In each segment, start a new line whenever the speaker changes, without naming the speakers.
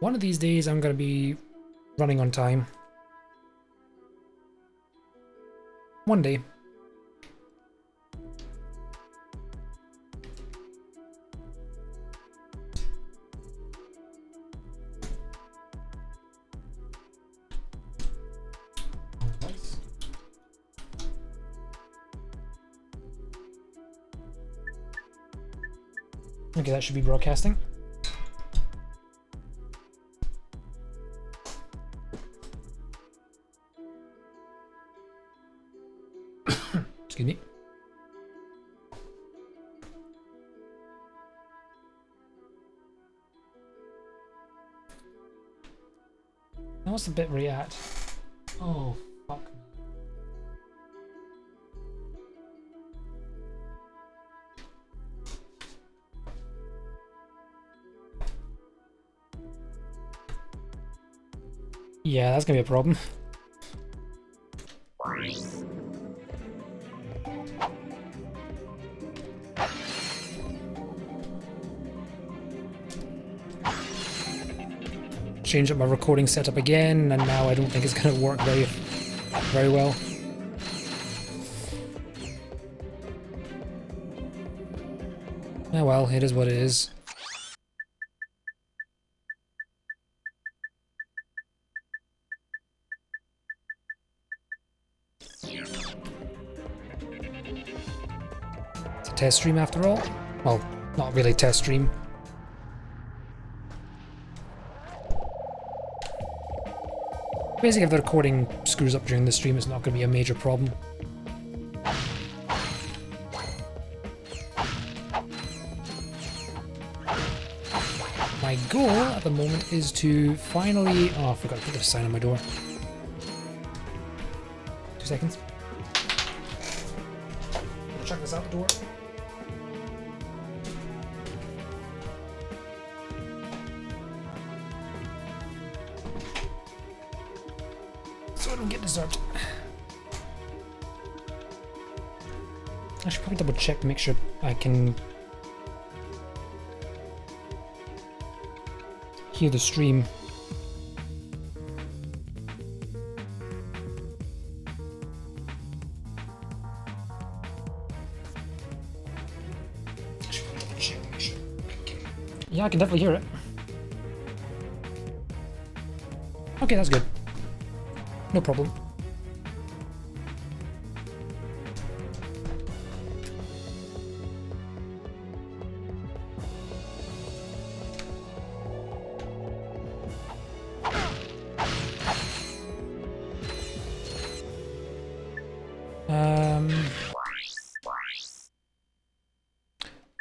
One of these days I'm going to be running on time. One day. Okay, that should be broadcasting. Excuse me. Now what's the bit we're at? Oh, fuck me. Yeah, that's gonna be a problem. Change up my recording setup again, and now I don't think it's gonna work very well. Oh well, it is what it is. It's a test stream after all. Well, not really test stream. Basically, if the recording screws up during the stream, it's not going to be a major problem. My goal at the moment is to finally... Oh, I forgot to put this sign on my door. 2 seconds. Check this out the door. So I don't get disturbed. I should probably double check to make sure I can hear the stream. Yeah, I can definitely hear it. Okay, that's good. No problem.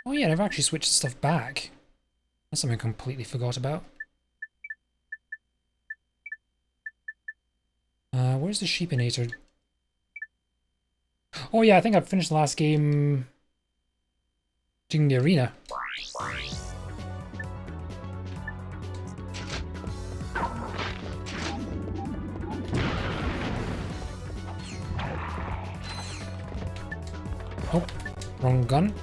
Oh yeah, I've actually switched stuff back. That's something I completely forgot about. Where's the sheepinator? Oh yeah, I think I finished the last game doing the arena. Oh, wrong gun.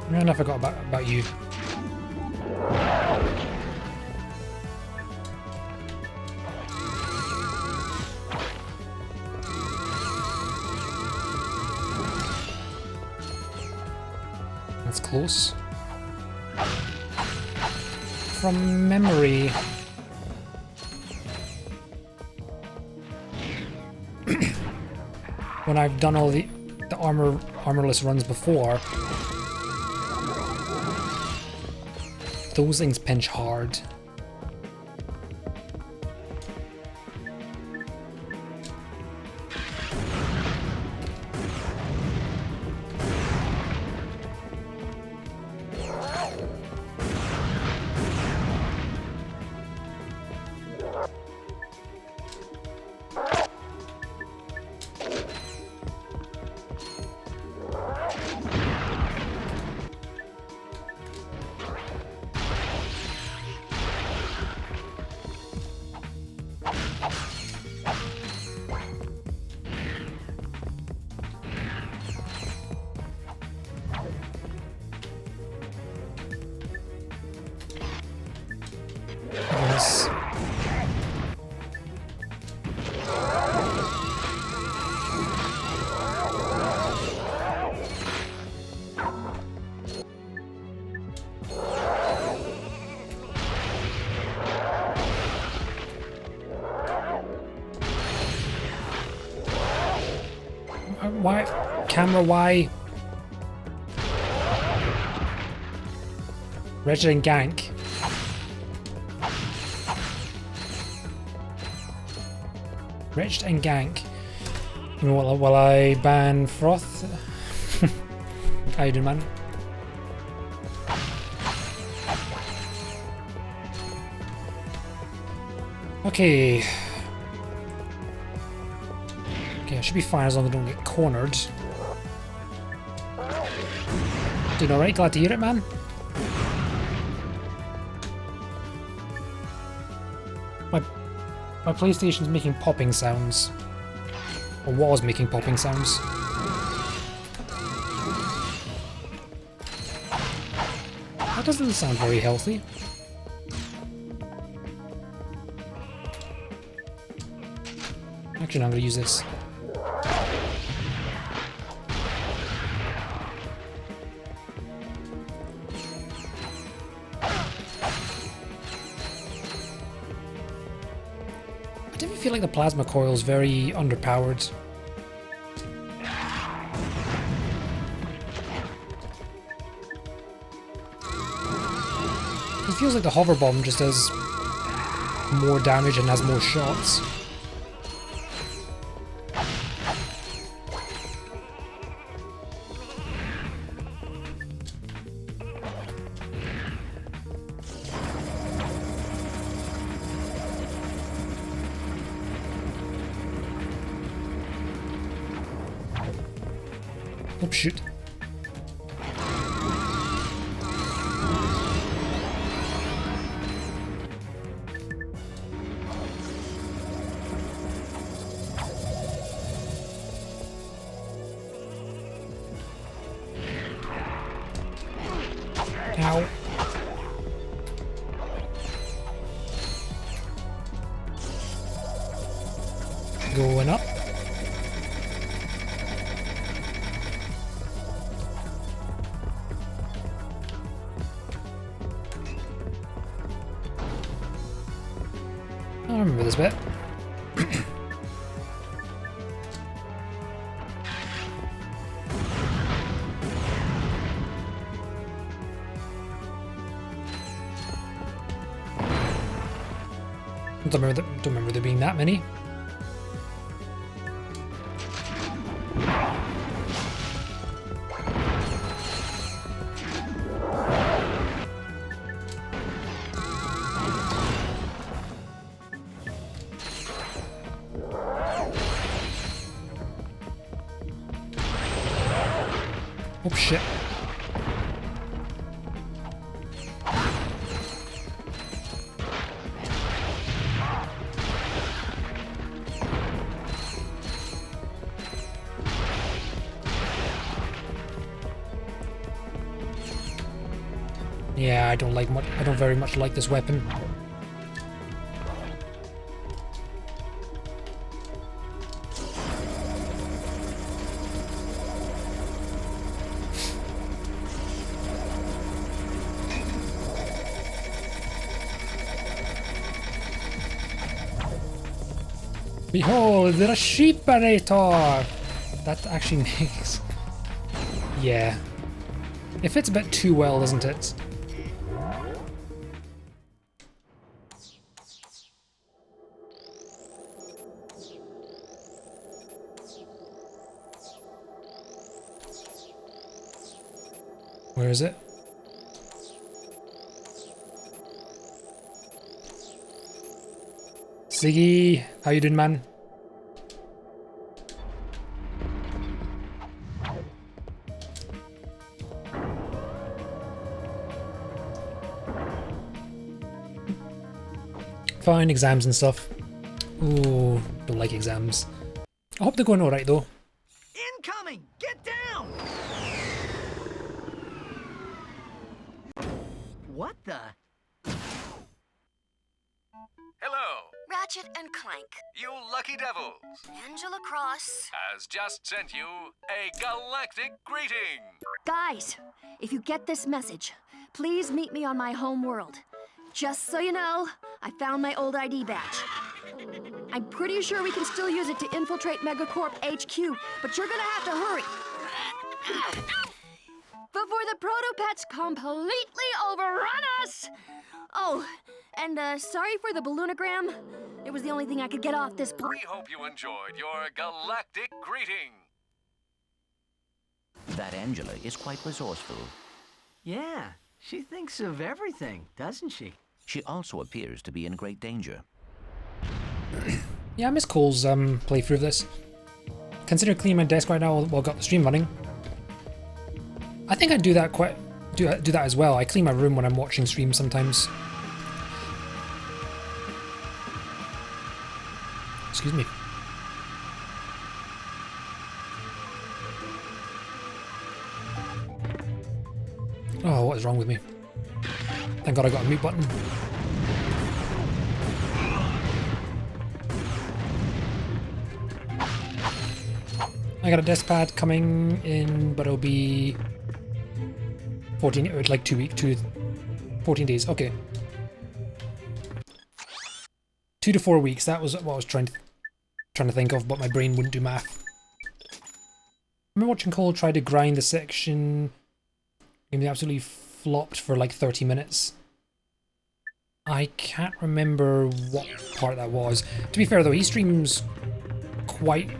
And I forgot about you. That's close. From memory. When I've done all the armorless runs before, those things pinch hard. Why? Camera, why? Ratchet and Gank. Ratchet and Gank. Will I ban Froth? How you doing, man? Okay. Okay, I should be fine as long as I don't get cornered. Doing alright, glad to hear it, man. My PlayStation's making popping sounds. Or was making popping sounds. That doesn't sound very healthy. Actually, no, I'm going to use this. I do feel like the plasma coil is very underpowered. It feels like the hover bomb just does more damage and has more shots. Oh, shoot. Ow. Going up. I remember this bit. Don't remember there being that many. Oh shit. Yeah, I don't very much like this weapon. Behold, the sheeperator! That actually makes... Yeah. It fits a bit too well, doesn't it? Where is it? Ziggy, how you doing, man? Fine, exams and stuff. Ooh, don't like exams. I hope they're going alright though.
Incoming! Get down! What the?
Hello,
Ratchet and Clank.
you lucky devils!
Angela Cross.
Has just sent you a galactic greeting!
Guys, if you get this message, please meet me on my home world. Just so you know, I found my old ID badge. I'm pretty sure we can still use it to infiltrate Megacorp HQ, but you're gonna have to hurry. Before the Protopets completely overrun us! Oh, and sorry for the balloonogram. It was the only thing I could get off this
We hope you enjoyed your galactic greeting.
That Angela is quite resourceful.
Yeah, she thinks of everything, doesn't she?
She also appears to be in great danger.
Yeah, I miss Cole's playthrough of this. Consider cleaning my desk right now while I've got the stream running. I think I do that do that as well. I clean my room when I'm watching streams sometimes. Excuse me. Oh, what is wrong with me? Thank God I got a mute button. I got a desk pad coming in, but it'll be 14, like 14 days. Okay. 2 to 4 weeks. That was what I was trying to think of, but my brain wouldn't do math. I remember watching Cole try to grind the section. He absolutely flopped for like 30 minutes. I can't remember what part that was. To be fair though, he streams quite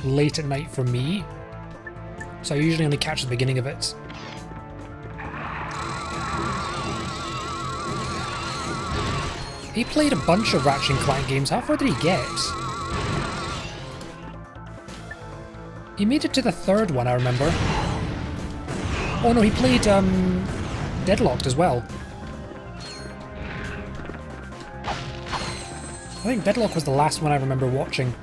late at night for me, so I usually only catch the beginning of it. He played a bunch of Ratchet Clank games. How far did he get? He made it to the third one, I remember. Oh no, he played Deadlocked as well. I think Deadlock was the last one I remember watching.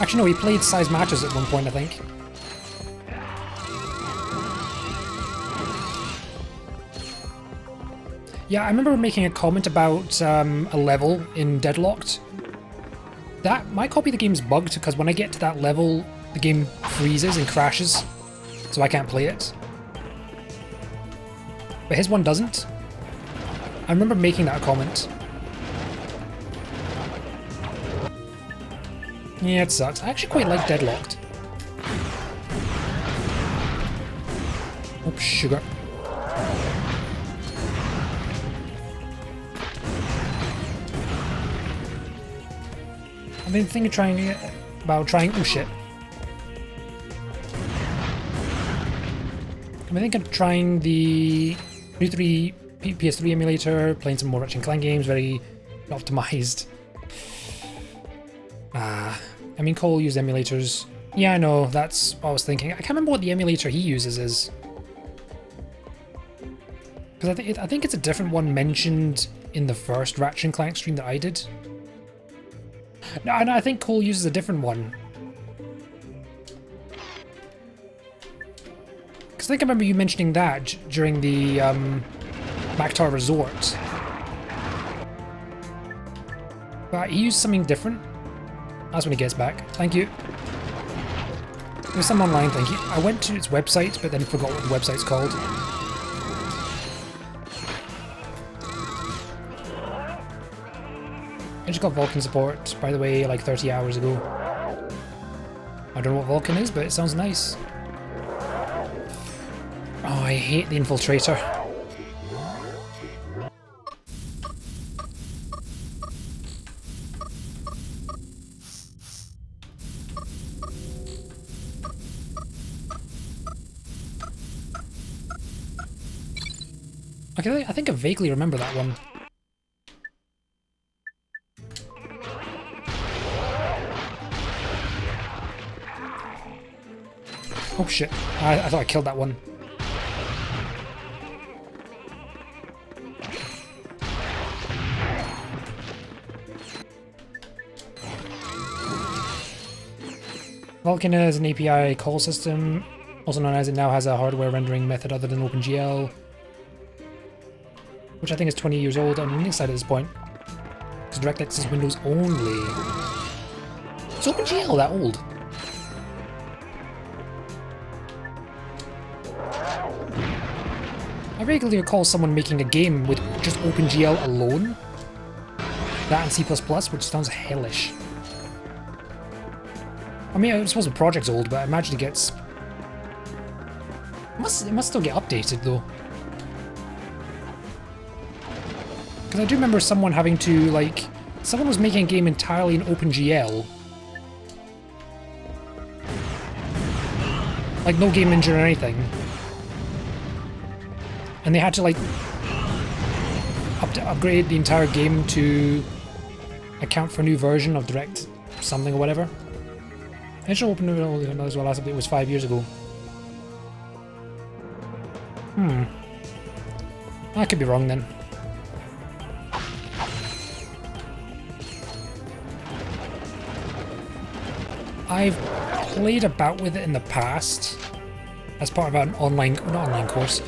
Actually no, he played Size Matches at one point, I think. Yeah, I remember making a comment about a level in Deadlocked. My copy of the game's bugged because when I get to that level, the game freezes and crashes, so I can't play it. But his one doesn't. I remember making that comment. Yeah, it sucks. I actually quite like Deadlocked. Oops, sugar. I've been thinking about trying. Oh shit. I've been thinking of trying the new PS3 emulator, playing some more Ratchet Clank games, very optimized. I mean, Cole used emulators. Yeah, I know, that's what I was thinking. I can't remember what the emulator he uses is. Because I think it's a different one mentioned in the first Ratchet Clank stream that I did. No, I think Cole uses a different one. Because I think I remember you mentioning that during the Maktar Resort. But he used something different. That's when he gets back. Thank you. There's some online thing. I went to its website, but then forgot what the website's called. I just got Vulcan support, by the way, like 30 hours ago. I don't know what Vulcan is, but it sounds nice. Oh, I hate the Infiltrator. Okay, I think I vaguely remember that one. Oh shit, I thought I killed that one. Vulkan is an API call system, also known as it now has a hardware rendering method other than OpenGL, which I think is 20 years old on the Linux side at this point, because DirectX is Windows only. Is OpenGL that old? I regularly recall someone making a game with just OpenGL alone. That and C++, which sounds hellish. I mean, I suppose the project's old, but I imagine it gets... It must still get updated, though. Because I do remember someone having to, like... Someone was making a game entirely in OpenGL. Like, no game engine or anything. And they had to, like... upgrade the entire game to account for a new version of Direct something or whatever. I should open it as well. Last update was 5 years ago. I could be wrong then. I've played about with it in the past as part of an not online course,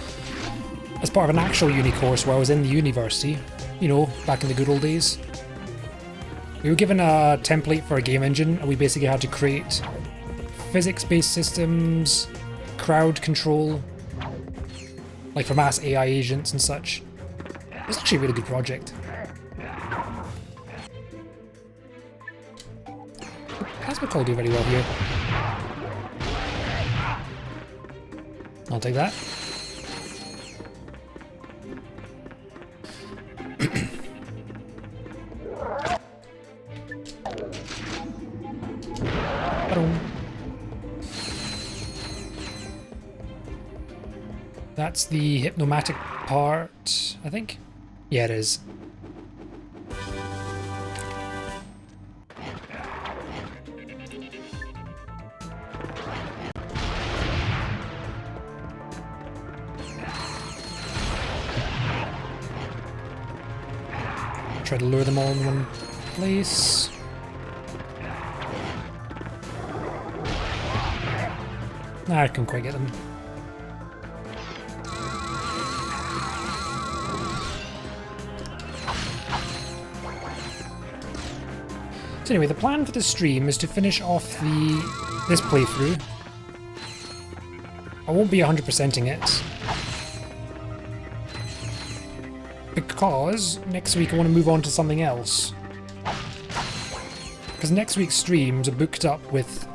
as part of an actual uni course where I was in the university, you know, back in the good old days. We were given a template for a game engine and we basically had to create physics-based systems, crowd control, like for mass AI agents and such. It was actually a really good project. Nikrawl do very well here. I'll take that. That's the hypnomatic part, I think. Yeah, it is. Try to lure them all in one place. Nah, I can't quite get them. So anyway, the plan for the stream is to finish off this playthrough. I won't be 100%ing it. Because next week I want to move on to something else. Because next week's streams are booked up with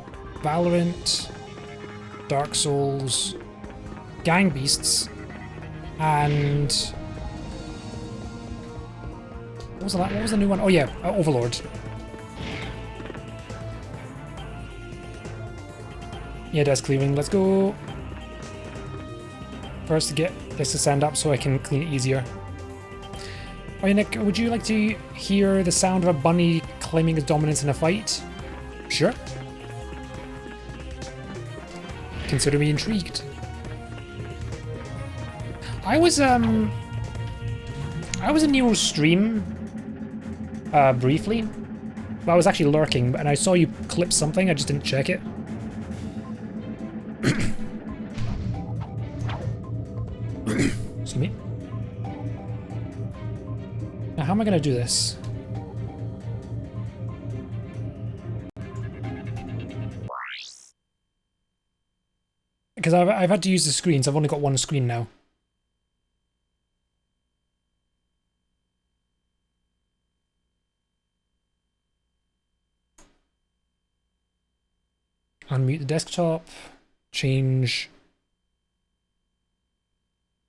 VALORANT, Dark Souls, Gang Beasts, and... What was the new one? Oh yeah, Overlord. Yeah, desk clearing, let's go. First to get this to stand up so I can clean it easier. Oh yeah, Nick, would you like to hear the sound of a bunny claiming his dominance in a fight? Sure. Consider me intrigued. I was in Nero's stream briefly. Well, I was actually lurking, and I saw you clip something, I just didn't check it. Excuse me. Now, how am I going to do this? Because I've had to use the screens. I've only got one screen now. Unmute the desktop. Change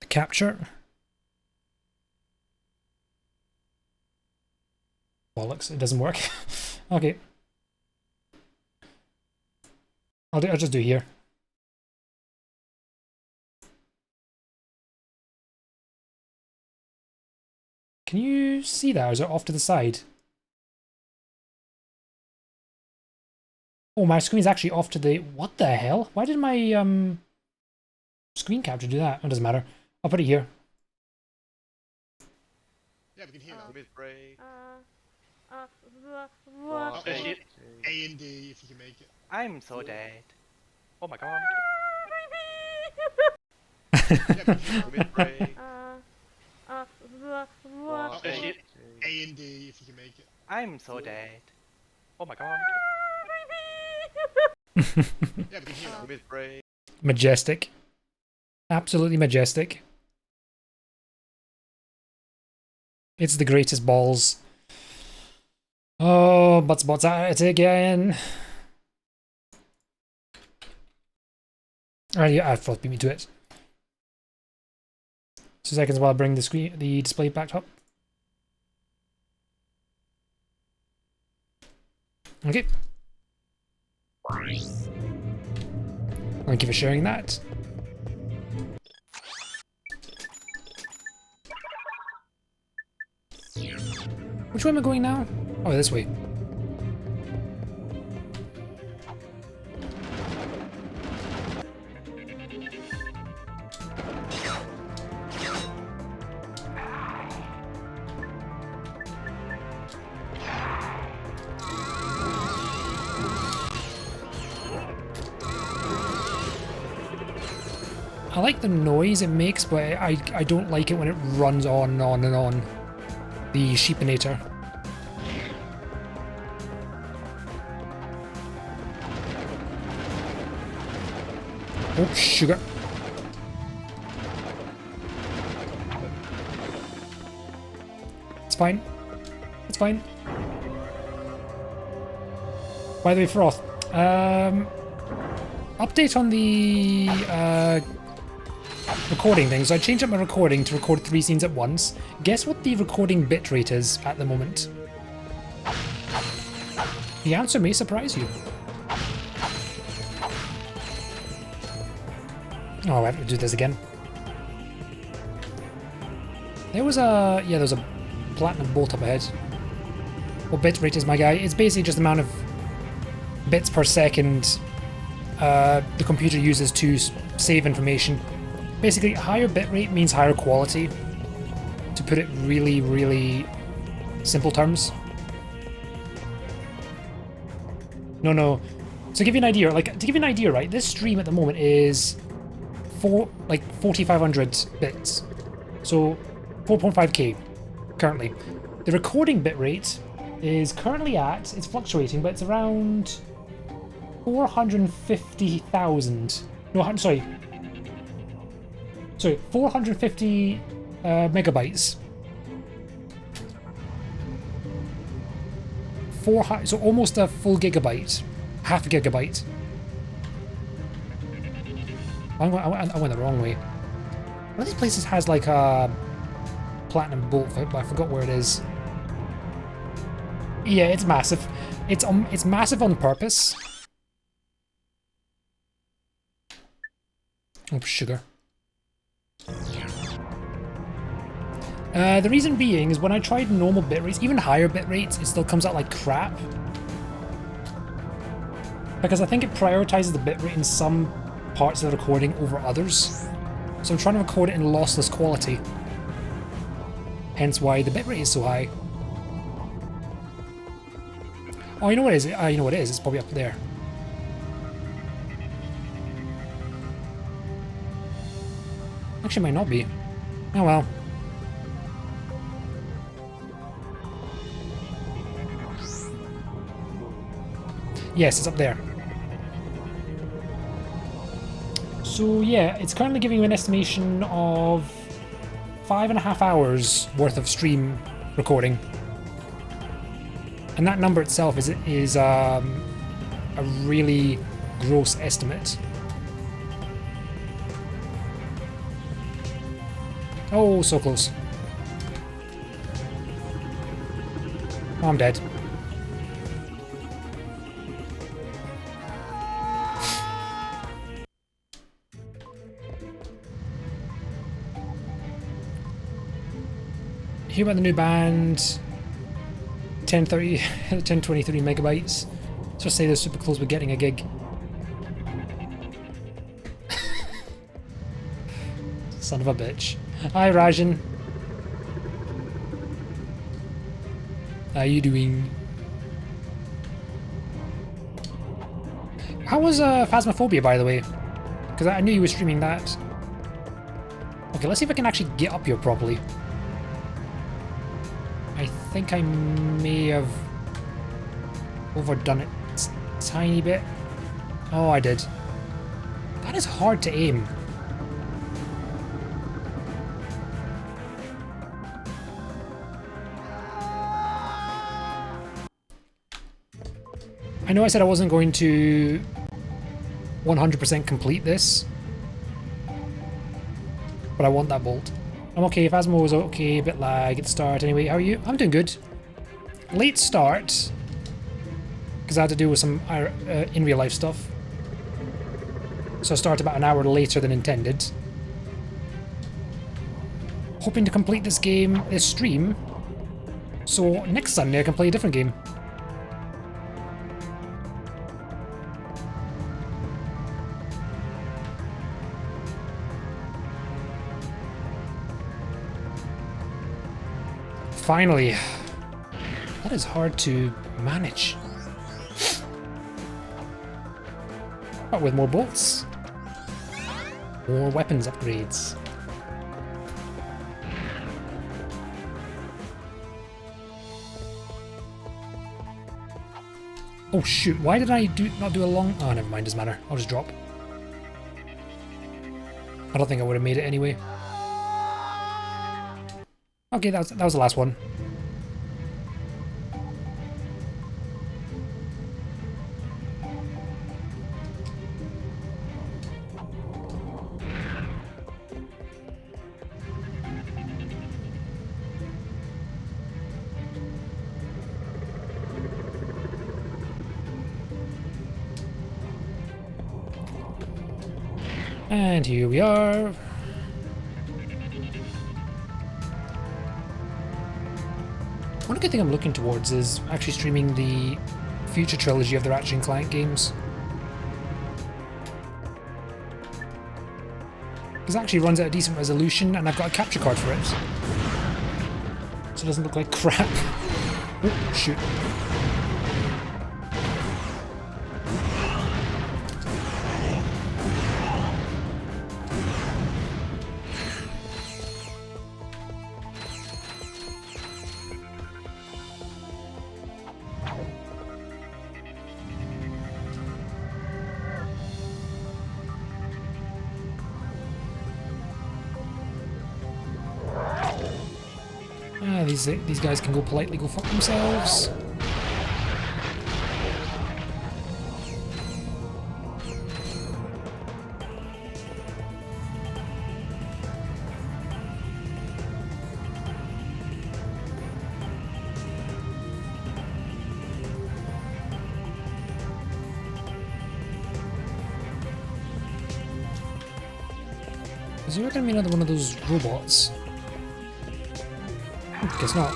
the capture. Bollocks, it doesn't work. Okay. I'll just do here. Can you see that, or is it off to the side? Oh, my screen's actually off to the... What the hell? Why did my screen capture do that? It doesn't matter. I'll put it here.
Yeah, we can hear that.
Mid-break.
A and D if you can make it.
I'm so dead. Oh my god.
Yeah, we can hear that.
Mid-break.
A and D if you can make it.
I'm so dead. Oh my god.
Yeah, we can hear that.
Mid-break.
Majestic. Absolutely majestic. It's the greatest balls. Oh, bots at it again. Oh yeah, I thought beat me to it. 2 seconds while I bring the display back up. Okay. Thank you for sharing that. Which way am I going now? Oh, this way. I like the noise it makes, but I don't like it when it runs on and on and on. The sheepinator. Oh, sugar. It's fine. It's fine. By the way, Froth, update on the recording thing. So I changed up my recording to record 3 scenes at once. Guess what the recording bitrate is at the moment? The answer may surprise you. Oh, I have to do this again. There was a... yeah, there was a platinum bolt up ahead. What bitrate is, my guy? It's basically just the amount of bits per second the computer uses to save information. Basically, higher bitrate means higher quality, to put it really, really simple terms. No. So to give you an idea, right? This stream at the moment is 4,500 bits, so 4.5K currently. The recording bitrate is currently at, it's fluctuating, but it's around 450,000. No, sorry, 450 megabytes. So almost a full gigabyte, half a gigabyte. I went the wrong way. One of these places has like a platinum bolt, but I forgot where it is. Yeah, it's massive. It's massive on purpose. Oh, sugar. The reason being is when I tried normal bit rates, even higher bit rates, it still comes out like crap. Because I think it prioritizes the bit rate in some parts of the recording over others. So I'm trying to record it in lossless quality. Hence why the bitrate is so high. Oh, you know what it is? You know what it is? It's probably up there. Actually, it might not be. Oh well. Yes, it's up there. So yeah, it's currently giving you an estimation of 5.5 hours worth of stream recording. And that number itself is a really gross estimate. Oh, so close. Oh, I'm dead. Hear about the new band 1023 megabytes. Let's just say they're super close with getting a gig. Son of a bitch. Hi Rajan. How you doing? How was Phasmophobia, by the way? Because I knew you were streaming that. Okay, let's see if I can actually get up here properly. I think I may have overdone it a tiny bit. Oh, I did. That is hard to aim. I know I said I wasn't going to 100% complete this, but I want that bolt. I'm okay. Phasmo was okay. A bit lag at the start. Anyway, how are you? I'm doing good. Late start because I had to do with some in real life stuff. So I started about an hour later than intended. Hoping to complete this game, this stream, so next Sunday I can play a different game. Finally. That is hard to manage. But with more bolts. More weapons upgrades. Oh shoot, why did I not do a long... Oh, never mind, doesn't matter. I'll just drop. I don't think I would have made it anyway. Okay, that was the last one. And here we are. One good thing I'm looking towards is actually streaming the future trilogy of the Ratchet Clank games. Because it actually runs at a decent resolution and I've got a capture card for it. So it doesn't look like crap. Oh, shoot. These guys can politely go fuck themselves. Is there gonna be another one of those robots? Guess not.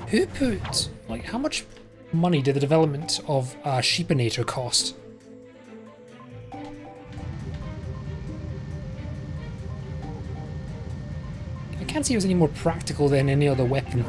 Who put, like, how much money did the development of Sheepinator cost? I can't see it was any more practical than any other weapon.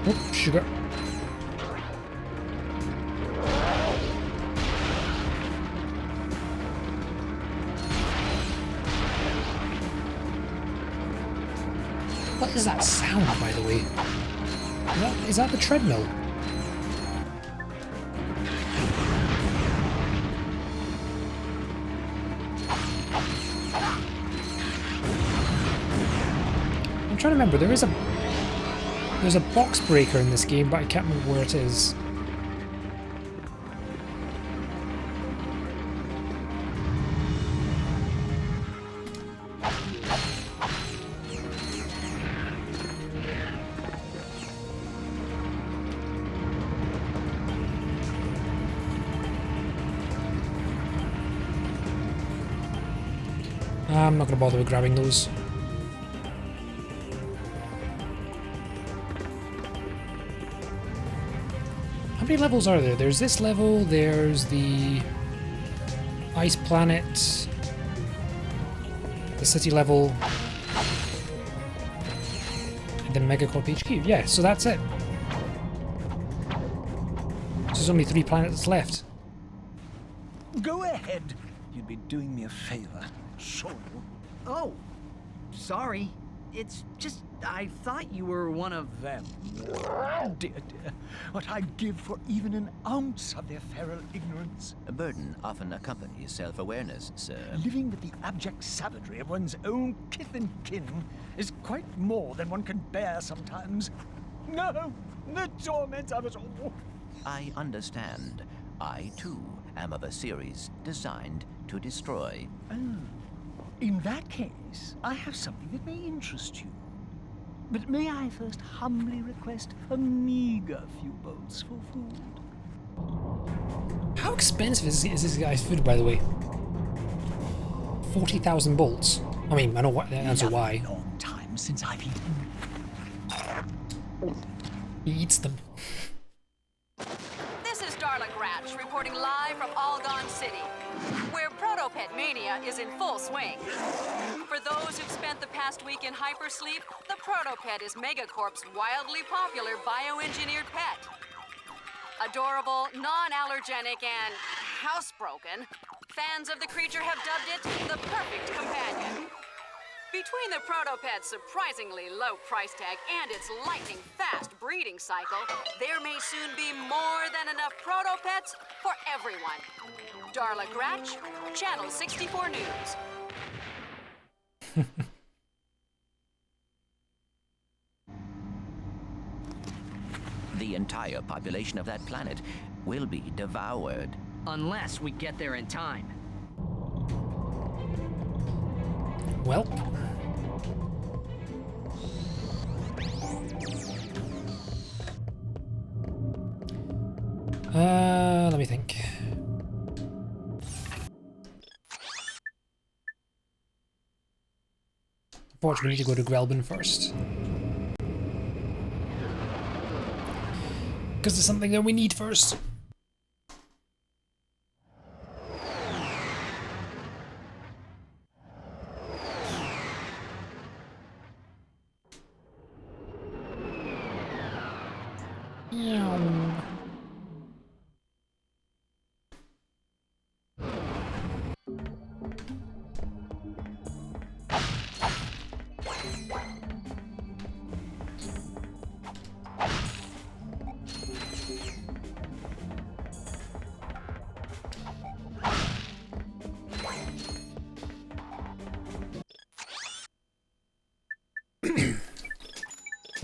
Oh, sugar. What is that sound, by the way? Is that the treadmill? I'm trying to remember, there's a box breaker in this game, but I can't remember where it is. I'm not going to bother with grabbing those. How many levels are there? There's this level, there's the ice planet, the city level, the Megacorp HQ. Yeah, so that's it. So there's only 3 planets left.
Go ahead. You'd be doing me a favor. Sure.
Oh, sorry. It's just, I thought you were one of
Them. Dear, dear. What I'd give for even an ounce of their feral ignorance.
A burden often accompanies self-awareness, sir.
Living with the abject savagery of one's own kith and kin is quite more than one can bear sometimes. No, the torment of it all.
I understand. I, too, am of a series designed to destroy.
Oh, in that case, I have something that may interest you. But may I first humbly request a meager few bolts for food?
How expensive is this guy's food, by the way? 40,000 bolts. I mean, I know what the answer why.
Long time since I've eaten.
He eats them.
This is Darla Gratch reporting live from Algon City, where Protopet Mania is in full swing. For those who've spent the past week in hypersleep, the Protopet is Megacorp's wildly popular bioengineered pet. Adorable, non-allergenic, and housebroken, fans of the creature have dubbed it the perfect companion. Between the Protopet's surprisingly low price tag and its lightning-fast breeding cycle, there may soon be more than enough Protopets for everyone. Darla Gratch, Channel 64 News.
The entire population of that planet will be devoured.
unless we get there in time.
Well. Let me think. Unfortunately, we need to go to Grelbin first. Because there's something that we need first.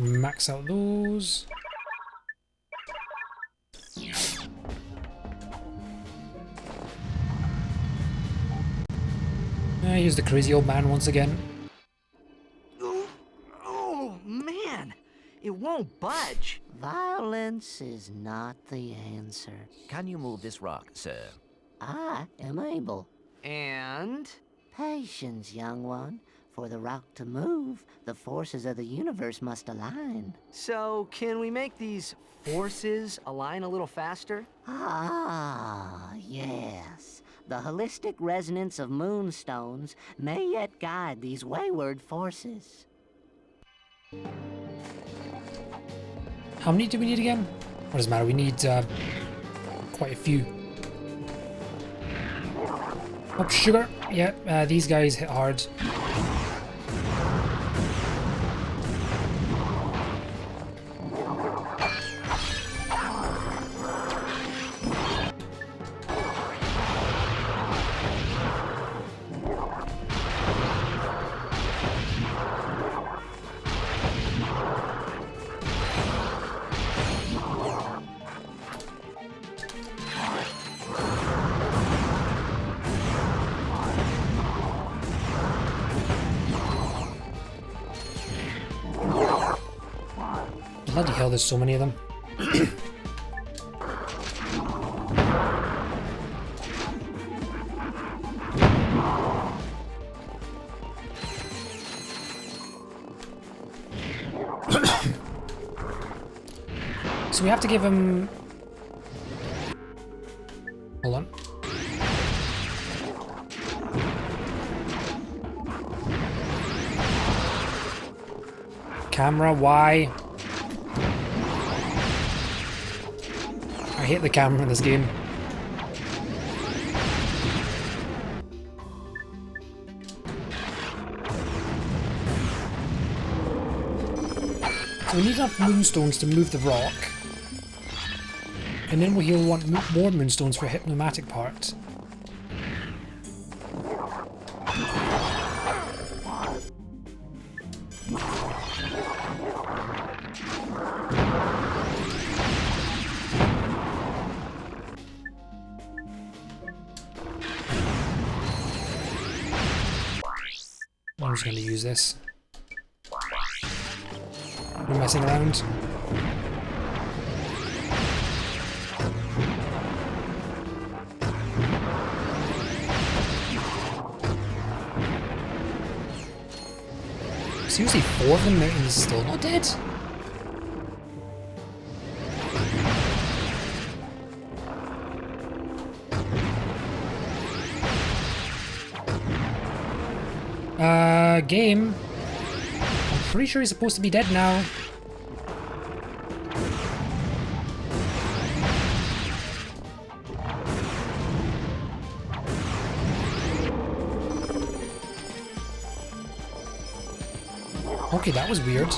Max out those. Here's the crazy old man once again.
Oh, man. It won't budge.
Violence is not the answer.
Can you move this rock, sir?
I am able.
And?
Patience, young one. For the rock to move, the forces of the universe must align.
So, can we make these forces align a little faster?
Ah, yes. The holistic resonance of moonstones may yet guide these wayward forces.
How many do we need again? What does it matter? We need quite a few. Oh, sugar. Yeah, these guys hit hard. Bloody hell, there's so many of them. So we have to give him... Hold on. Camera, why? I hate the camera in this game. So we need enough moonstones to move the rock. And then we'll want more moonstones for a pneumatic part. I'm just going to use this. No messing around. Seriously, 4 of them and he's still not dead? Game. I'm pretty sure he's supposed to be dead now. Okay, that was weird.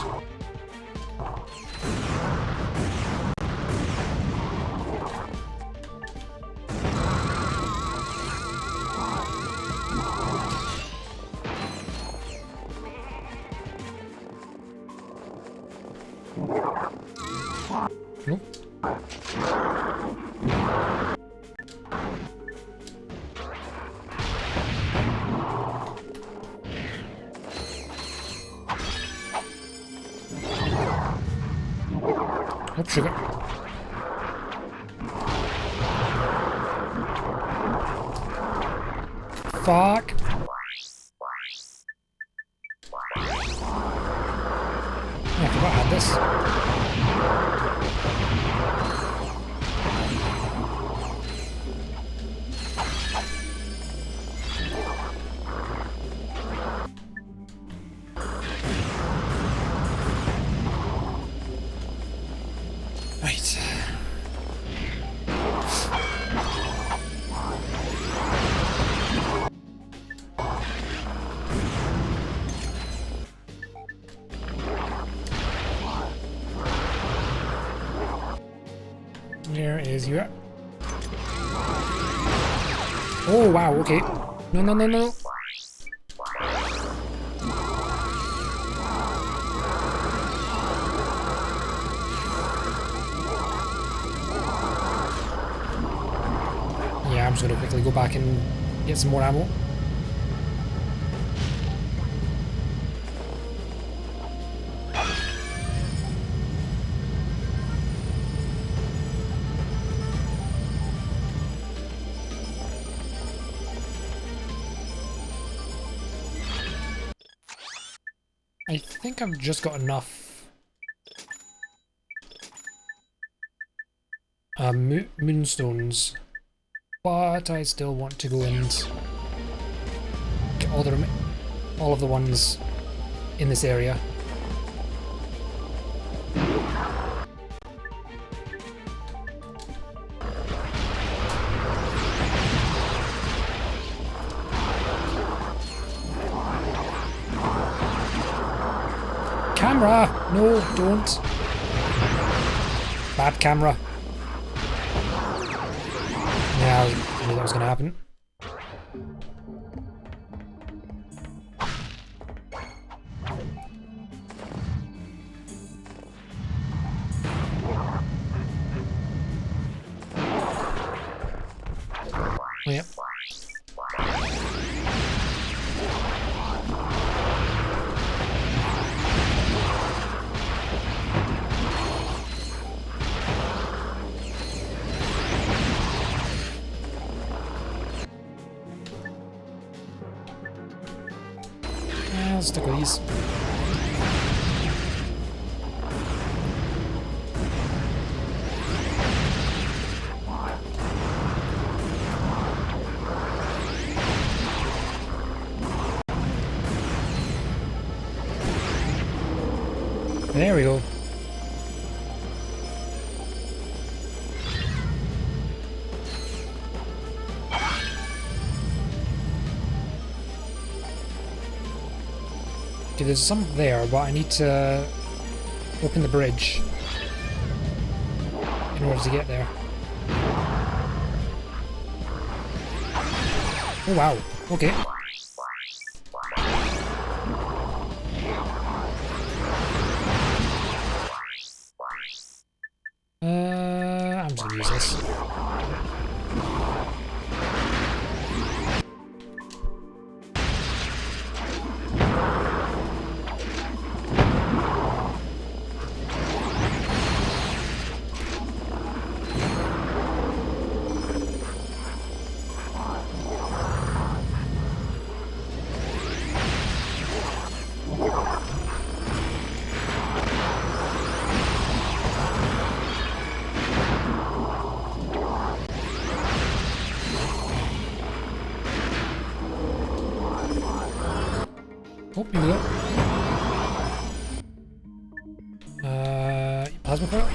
Nope. Oh, sugar. Fuck. I forgot I had this. Right. Where is you at? Oh wow, okay. No, no, no, no. Yeah, I'm just gonna quickly go back and get some more ammo. I think I've just got enough moonstones, but I still want to go and get all of the ones in this area. Camera! No, don't. Bad camera. Yeah, I knew that was gonna happen. Oh, yep. I'll stick with these. There we go. Okay, there's some there, but I need to open the bridge in order to get there. Oh wow, okay. I'm just gonna use this. Oh, here we go. Plasma coil?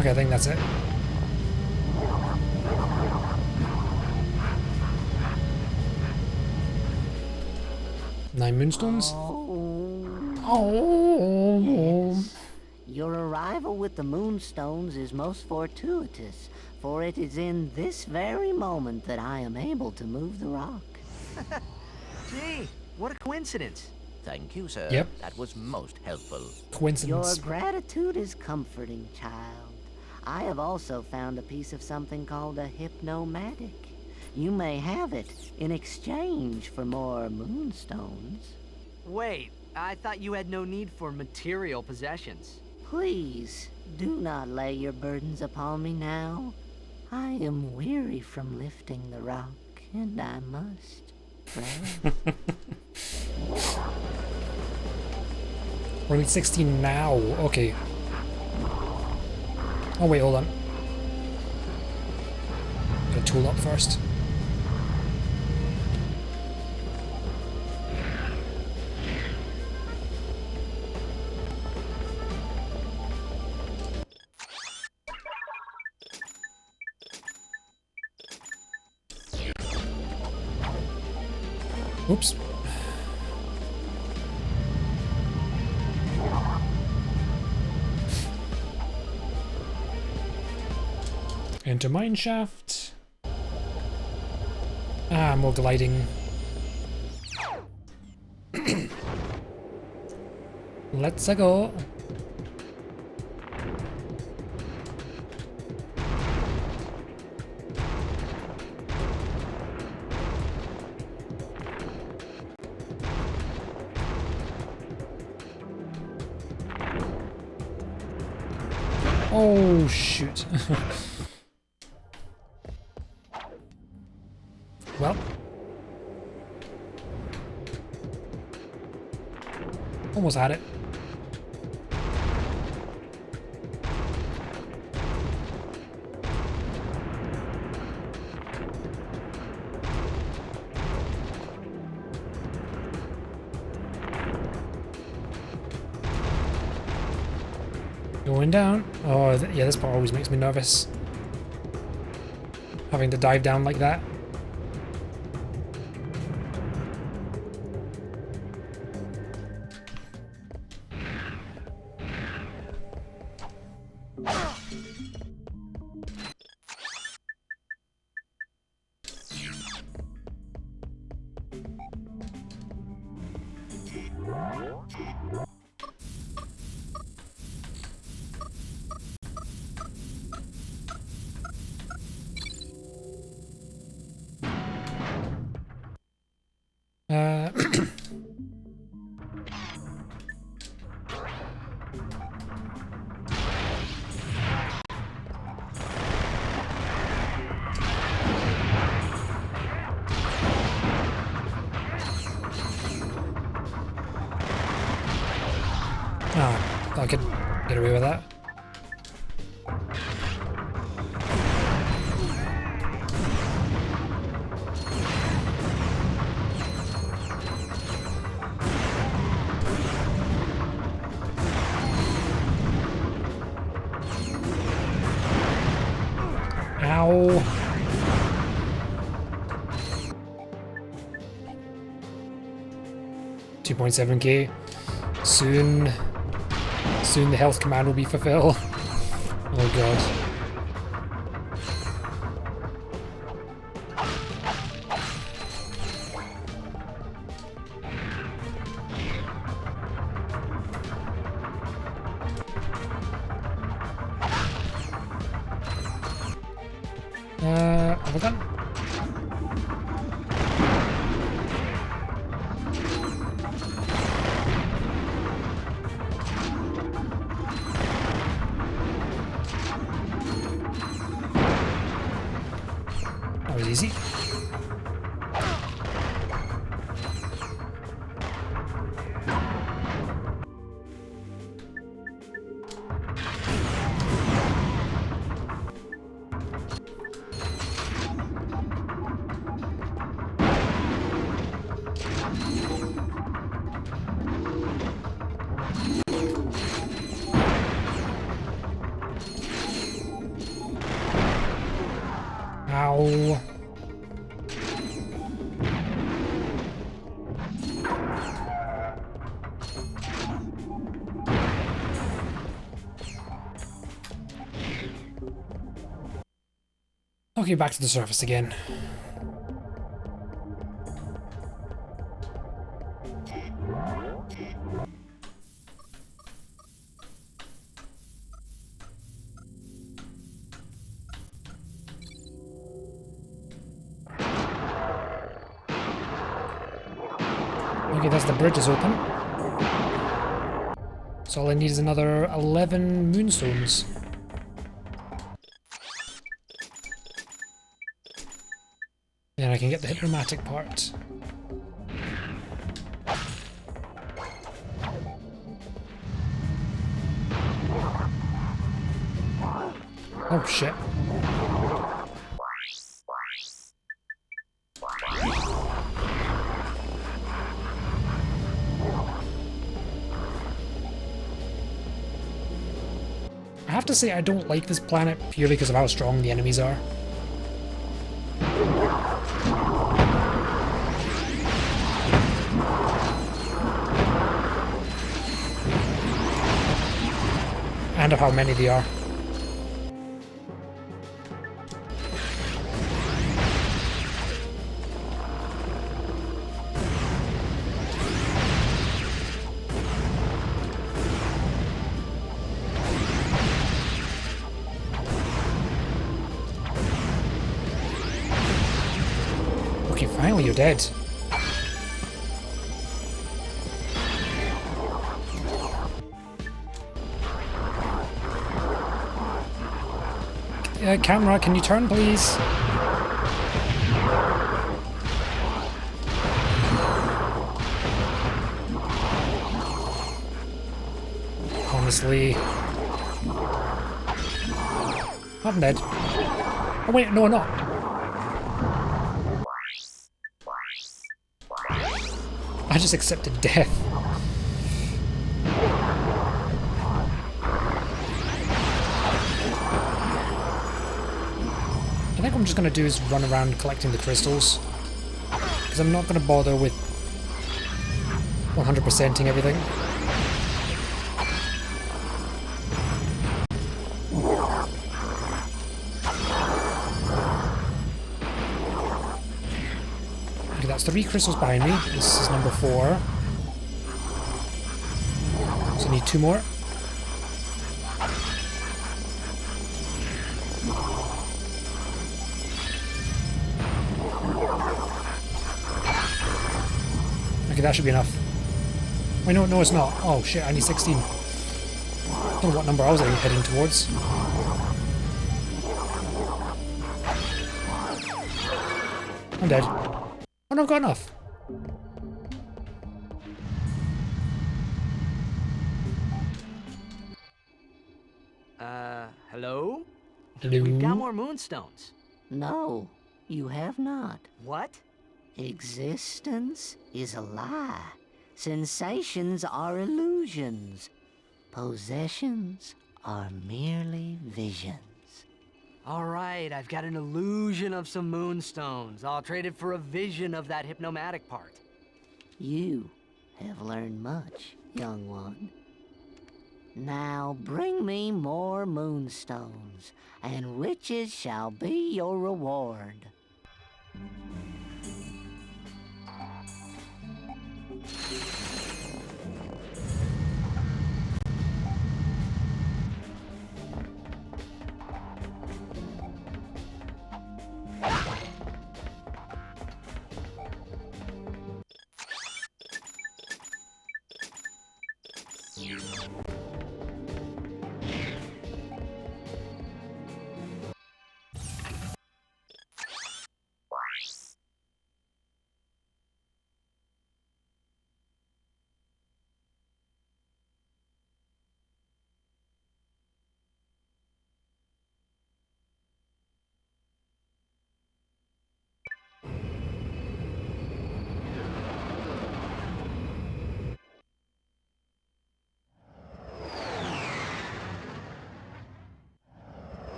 Okay, I think that's it. Nine moonstones? Oh.
Yes. Your arrival with the moonstones is most fortuitous, for it is in this very moment that I am able to move the rock.
Gee, what a coincidence.
Thank you, sir.
Yep.
That was most helpful.
Coincidence.
Your gratitude is comforting, child. I have also found a piece of something called a hypnomatic. You may have it in exchange for more moonstones.
Wait, I thought you had no need for material possessions.
Please, do not lay your burdens upon me now. I am weary from lifting the rock, and I must rest.
We're only 16 now. Okay. Oh wait, hold on. Gotta tool up first. Oops. Into mineshaft. Ah, more gliding. Let's go. Oh shoot. Well, almost had it. Going down. Oh, yeah, this part always makes me nervous. Having to dive down like that. Thought I could get away with that. Ow. $2.7k. Soon the health command will be fulfilled. Oh god. Have I done? That was easy. Ow. Okay, back to the surface again. Okay, that's the bridge is open. So all I need is another 11 moonstones. Then I can get the hypnomatic part. Oh shit. I have to say I don't like this planet purely because of how strong the enemies are. And of how many they are. Okay, finally you're dead. Camera, can you turn, please? Honestly. I'm dead. Oh wait, no, I'm not. I just accepted death. I think what I'm just going to do is run around collecting the crystals. Because I'm not going to bother with 100%ing everything. Okay, that's 3 crystals behind me. This is number 4. So I need 2 more. Okay, that should be enough. Wait, no, it's not. Oh shit, I need 16. I don't know what number I was heading towards. I'm dead. Oh no, I've got enough.
Hello?
Hello?
We've got more moonstones.
No, you have not.
What?
Existence is a lie. Sensations are illusions. Possessions are merely visions.
All right, I've got an illusion of some moonstones. I'll trade it for a vision of that hypnomatic part.
You have learned much, young one. Now bring me more moonstones, and riches shall be your reward.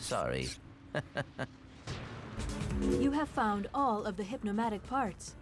Sorry.
You have found all of the hypnomatic parts.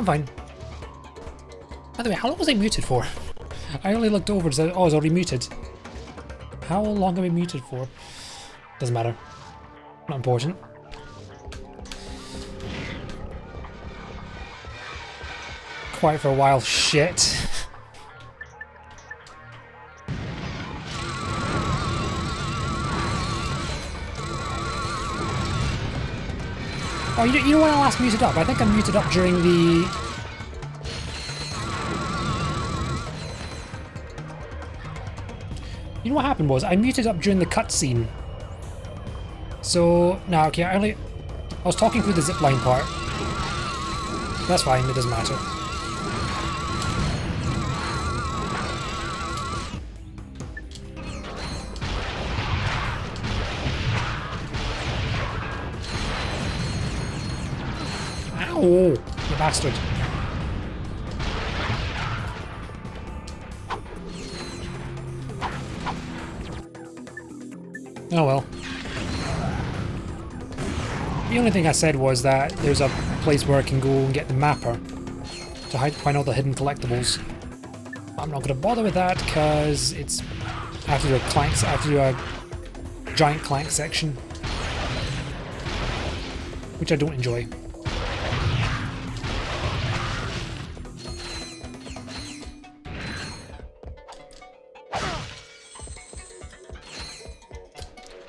I'm fine. By the way, how long was I muted for? I only looked over and said, oh, I was already muted. How long am I muted for? Doesn't matter. Not important. Quiet for a while. Shit. Oh, you know when I last muted up? I think I muted up during the... You know what happened was, I muted up during the cutscene. So, no, okay, I was talking through the zipline part. That's fine, it doesn't matter. Ow, you bastard. Oh well. The only thing I said was that there's a place where I can go and get the mapper to find all the hidden collectibles. I'm not going to bother with that because it's I have to do a giant Clank section, which I don't enjoy.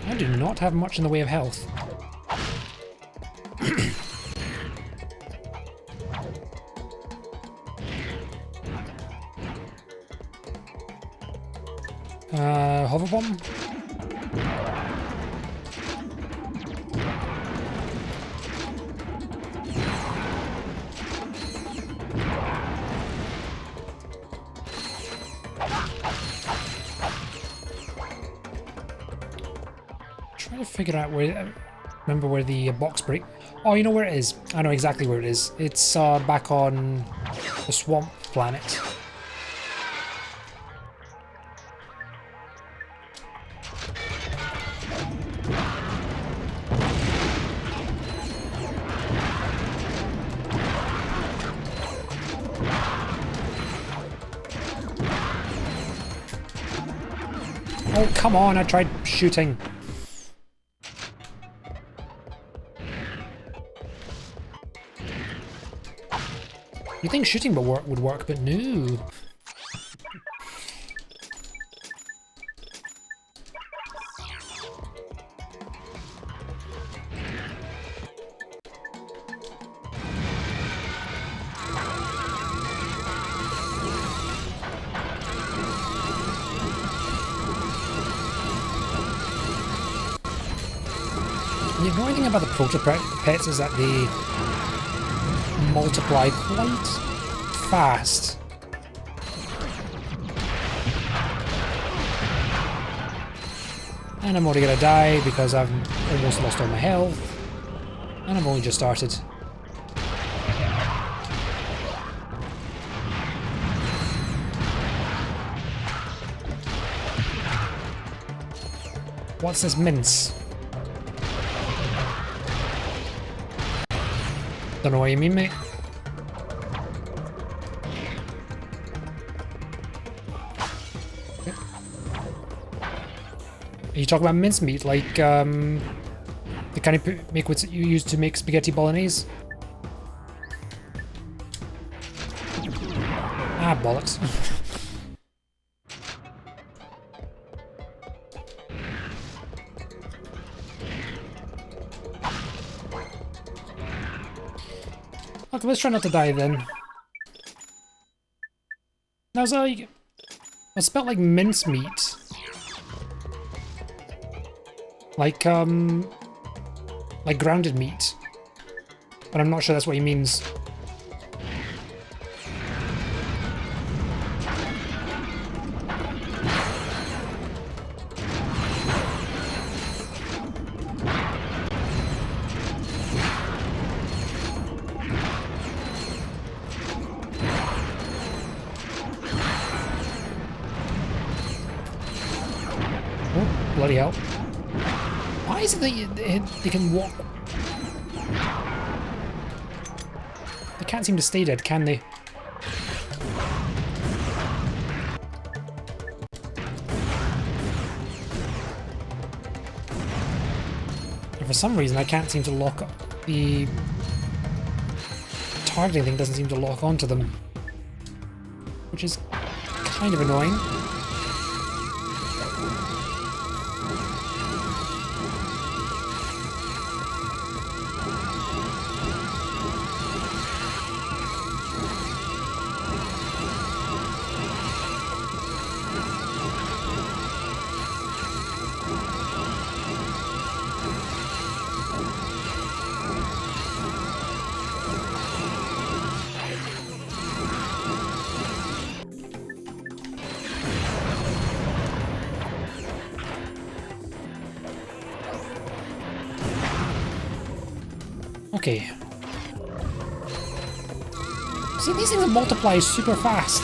I do not have much in the way of health. Hover bomb? Trying to figure out where... remember where the box break... Oh, you know where it is. I know exactly where it is. It's back on the swamp planet. Oh, come on, I tried shooting. You think shooting would work, but no. The annoying thing about the proto-pets is that they multiply quite fast. And I'm already gonna die because I've almost lost all my health. And I've only just started. What's this mince? Don't know what you mean, mate. Okay. Are you talking about mincemeat, like the kind you make what you use to make spaghetti bolognese? Ah, bollocks. Okay, let's try not to die then. Now, it's spelled like mincemeat. Like grounded meat. But I'm not sure that's what he means. Bloody hell. Why is it that they can walk... They can't seem to stay dead, can they? And for some reason I can't seem to lock the targeting thing doesn't seem to lock onto them, which is kind of annoying. Okay. See, these things multiply super fast.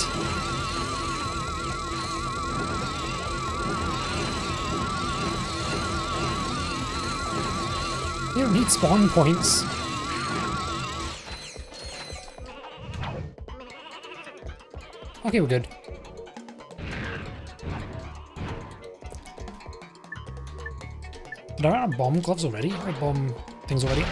They don't need spawn points. Okay, we're good. Did I run bomb gloves already? Or bomb things already?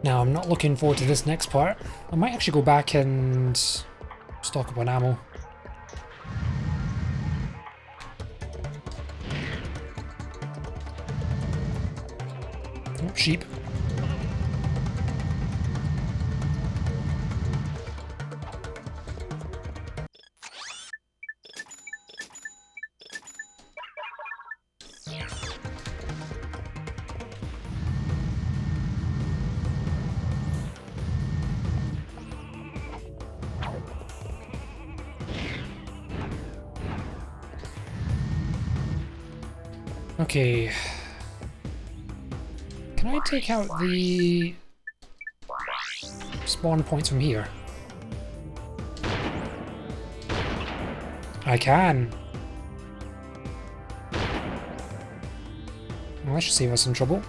Now, I'm not looking forward to this next part. I might actually go back and stock up on ammo. Oh, sheep. Okay. Can I take out the spawn points from here? I can. Well, that should save us some trouble.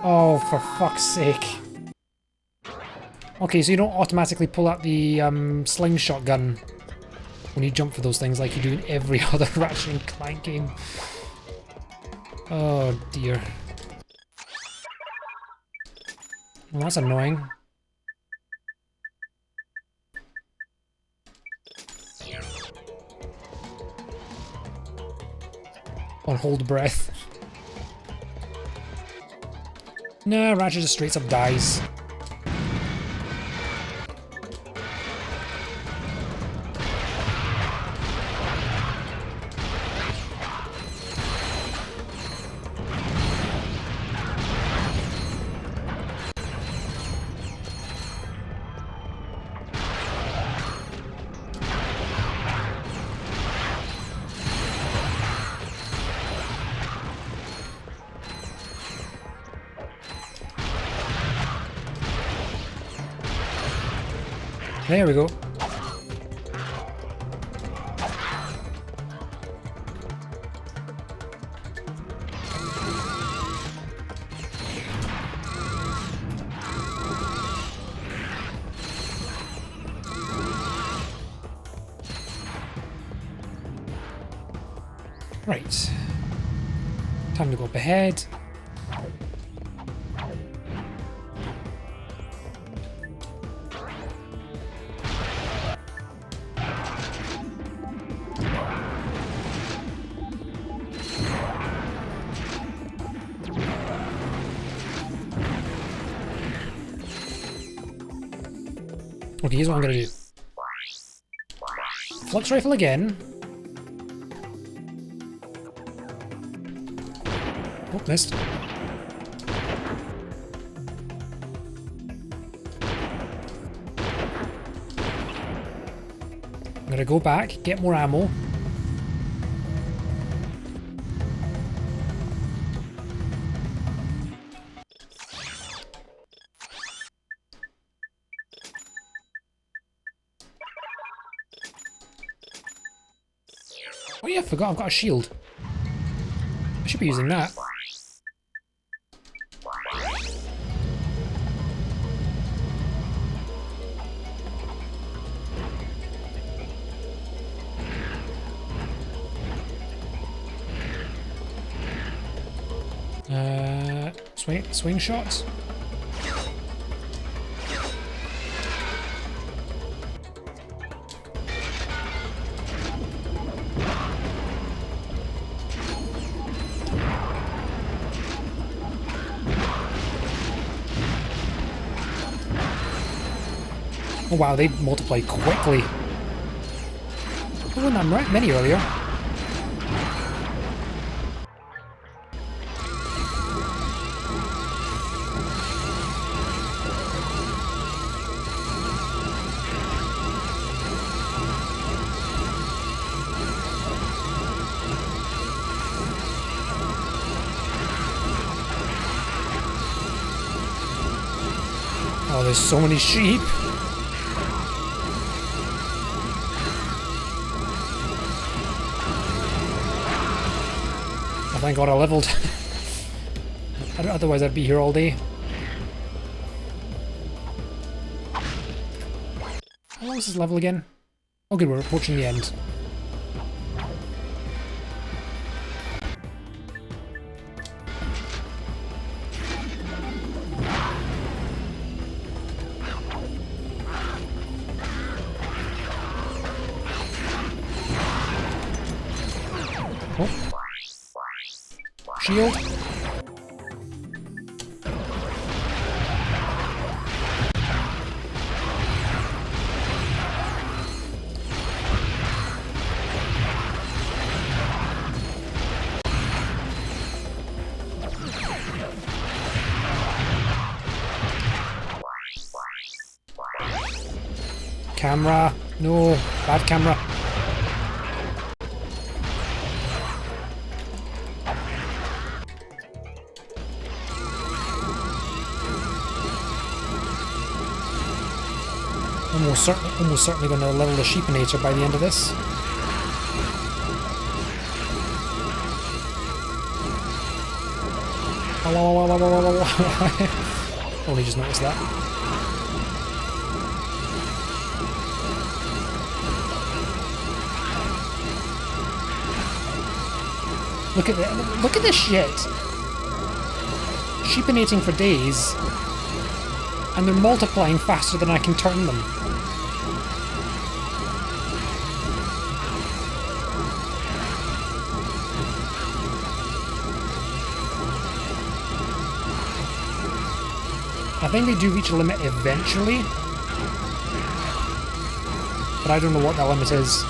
Oh, for fuck's sake. Okay, so you don't automatically pull out the slingshot gun when you jump for those things like you do in every other Ratchet Clank game. Oh dear. Well, that's annoying. On hold breath. Nah, Ratchet just straight up dies. There we go. Right. Time to go up ahead. Okay, here's what I'm gonna do. Flux rifle again. Oh, missed. Gotta go back, get more ammo. Oh yeah, I forgot I've got a shield. I should be using that. Swing shots. Oh wow, they multiply quickly. There weren't that many earlier. Oh, there's so many sheep. Oh, thank God I leveled. Otherwise I'd be here all day. How long is this level again? Oh good, we're approaching the end. Shield. Camera. No, bad camera. Almost certainly going to level the sheepinator by the end of this. Only just noticed that. Look at this shit. Sheepinating for days, and they're multiplying faster than I can turn them. I think they do reach a limit eventually, but I don't know what that limit is.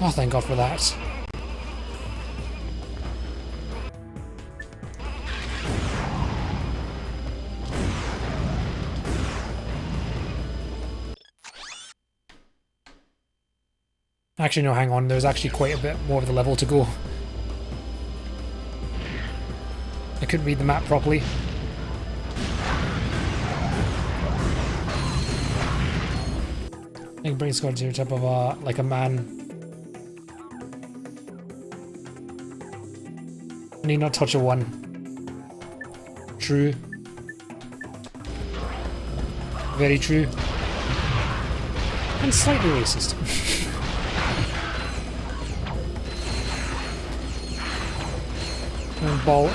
Oh, thank God for that. Actually, no, hang on. There's actually quite a bit more of the level to go. I couldn't read the map properly. I think bring squad to the type of like a man. I need not touch a one. True. Very true. And slightly racist.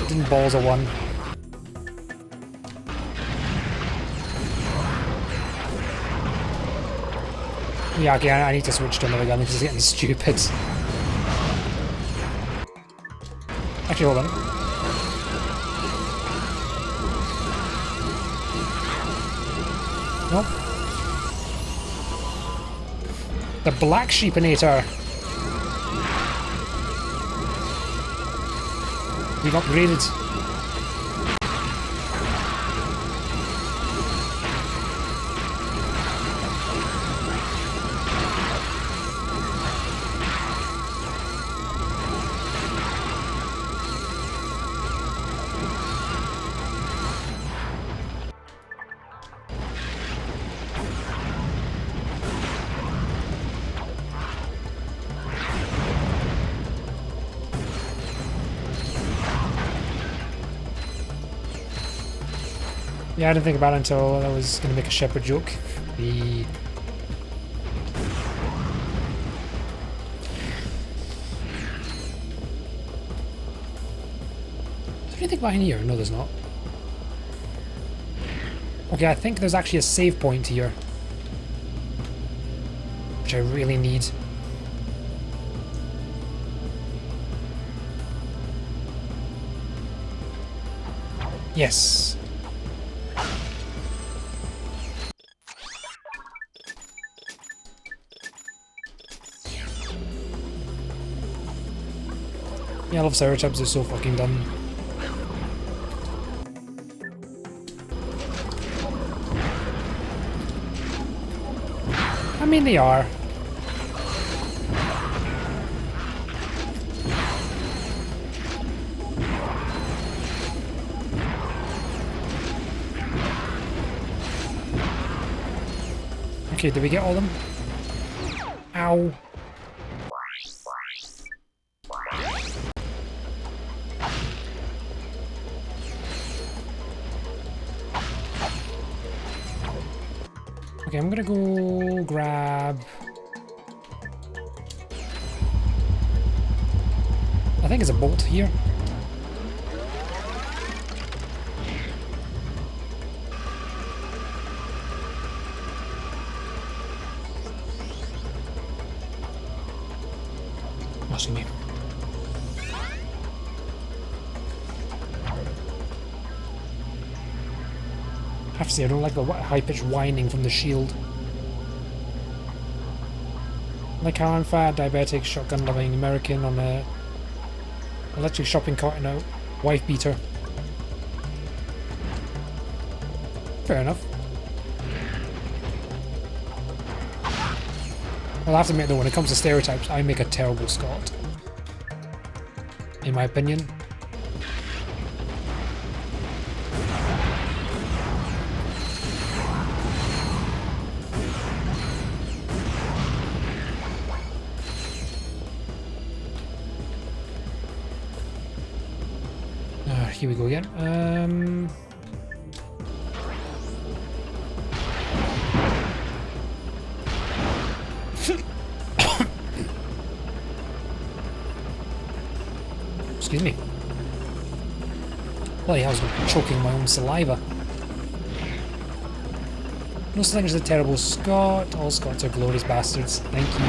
Didn't balls a one. Yeah, okay, I need to switch to another gun. This is getting stupid. Actually, hold on. Nope. The black sheepinator. We've upgraded. Yeah, I didn't think about it until I was going to make a shepherd joke. The... Is there anything behind here? No, there's not. Okay, I think there's actually a save point here. Which I really need. Yes. Yeah, I love Ceratops, they're so fucking dumb. I mean, they are. Okay, did we get all of them? Ow. Okay, I'm gonna go grab... I think it's a bolt here. Must be me. I have to say, I don't like the high-pitched whining from the shield. Like how I'm fat, diabetic, shotgun-loving American on a electric shopping cart and a wife beater. Fair enough. Well, I have to admit though, when it comes to stereotypes, I make a terrible Scot. In my opinion. Here we go again. Excuse me. Bloody hell, I was choking my own saliva. No such thing as a terrible Scot. All Scots are glorious bastards. Thank you.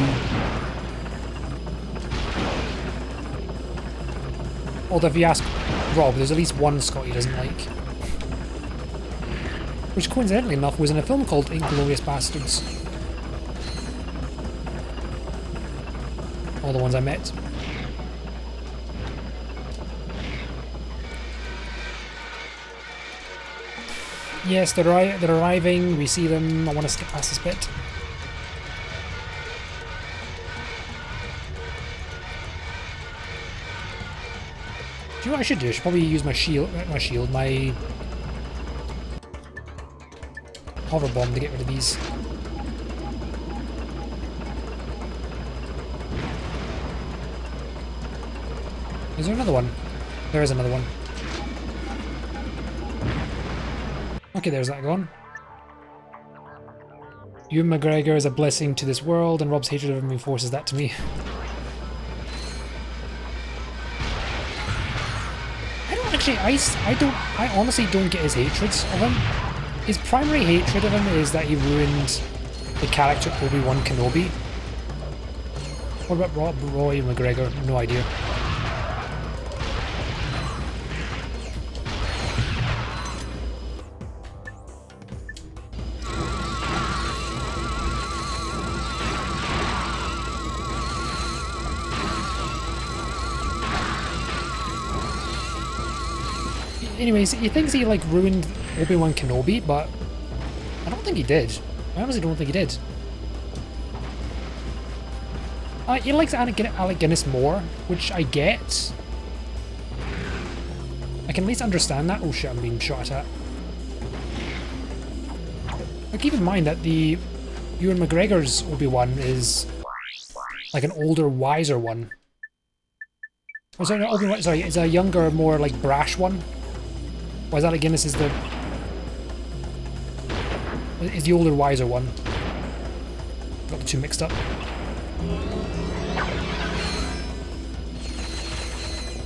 Although if you ask Rob, there's at least one Scot he doesn't like. Which coincidentally enough was in a film called Inglourious Bastards. All the ones I met. Yes, they're arriving, we see them, I want to skip past this bit. Do you know what I should do? I should probably use my my hover bomb to get rid of these. Is there another one? There is another one. Okay, there's that gone. Ewan McGregor is a blessing to this world, and Rob's hatred of him reinforces that to me. I honestly don't get his hatreds of him. His primary hatred of him is that he ruined the character Obi-Wan Kenobi. What about Roy McGregor? No idea. Anyways, he thinks he like ruined Obi-Wan Kenobi, but I don't think he did. I honestly don't think he did. He likes Alec Guinness more, which I get. I can at least understand that. Oh shit, I'm being shot at. But keep in mind that the Ewan McGregor's Obi-Wan is like an older, wiser one. Oh, sorry, not Obi-Wan, sorry, it's a younger, more like brash one. Whereas Alec Guinness is the Is the older, wiser one. Got the two mixed up.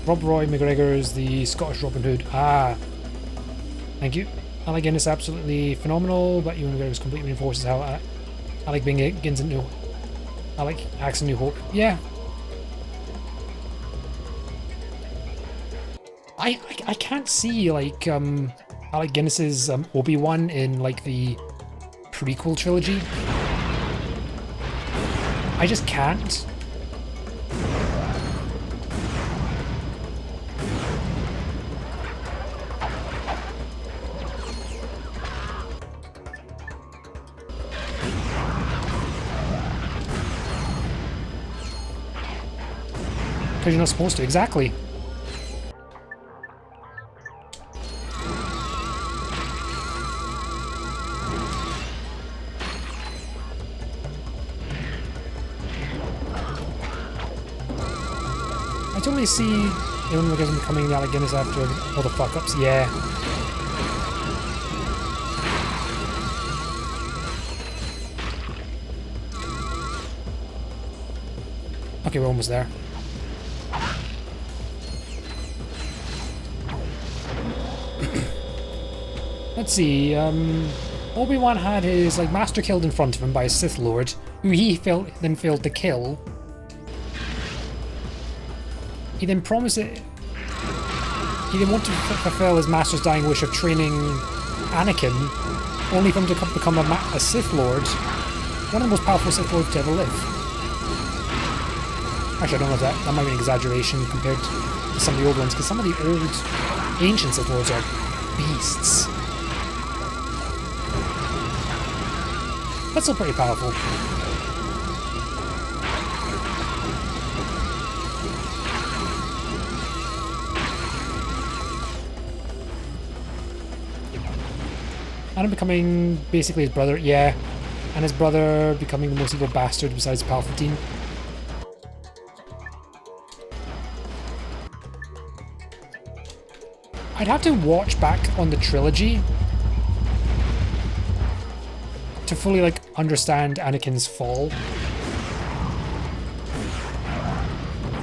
Rob Roy McGregor is the Scottish Robin Hood. Ah. Thank you. Alec Guinness absolutely phenomenal, but Ewan McGregor's completely reinforces how Alec begins into Alec acts in New Hope. Yeah. I can't see like Alec Guinness's Obi-Wan in like the prequel trilogy. I just can't. Because you're not supposed to, exactly. I totally see Ewan McGregor becoming the Alec Guinness after all the fuck-ups, yeah. Okay, we're almost there. Let's see, Obi-Wan had his like master killed in front of him by a Sith Lord, who he then failed to kill. He then promised it. He then wanted to fulfill his master's dying wish of training Anakin, only for him to become a Sith Lord, one of the most powerful Sith Lords to ever live. Actually, I don't know if that might be an exaggeration compared to some of the old ones, because some of the old ancient Sith Lords are beasts. That's still pretty powerful. And becoming basically his brother, yeah. And his brother becoming the most evil bastard besides Palpatine. I'd have to watch back on the trilogy to fully like understand Anakin's fall,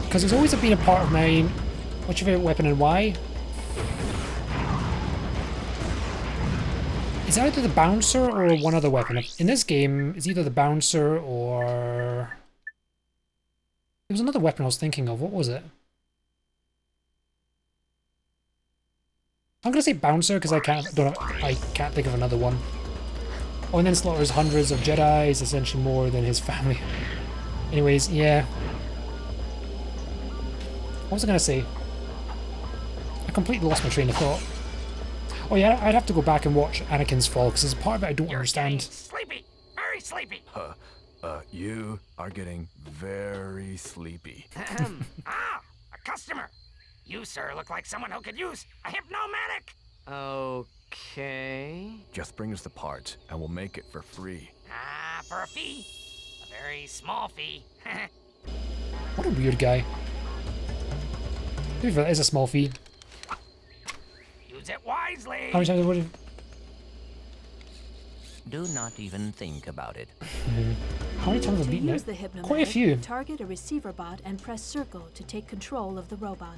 because it's always been a part of mine. What's your favorite weapon and why? It's either the bouncer or one other weapon. In this game, it's either the bouncer or there was another weapon I was thinking of. What was it? I'm gonna say bouncer because I can't think of another one. Oh, and then slaughters hundreds of Jedi is essentially more than his family. Anyways, yeah. What was I gonna say? I completely lost my train of thought. Oh yeah, I'd have to go back and watch Anakin's fall because there's a part of it I don't understand.
Sleepy, very sleepy.
You are getting very sleepy.
Ah, a customer. You, sir, look like someone who could use a hypnomatic.
Okay.
Just bring us the parts, and we'll make it for free.
Ah, for a fee. A very small fee.
What a weird guy. Maybe that is a small fee.
Use it wisely.
Do not even think about it.
How many times have I beaten it? Quite a few.
Target a receiver bot and press circle to take control of the robot.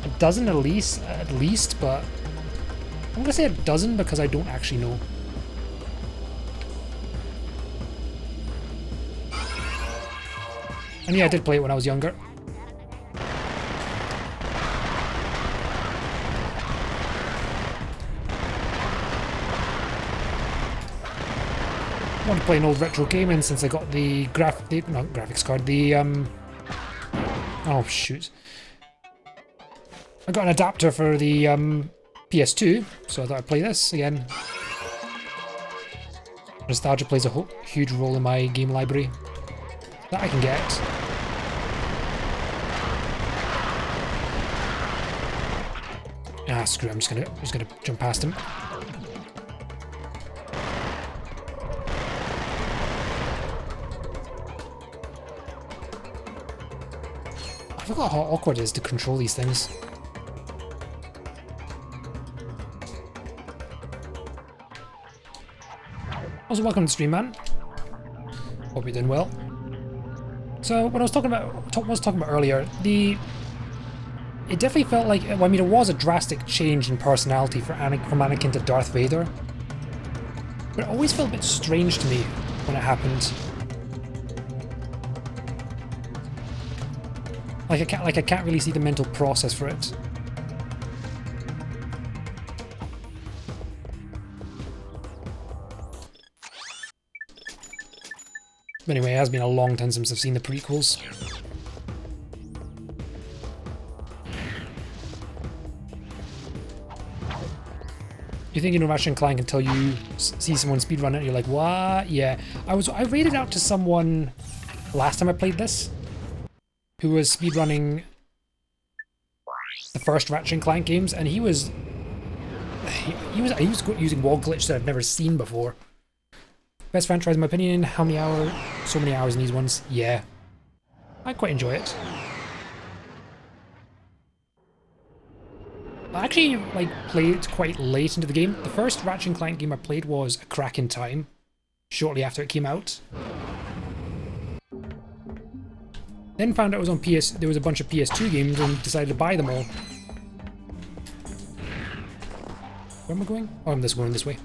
A dozen at least, but I'm gonna say a dozen because I don't actually know. And yeah, I did play it when I was younger. I want to play an old retro game, and since I got the graphics card, the oh shoot. I got an adapter for the PS2, so I thought I'd play this again. Nostalgia plays a huge role in my game library that I can get. Ah, screw it, I'm just gonna jump past him. I forgot how awkward it is to control these things. Also, welcome to the stream, man. Hope you're doing well. So, what I was talking about earlier, it definitely felt like, well, I mean, it was a drastic change in personality from Anakin to Darth Vader, but it always felt a bit strange to me when it happened. Like I can't really see the mental process for it. But anyway, it has been a long time since I've seen the prequels. You think you know Ratchet Clank until you see someone speedrun it and you're like, what? Yeah. I rated out to someone last time I played this who was speedrunning the first Ratchet Clank games, and he was using wall glitch that I've never seen before. Best franchise in my opinion. How many hours? So many hours in these ones. Yeah. I quite enjoy it. I actually played quite late into the game. The first Ratchet Clank game I played was A Crack in Time, shortly after it came out. Then found out it was on PS. There was a bunch of PS2 games and decided to buy them all. Where am I going? Oh, I'm just going this way.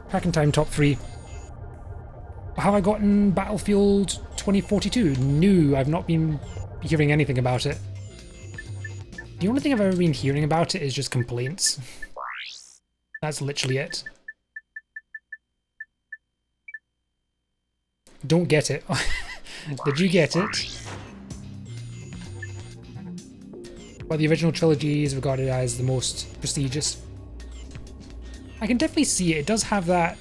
Crack in Time top 3. Have I gotten Battlefield 2042? No, I've not been hearing anything about it. The only thing I've ever been hearing about it is just complaints. That's literally it. Don't get it. Did you get it? Well, the original trilogy is regarded as the most prestigious. I can definitely see it. It does have that.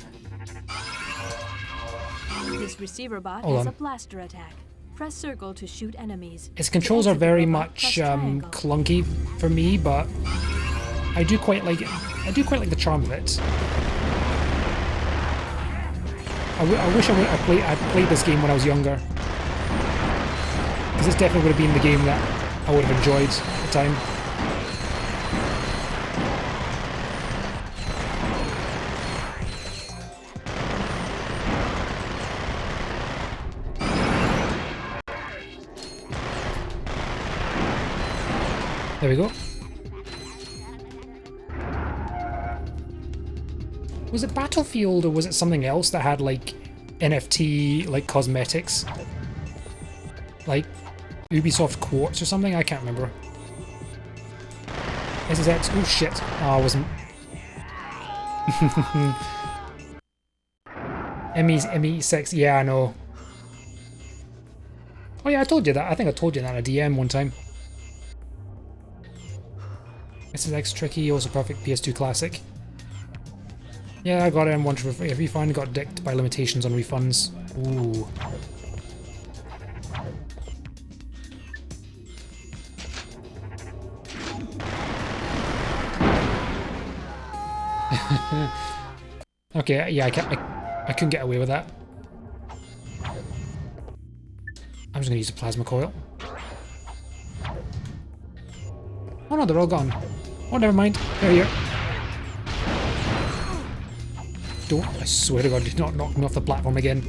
This receiver bot has a blaster attack. Press circle to shoot enemies.
Its controls are very much clunky for me, but I do quite like it. I do quite like the charm of it. I wish I played this game when I was younger, because this definitely would have been the game that I would have enjoyed at the time. There we go. Was it Battlefield or was it something else that had like NFT like cosmetics? Like Ubisoft Quartz or something? I can't remember. SSX. Oh shit. Oh, I wasn't. ME6. Yeah, I know. Oh yeah, I told you that. I think I told you that in a DM one time. SSX tricky, also perfect PS2 classic. Yeah, I got it and wanted a refund, got dicked by limitations on refunds. Ooh. Okay, yeah, I couldn't get away with that. I'm just gonna use a plasma coil. Oh no, they're all gone. Oh, never mind. They're here. Don't, I swear to God, do not knock me off the platform again.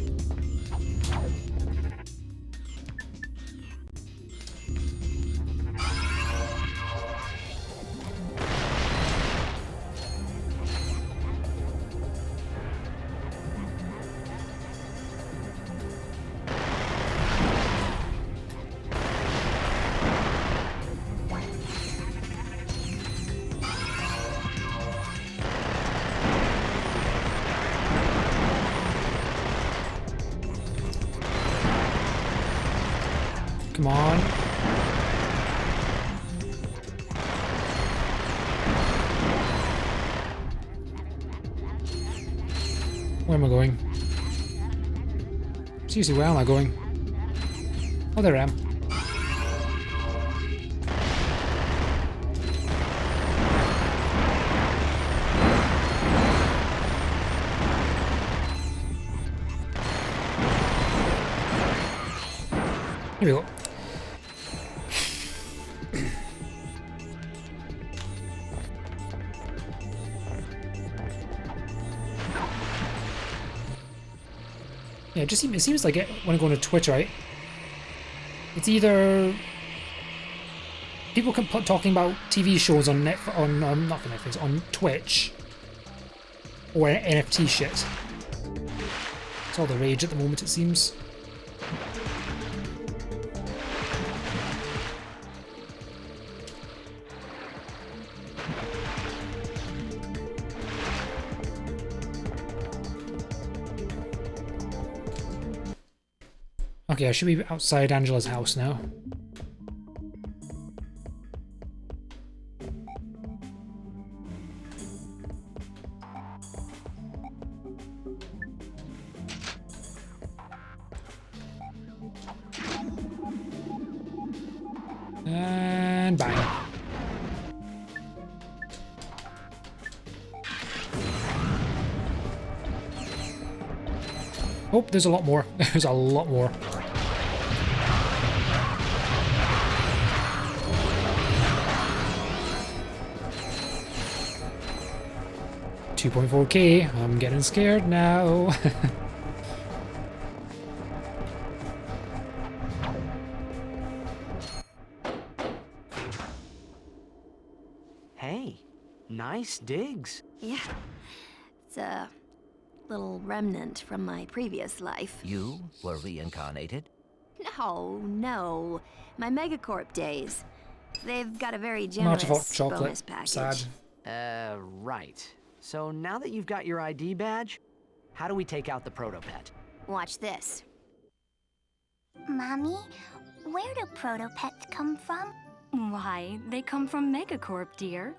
Come on. Where am I going? Seriously, where am I going? Oh, there I am. Here we go. Yeah, it seems like when I go on Twitter, it's either people talking about TV shows on not for Netflix, on Twitch, or NFT shit. It's all the rage at the moment, it seems. Okay, I should be outside Angela's house now. And bang. Oh, there's a lot more. There's a lot more. $2.4K. I'm getting scared now.
Hey, nice digs.
Yeah. It's a little remnant from my previous life.
You were reincarnated?
No. My Megacorp days. They've got a very generous bonus package.
Sad.
Right. So now that you've got your ID badge, how do we take out the protopet?
Watch this.
Mommy, where do protopets come from?
Why, they come from Megacorp, dear.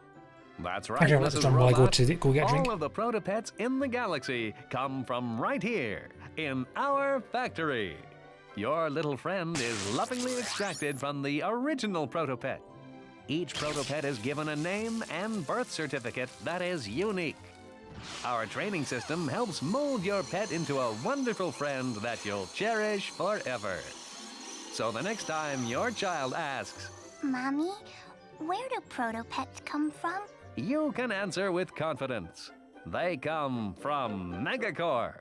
That's right,
Actually, let's
Mrs.
while I
Robot.
go get a drink.
All of the protopets in the galaxy come from right here, in our factory. Your little friend is lovingly extracted from the original protopet. Each protopet is given a name and birth certificate that is unique. Our training system helps mold your pet into a wonderful friend that you'll cherish forever. So the next time your child asks,
Mommy, where do protopets come from?
you can answer with confidence. They come from Megacorp.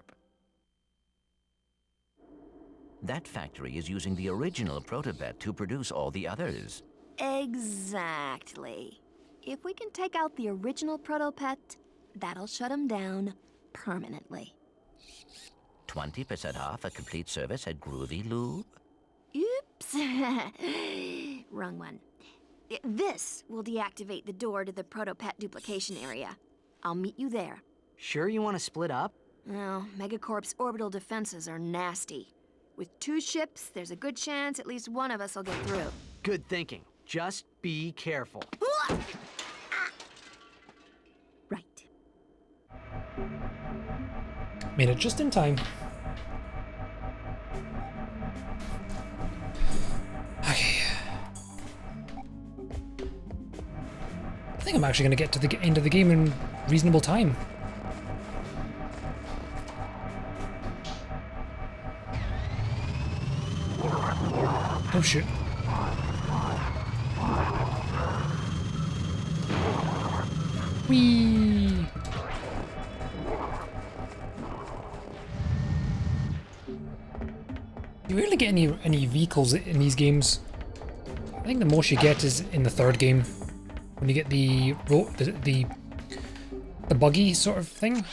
That factory is using the original protopet to produce all the others.
Exactly. If we can take out the original protopet, that'll shut him down permanently.
20% off a complete service at Groovy Lube?
Oops. Wrong one. This will deactivate the door to the protopet duplication area. I'll meet you there.
Sure you want to split up?
Well, Megacorp's orbital defenses are nasty. With 2 ships, there's a good chance at least one of us will get through.
Good thinking. Just be careful.
Right.
Made it just in time. Okay. I think I'm actually going to get to the end of the game in reasonable time. Oh shit. Whee! You rarely get any vehicles in these games. I think the most you get is in the 3rd game, when you get the buggy sort of thing.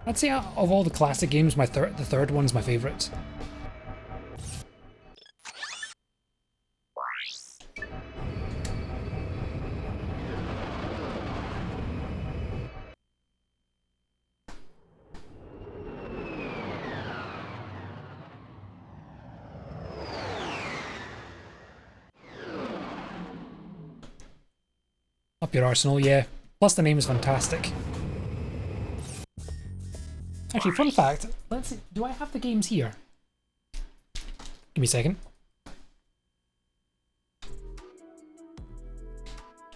I'd say out of all the classic games, the 3rd one's my favourite. Up your arsenal, yeah. Plus the name is fantastic. Actually, fun fact, let's see, do I have the games here? Give me a second.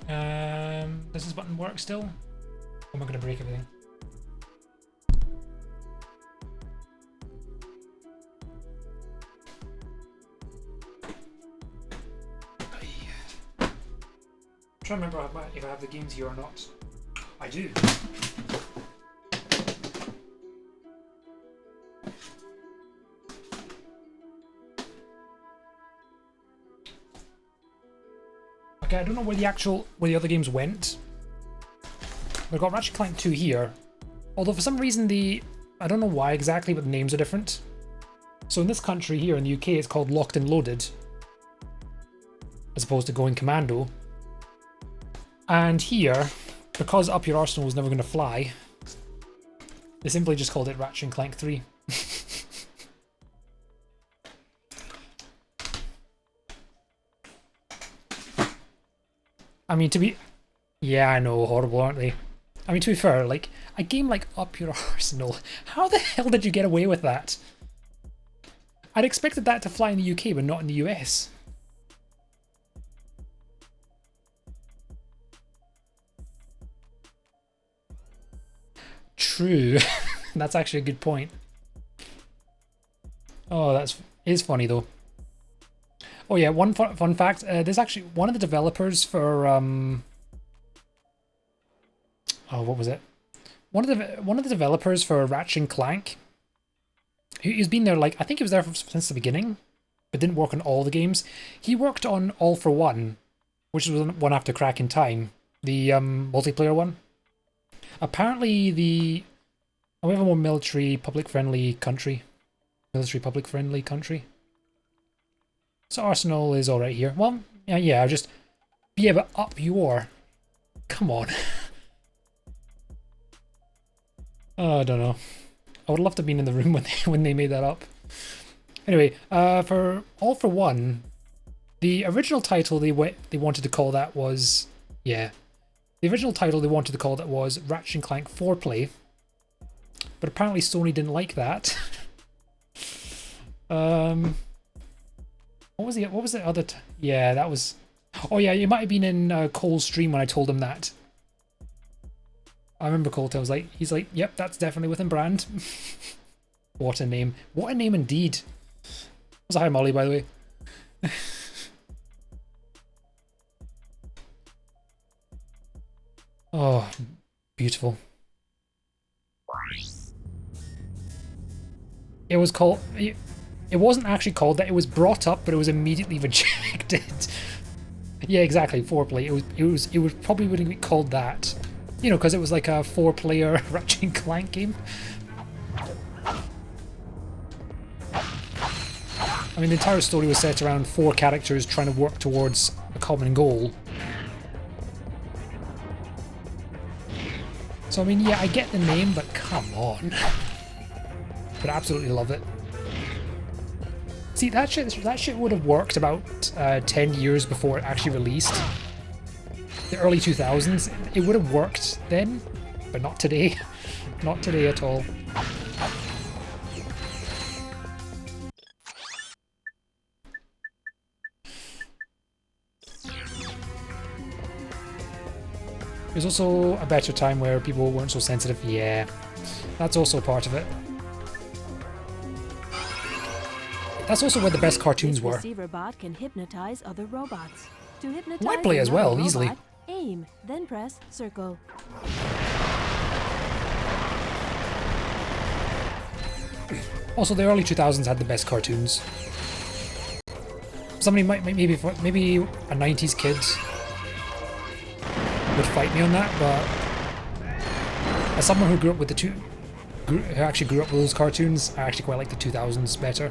Does this button work still? Or am I going to break everything? I'm trying to remember if I have the games here or not. I do. Okay, I don't know where the other games went. We've got Ratchet Clank 2 here. Although for some reason I don't know why exactly, but the names are different. So in this country here in the UK, it's called Locked and Loaded, as opposed to Going Commando. And here, because Up Your Arsenal was never going to fly, they simply just called it Ratchet Clank 3. I mean, yeah, I know, horrible, aren't they? I mean, to be fair, like, a game like Up Your Arsenal, how the hell did you get away with that? I'd expected that to fly in the UK, but not in the US. True. That's actually a good point. Oh, is funny though. Oh yeah, one fun fact. There's actually one of the developers for oh, what was it? One of the developers for Ratchet Clank. He's been there, like, I think he was there since the beginning, but didn't work on all the games. He worked on All for One, which was one after Crack in Time, the multiplayer one. Apparently we have a more military public friendly country. So Arsenal is alright here. Well, yeah, but Up Your, come on. Oh, I don't know. I would love to have been in the room when they made that up. Anyway, for All for One, the original title they wanted to call that was, yeah, the original title they wanted to call that was Ratchet Clank 4Play, but apparently Sony didn't like that. What was the other? Yeah, that was. Oh yeah, it might have been in Cole's stream when I told him that. I remember Cole he's like, yep, that's definitely within brand. What a name. What a name indeed. Was a hi Molly, by the way. Oh, beautiful. It was called... It wasn't actually called that. It was brought up, but it was immediately rejected. Yeah, exactly. 4-play. It was probably wouldn't be called that. You know, because it was like a 4-player Ratchet Clank game. I mean, the entire story was set around 4 characters trying to work towards a common goal. So, I mean, yeah, I get the name, but come on. But I absolutely love it. See, that shit would have worked about 10 years before it actually released. The early 2000s, it would have worked then, but not today. Not today at all. There's also a better time where people weren't so sensitive. Yeah, that's also part of it. That's also where the best cartoons were.
Receiver bot can hypnotize other robots. To hypnotize
Might play as well,
robot,
easily.
Aim, then press circle.
Also, the early 2000s had the best cartoons. Somebody maybe a 90s kid would fight me on that, but as someone who grew up with who actually grew up with those cartoons, I actually quite like the 2000s better.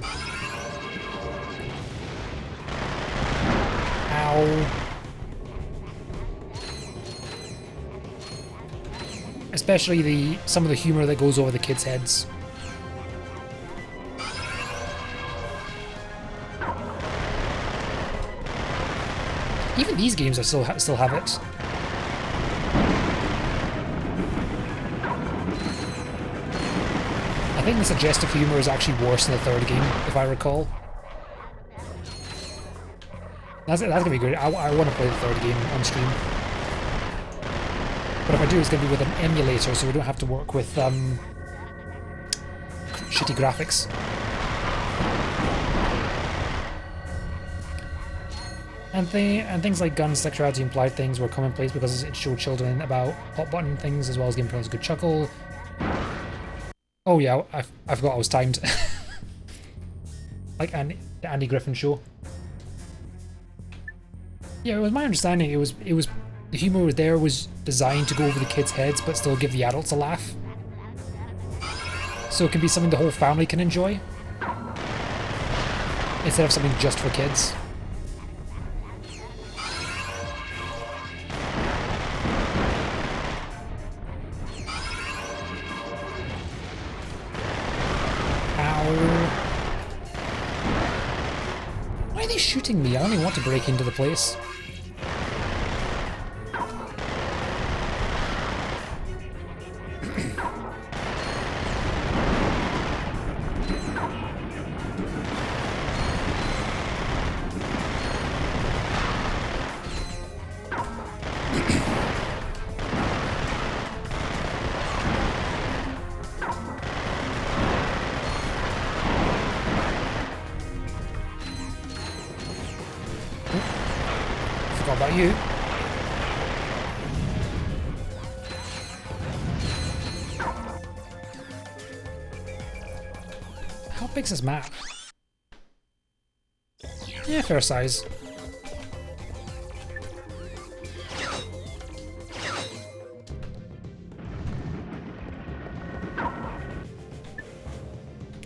Ow. Especially some of the humor that goes over the kids' heads. Even these games still have it. I think the suggestive humor is actually worse in the third game, if I recall. That's gonna be great. I want to play the third game on stream. But if I do, it's gonna be with an emulator, so we don't have to work with shitty graphics. And things like guns, sexuality, implied things were commonplace because it showed children about hot button things as well as giving players a good chuckle. Oh yeah, I forgot I was timed. Like the Andy Griffin show. Yeah, it was my understanding it was the humor there was designed to go over the kids' heads but still give the adults a laugh. So it can be something the whole family can enjoy. Instead of something just for kids. Why are they shooting me? I only want to break into the place. Forgot about you. How big's this map? Yeah, fair size.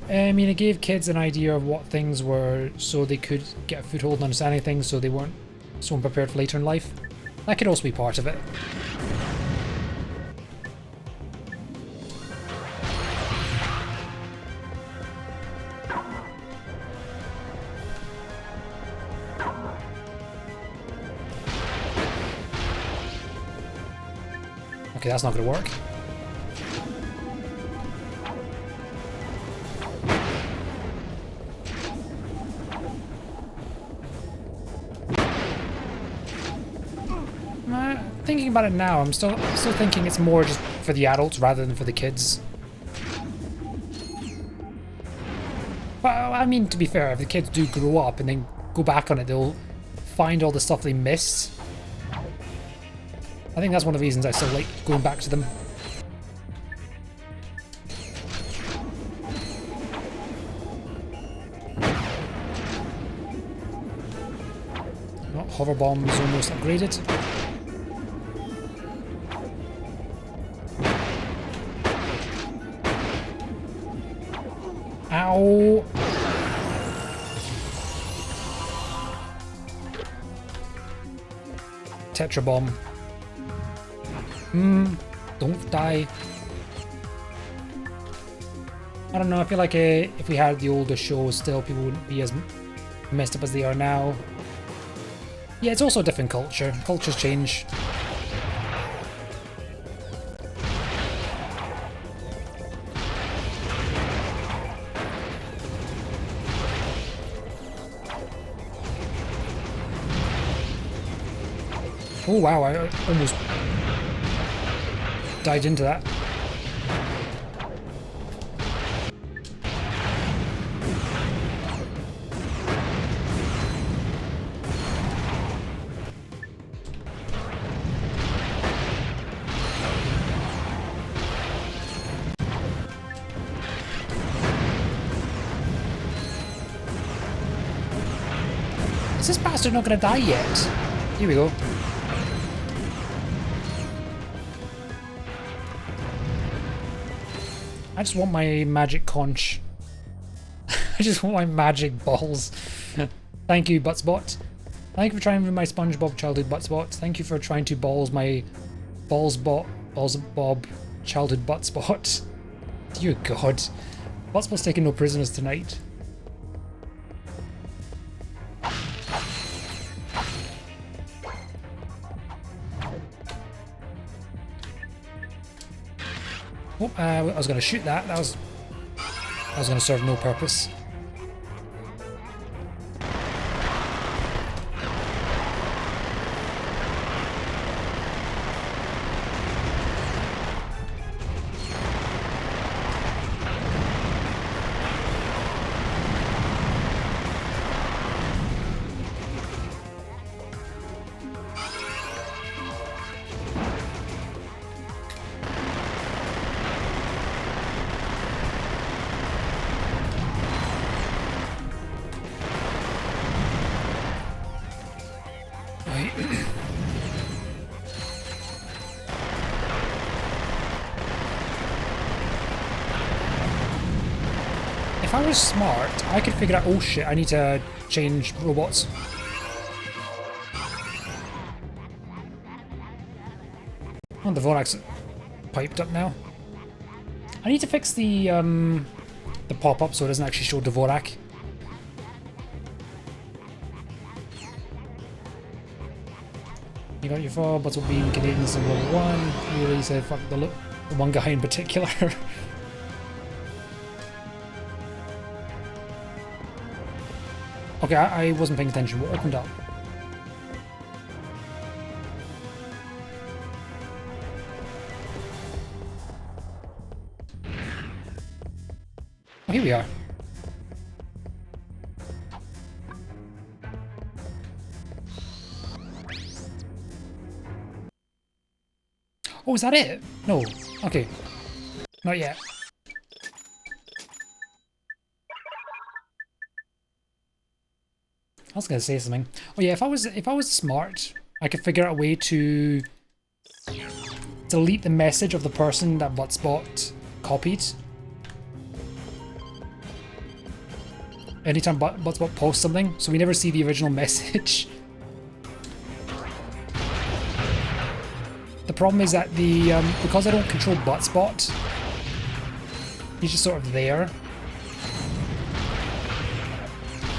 I mean, it gave kids an idea of what things were so they could get a foothold in understanding things so they weren't so unprepared for later in life. That could also be part of it. Okay, that's not going to work. Thinking about it now, I'm still thinking it's more just for the adults rather than for the kids. Well, I mean, to be fair, if the kids do grow up and then go back on it, they'll find all the stuff they missed. I think that's one of the reasons I still like going back to them. Oh, hover bomb is almost upgraded. Ow! Tetra bomb. Don't die. I don't know, I feel like if we had the older shows still, people wouldn't be as messed up as they are now. Yeah, it's also a different culture. Cultures change. Oh wow, I almost dived into that. Is this bastard not gonna die yet? Here we go. I just want my magic conch. I just want my magic balls. Thank you, Buttsbot. Thank you for trying with my SpongeBob childhood Buttsbot. Thank you for trying to balls my Bob childhood Buttsbot. Dear God. Buttsbot's taking no prisoners tonight. Oh, I was going to shoot that. That was going to serve no purpose. If I was smart, I could figure out, oh shit, I need to change robots. Oh, the Vorak's piped up now. I need to fix the pop-up so it doesn't actually show Dvorak. You got your 4, Bottle Beam, Canadian Symbol 1. Really said fuck the one guy in particular. Okay, I wasn't paying attention. What opened up? Oh, here we are. Oh, is that it? No. Okay. Not yet. I was gonna say something. Oh yeah, if I was smart, I could figure out a way to delete the message of the person that Butspot copied. Anytime Butspot posts something, so we never see the original message. The problem is that because I don't control Butspot, he's just sort of there.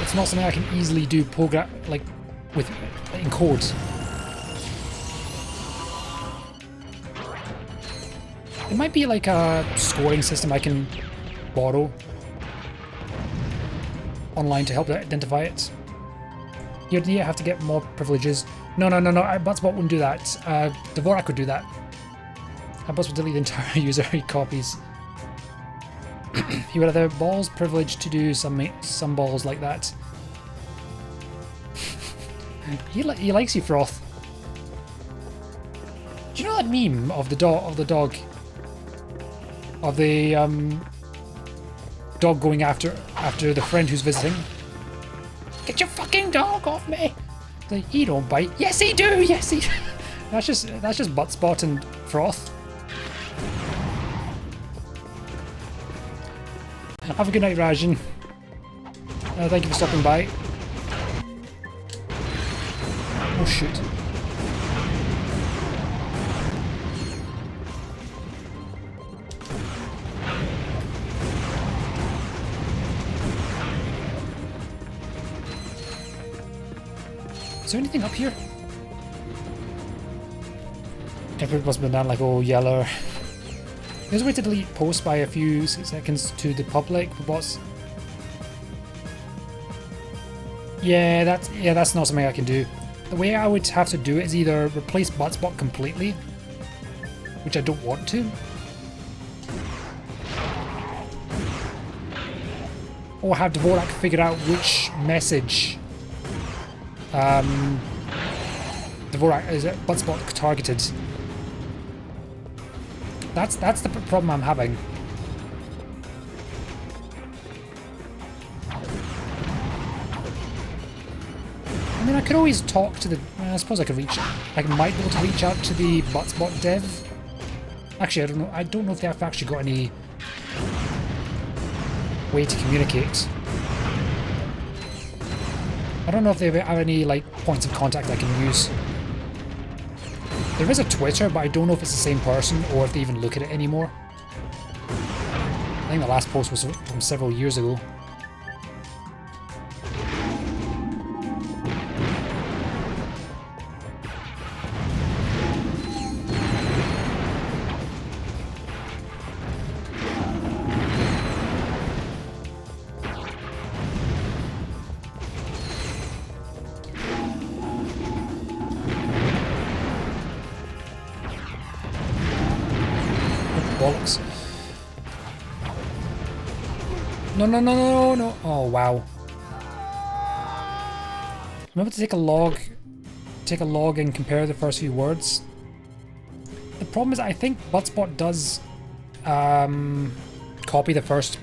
It's not something I can easily do in code. It might be like a scoring system I can borrow online to help identify it. You'd have to get more privileges. No, Butspot wouldn't do that. Dvorak would do that. Butspot would delete the entire user he copies. He would have the balls privilege to do some balls like that. He likes you, Froth. Do you know that meme of the dog dog going after the friend who's visiting? Get your fucking dog off me! Like, he don't bite. Yes, he do. Yes, he. That's just Butspot and Froth. Have a good night, Rajan. Thank you for stopping by. Oh shoot. Is there anything up here? Everyone must have been down like, oh, yeller. There's a way to delete posts by a few seconds to the public. What's... Yeah, that's not something I can do. The way I would have to do it is either replace Butspot completely, which I don't want to, or have Dvorak figure out which message Dvorak is Butspot targeted. That's the problem I'm having. I mean, I could always talk to the... I suppose I could might be able to reach out to the Butspot dev. Actually, I don't know if they've actually got any way to communicate. I don't know if they have any points of contact I can use. There is a Twitter, but I don't know if it's the same person or if they even look at it anymore. I think the last post was from several years ago. Bollocks. No. Oh, wow. I'm able to take a log and compare the first few words. The problem is I think Butspot does copy the first,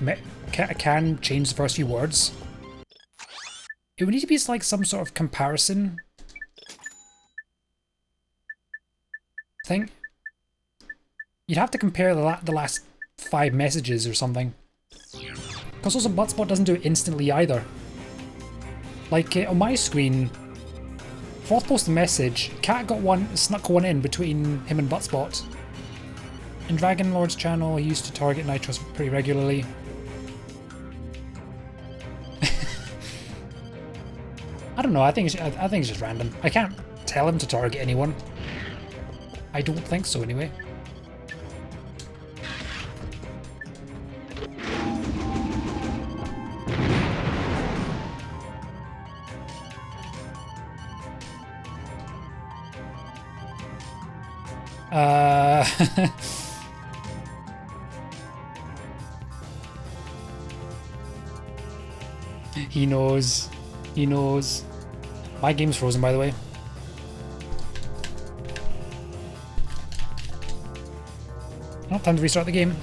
can change the first few words. It would need to be like some sort of comparison thing. You'd have to compare the last 5 messages or something. Plus also Butspot doesn't do it instantly either. Like on my screen, Froth posted a message, Cat snuck one in between him and Butspot. In Dragon Lord's channel, he used to target Nitros pretty regularly. I don't know, I think it's just random. I can't tell him to target anyone. I don't think so anyway. He knows. He knows. My game's frozen, by the way. Oh, time to restart the game.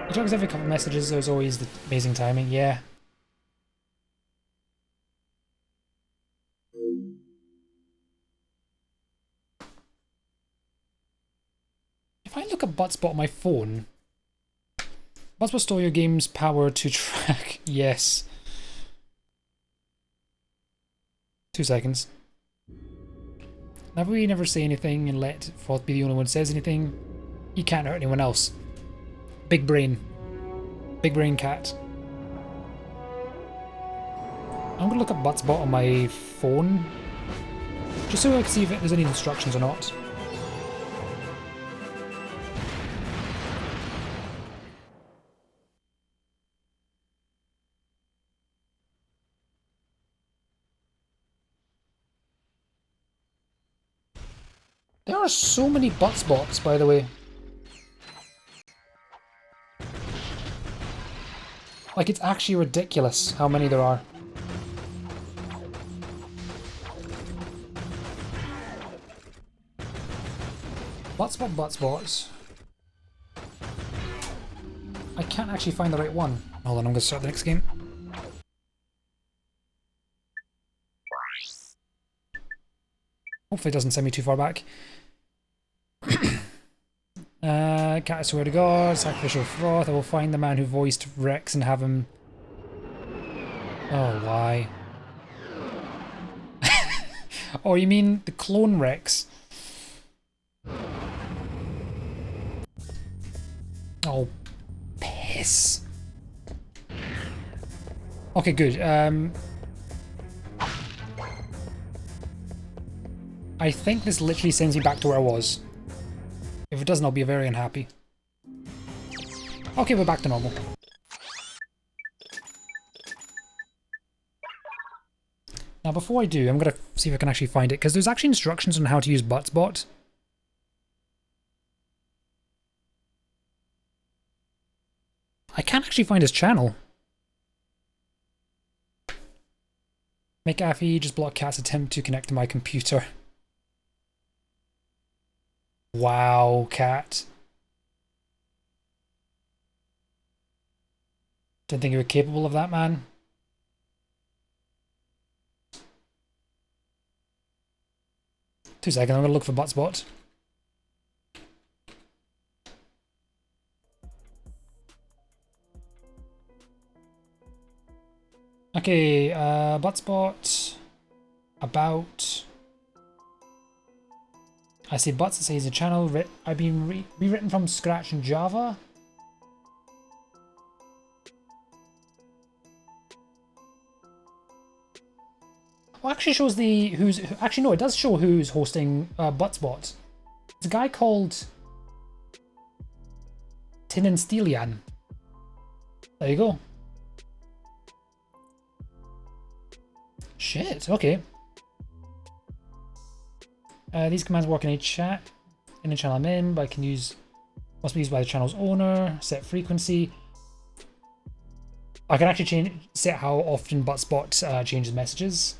He talks every couple of messages, there's always the amazing timing, yeah. If I look at Butspot on my phone, Butspot store your game's power to track. Yes. 2 seconds. Now if we never say anything and let Froth be the only one who says anything, he can't hurt anyone else. Big brain. Big brain cat. I'm gonna look up Butspot on my phone, just so I can see if there's any instructions or not. There are so many Butspots, by the way. Like, it's actually ridiculous how many there are. Butspots. I can't actually find the right one. Hold on, I'm gonna start the next game. Hopefully it doesn't send me too far back. Cat, I swear to God, sacrificial Froth. I will find the man who voiced Rex and have him... Oh, why? Oh, you mean the clone Rex? Oh, piss. Okay, good. I think this literally sends me back to where I was. If it doesn't, I'll be very unhappy. Okay, we're back to normal. Now, before I do, I'm going to see if I can actually find it, because there's actually instructions on how to use Butspot. I can't actually find his channel. Make Affy just block Cat's attempt to connect to my computer. Wow, Cat. Didn't think you were capable of that, man. Two seconds, I'm gonna look for Butspot. Okay, Butspot. About. I see Butts, it says a channel I've been rewritten from scratch in Java. Well, actually shows the who's actually no, it does show who's hosting Butspot. It's a guy called Tinenstelian. There you go. Shit. Okay. These commands work in a chat, in the channel I'm in, but I can use, must be used by the channel's owner, set frequency. I can actually set how often Butspot changes messages.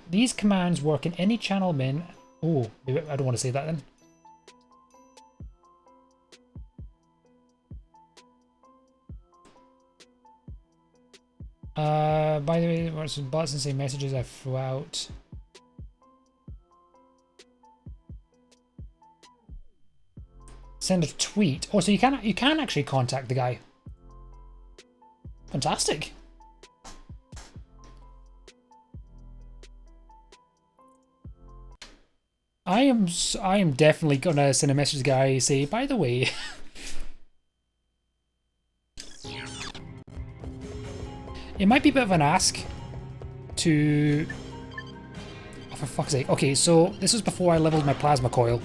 These commands work in any channel I'm in. Oh, maybe I don't want to say that then. By the way, what's some bullets and say messages I threw out. Send a tweet. Oh, so you can actually contact the guy. Fantastic. I am definitely gonna send a message to the guy, say, by the way. It might be a bit of an ask to... Oh, for fuck's sake. Okay, so this was before I leveled my plasma coil.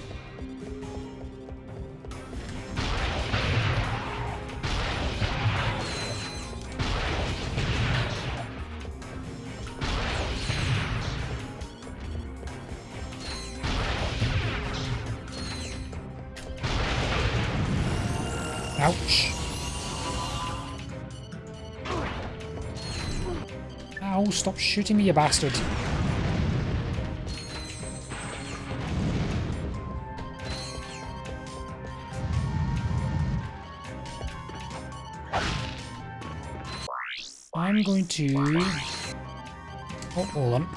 Ouch. Ow, stop shooting me, you bastard. I'm going to... Oh, hold on.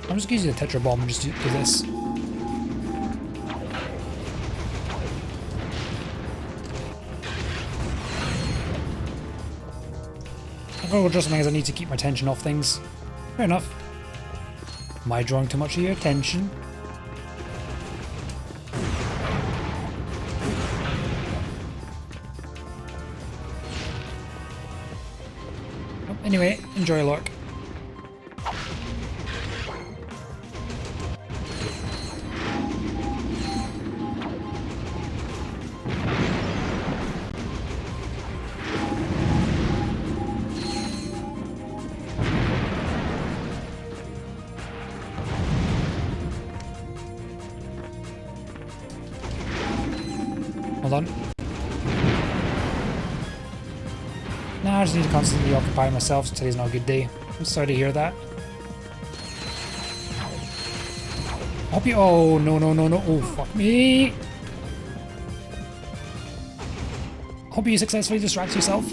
I'm just going to use the Tetra Bomb just to do this. I'm going to just because I need to keep my attention off things. Fair enough. Am I drawing too much of your attention? Oh, anyway, enjoy your luck. Hold on. Nah, I just need to constantly occupy myself, so today's not a good day. I'm sorry to hear that. Hope you... Oh, no, no, no, no. Oh, fuck me. Hope you successfully distract yourself.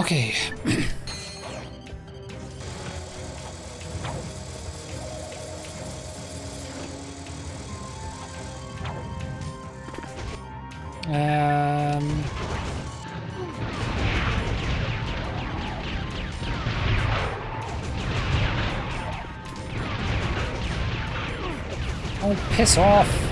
Okay. Oh, piss off.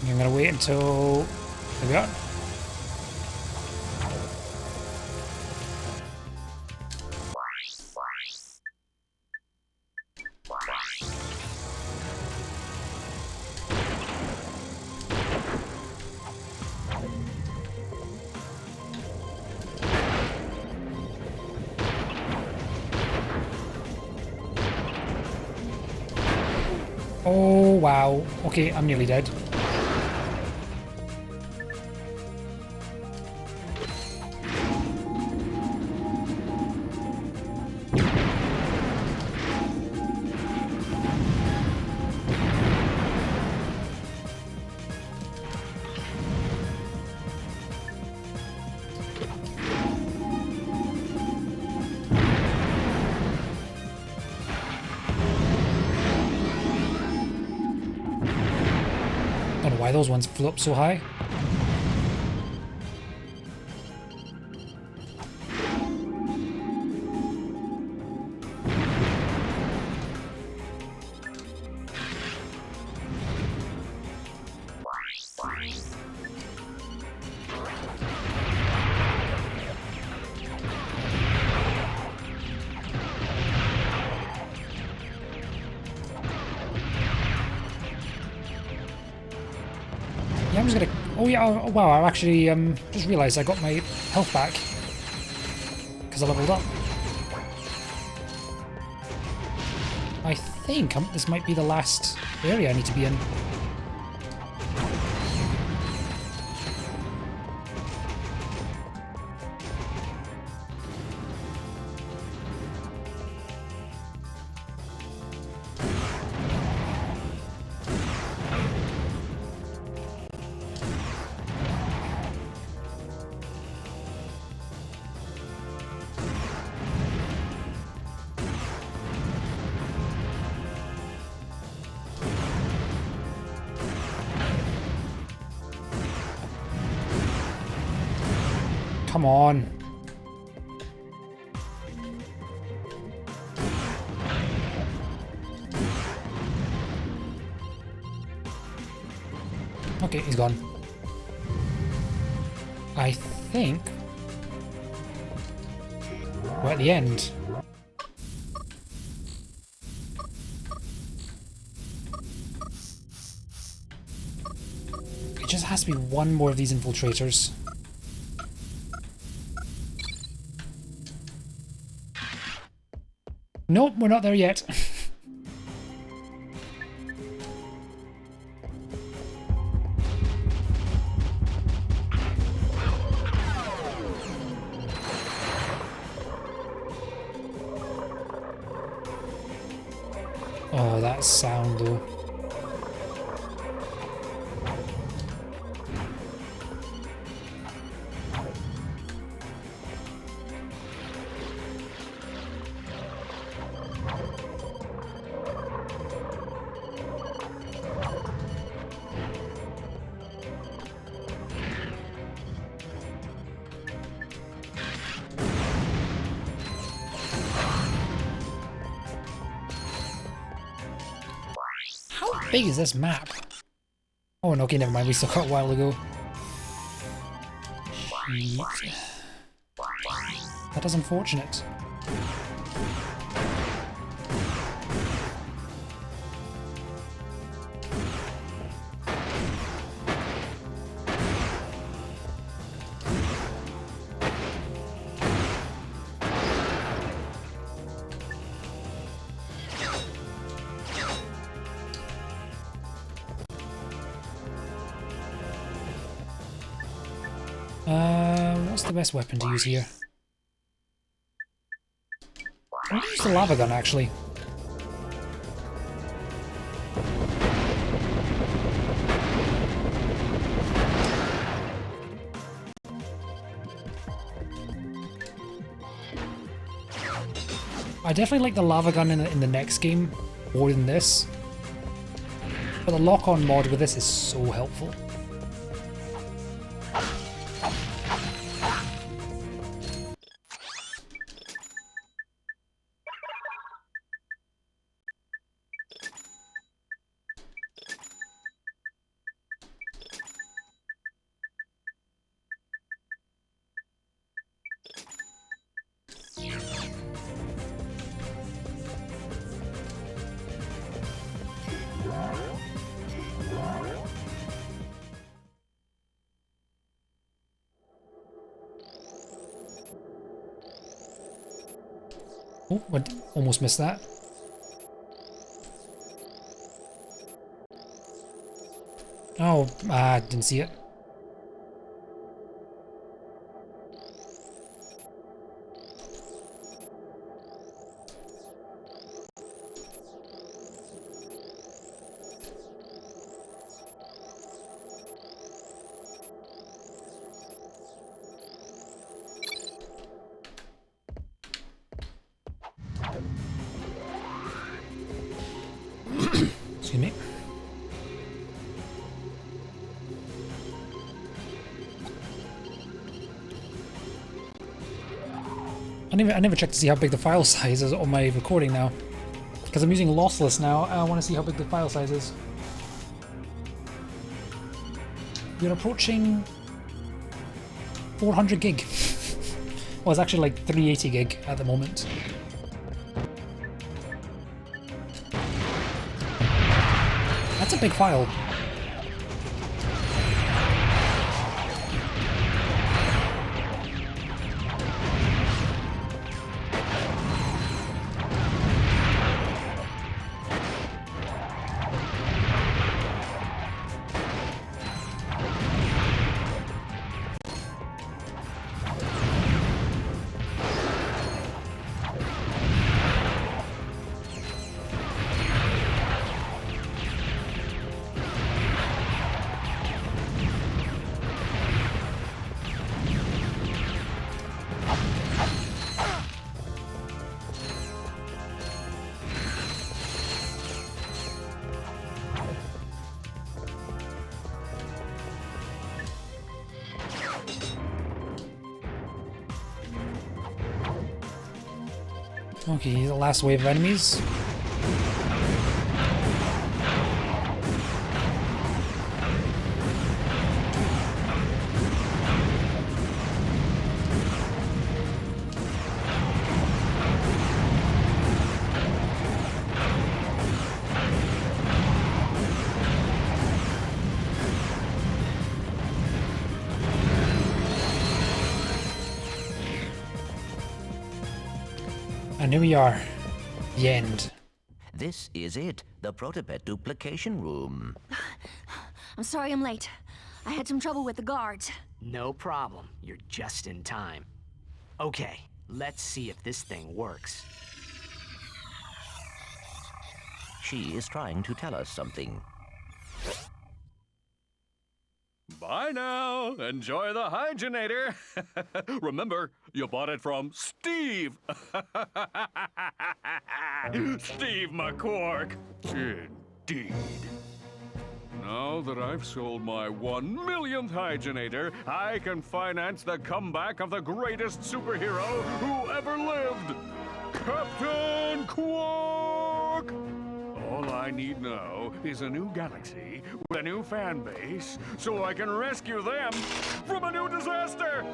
I'm gonna wait until... There we go. Oh, wow. Okay, I'm nearly dead. I don't know why those ones flew up so high. Yeah, I'm just gonna... Oh yeah, oh, wow, I actually just realised I got my health back. Because I leveled up. I think this might be the last area I need to be in. Come on. Okay, he's gone. I think we're at the end. It just has to be one more of these infiltrators. Nope, we're not there yet. Oh, that sound though. How big is this map? Oh, no, okay, never mind. We still got a while to go. Shit. That is unfortunate. What's the best weapon to use here? I'm gonna use the lava gun, actually. I definitely like the lava gun in the next game more than this. But the lock-on mod with this is so helpful. Oh, I almost missed that. Oh, didn't see it. Excuse me. I never checked to see how big the file size is on my recording now. Because I'm using lossless now, I want to see how big the file size is. We're approaching 400 gig. Well, it's actually like 380 gig at the moment. That's a big file. Okay, the last wave of enemies. And here we are. The end.
This is it, the Protopet duplication room.
I'm sorry I'm late. I had some trouble with the guards.
No problem. You're just in time. Okay, let's see if this thing works.
She is trying to tell us something.
Bye now. Enjoy the hygienator. Remember, you bought it from Steve. Steve McQuark. Indeed. Now that I've sold my 1 millionth hygienator, I can finance the comeback of the greatest superhero who ever lived, Captain Quark! All I need now is a new galaxy with a new fan base, so I can rescue them from a new disaster!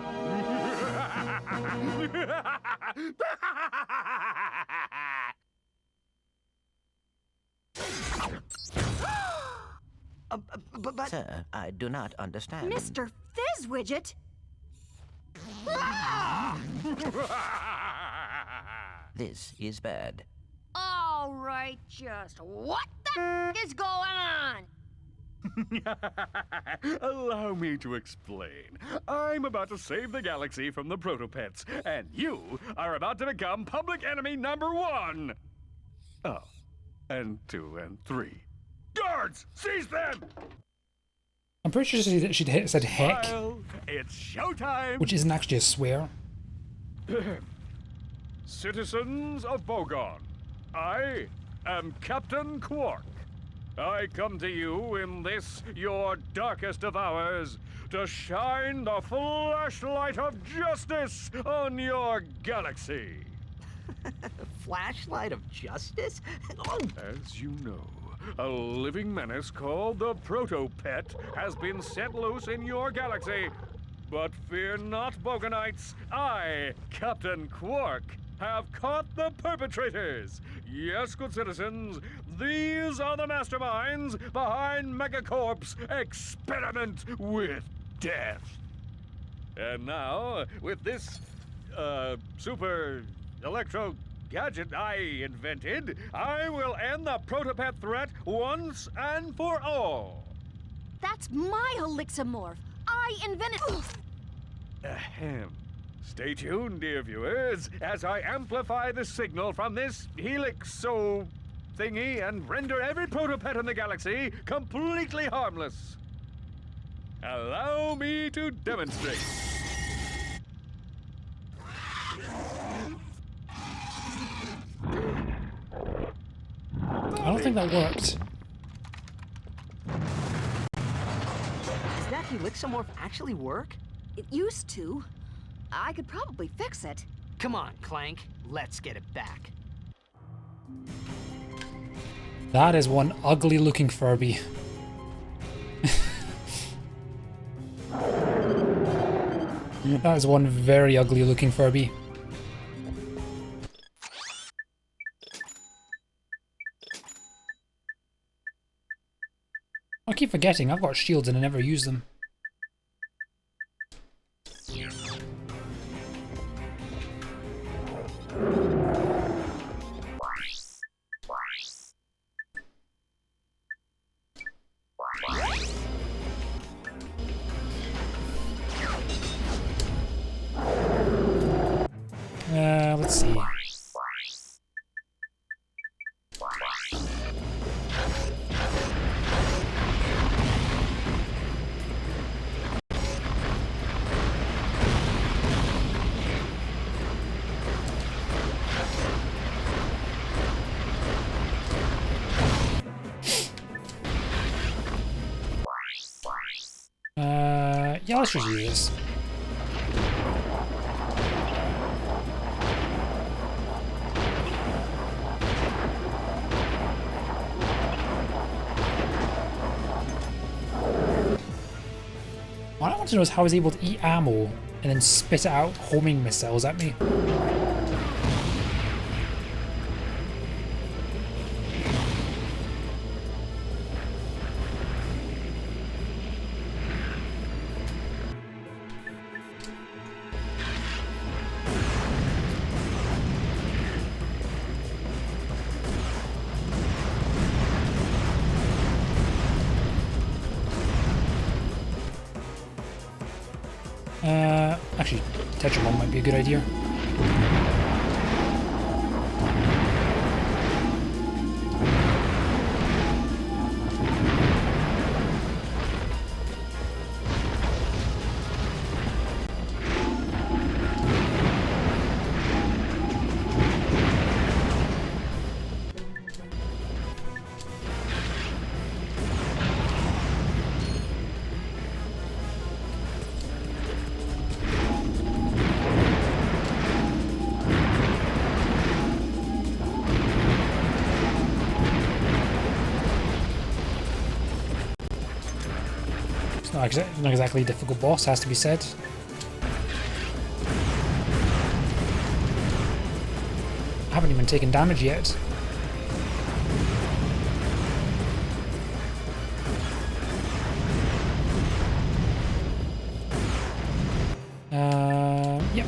But
Sir, I do not understand.
Mr. Fizzwidget?
This is bad.
All right, just what the is going on?
Allow me to explain. I'm about to save the galaxy from the Protopets, and you are about to become public enemy #1! Oh, and 2 and 3. Guards, seize them!
I'm pretty sure she said heck,
Well, it's showtime!
which isn't actually a swear.
Citizens of Bogon, I am Captain Quark. I come to you in this, your darkest of hours, to shine the flashlight of justice on your galaxy.
Flashlight of justice?
As you know, a living menace called the Protopet has been set loose in your galaxy. But fear not, Bogonites. I, Captain Quark, have caught the perpetrators. Yes, good citizens, these are the masterminds behind Megacorp's experiment with death. And now, with this, super electro gadget I invented, I will end the Protopet threat once and for all.
That's my Elixamorph. I invented.
Ahem. Stay tuned, dear viewers, as I amplify the signal from this helixo thingy and render every Protopet in the galaxy completely harmless. Allow me to demonstrate.
I don't think that worked.
Does that Helixamorph actually work?
It used to. I could probably fix it.
Come on, Clank. Let's get it back.
That is one ugly looking Furby. That is one very ugly looking Furby. I keep forgetting, I've got shields and I never use them. Let's see. Yeah, let's just use this. to know is how he's able to eat ammo and then spit out homing missiles at me. Actually, Tetramon might be a good idea. Not exactly a difficult boss, has to be said. I haven't even taken damage yet. Yep.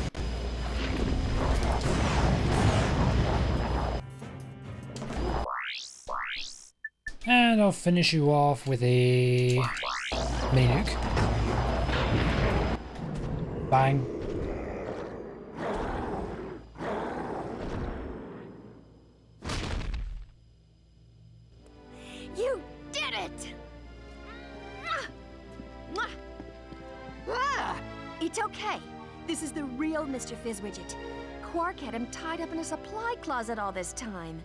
And I'll finish you off with a mini nuke. Bang.
You did it! It's okay. This is the real Mr. Fizzwidget. Quark had him tied up in a supply closet all this time.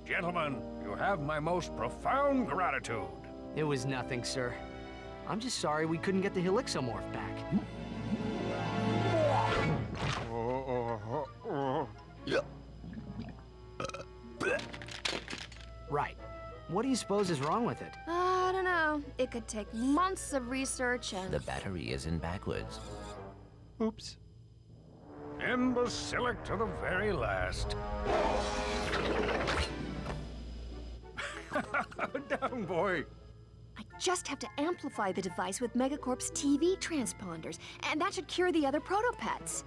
Gentlemen, you have my most profound gratitude.
It was nothing, sir. I'm just sorry we couldn't get the Helixomorph back. Right. What do you suppose is wrong with it?
I don't know. It could take months of research and...
The battery is in backwards.
Oops. Imbecilic to the very last. Down, boy.
I just have to amplify the device with Megacorp's TV transponders, and that should cure the other protopets.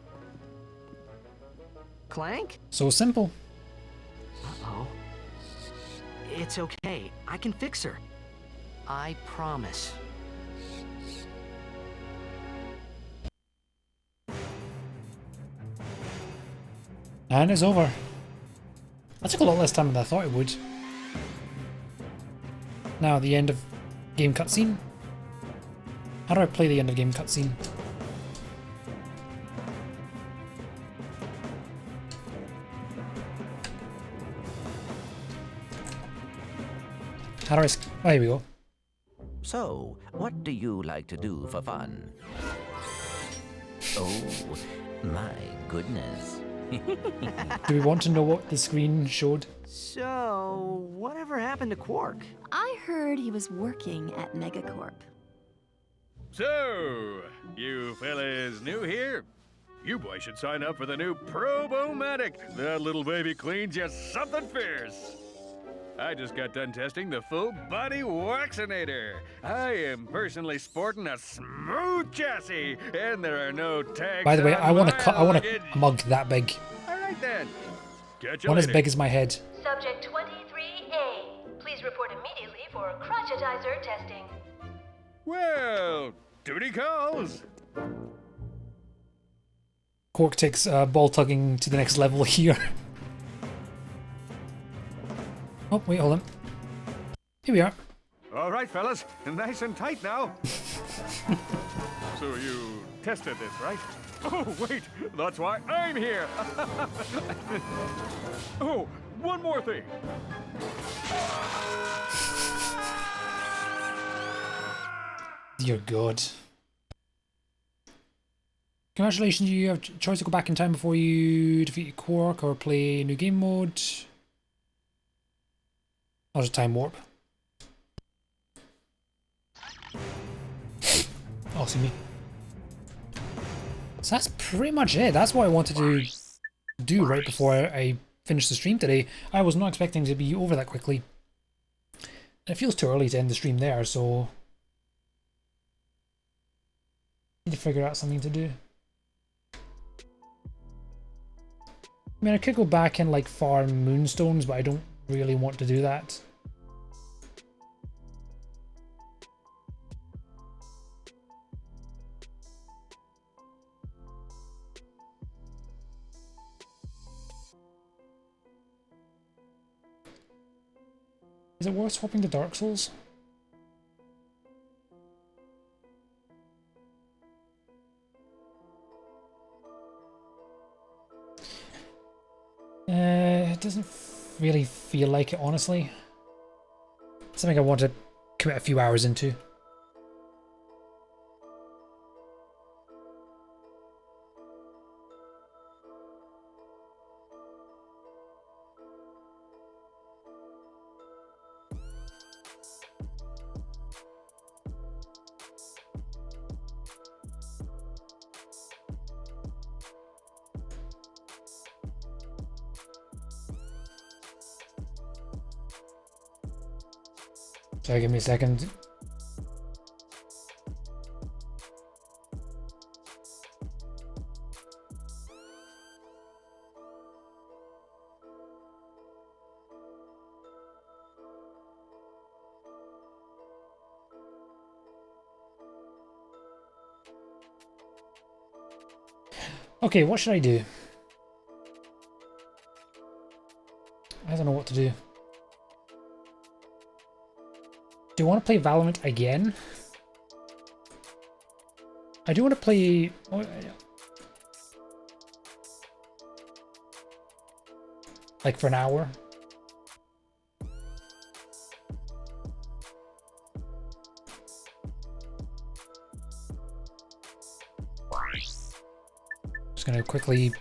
Clank?
So simple.
Uh-oh. It's okay. I can fix her. I promise.
And it's over. That took a lot less time than I thought it would. Now, the end of game cutscene. How do I play the end of game cutscene? How do I... Oh, here we go.
So, what do you like to do for fun? Oh, my goodness.
Do we want to know what the screen showed?
So, whatever happened to Quark?
I heard he was working at Megacorp.
So, you fellas new here? You boys should sign up for the new Probomatic. That little baby cleans you something fierce. I just got done testing the full body waxinator. I am personally sporting a smooth chassis, and there are no tags.
By the way, I want
luggage.
a mug that big.
All right then. Catch you
One as
later.
big as my head.
Subject 23A. Please report immediately for crotchetizer testing.
Well, duty calls.
Quark takes ball tugging to the next level here. Oh, wait, hold on. Here we are.
All right, fellas, nice and tight now. So you tested this, right? Oh, wait, that's why I'm here. Oh, one more thing.
Dear God. Congratulations, you have a choice to go back in time before you defeat Quark or play new game mode. Or just time warp. Oh, see me. So that's pretty much it. That's what I wanted to do right before I finished the stream today. I was not expecting to be over that quickly. It feels too early to end the stream there, so need to figure out something to do. I mean, I could go back and like farm moonstones, but I don't really want to do that. Is it worth swapping to Dark Souls? It doesn't really feel like it, honestly. Something I want to commit a few hours into. Sorry, give me a second. Okay, what should I do? I don't know what to do. Do I want to play VALORANT again? I do want to play... like for an hour. Just gonna quickly...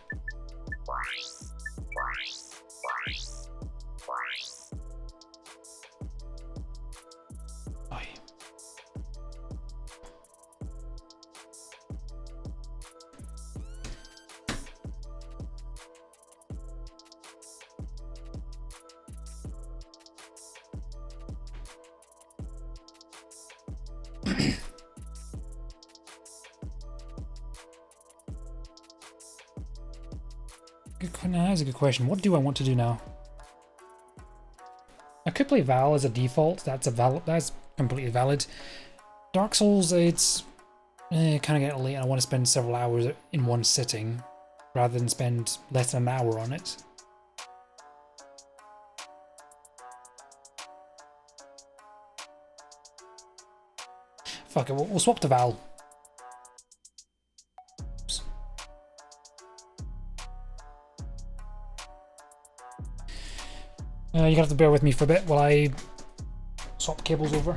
That's a good question. What do I want to do now? I could play Val as a default. That's completely valid. Dark Souls, it's kind of getting late and I want to spend several hours in one sitting rather than spend less than an hour on it. Fuck it, we'll swap to Val. You're gonna have to bear with me for a bit while I swap cables over.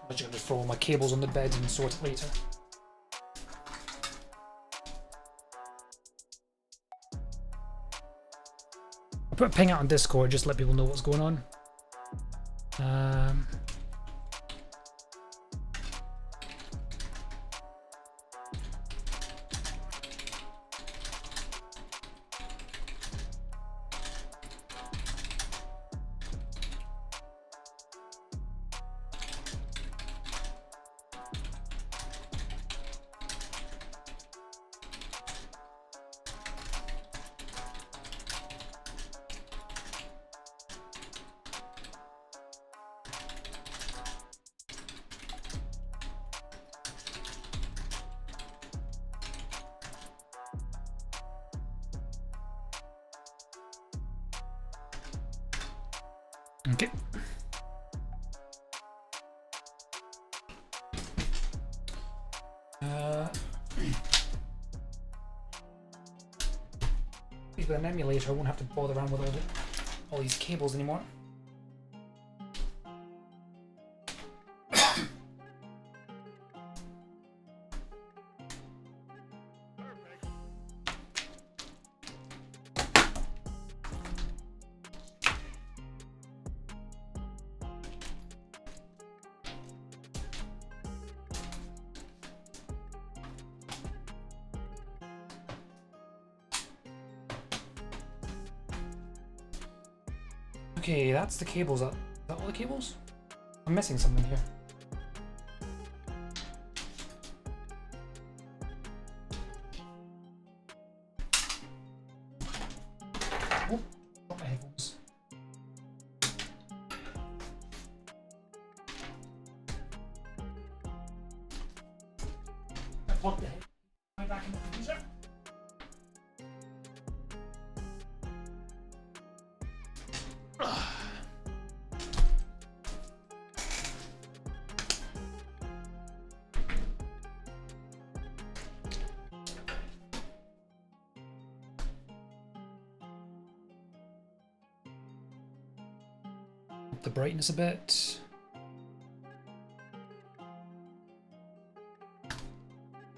I'm just going to throw all my cables on the bed and sort it later. I'll put a ping out on Discord just to let people know what's going on. Okay. With an emulator, I won't have to bother around with all these cables anymore. Okay, that's the cables. Is that all the cables? I'm missing something here. Oh, got my headphones. I plugged the headphones back in the freezer. The brightness a bit.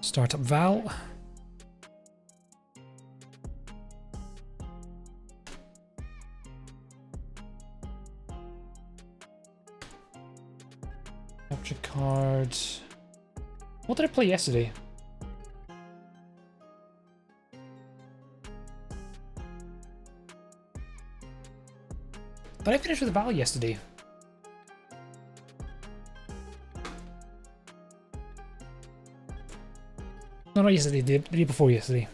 Start up Val. Capture card. What did I play yesterday? But I finished with Val yesterday. No, not yesterday, the day before yesterday.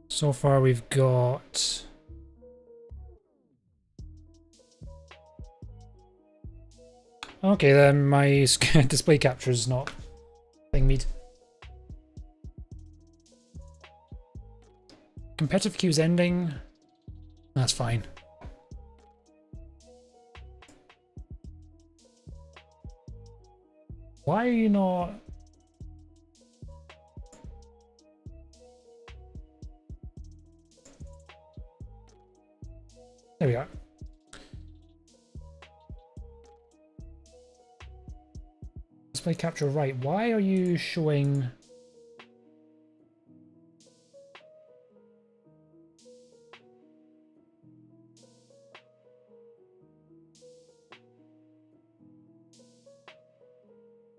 So far we've got... Okay, then my display capture is not thing meat. Competitive queue's ending. That's fine. Why are you not... There we are. Display capture right. Why are you showing...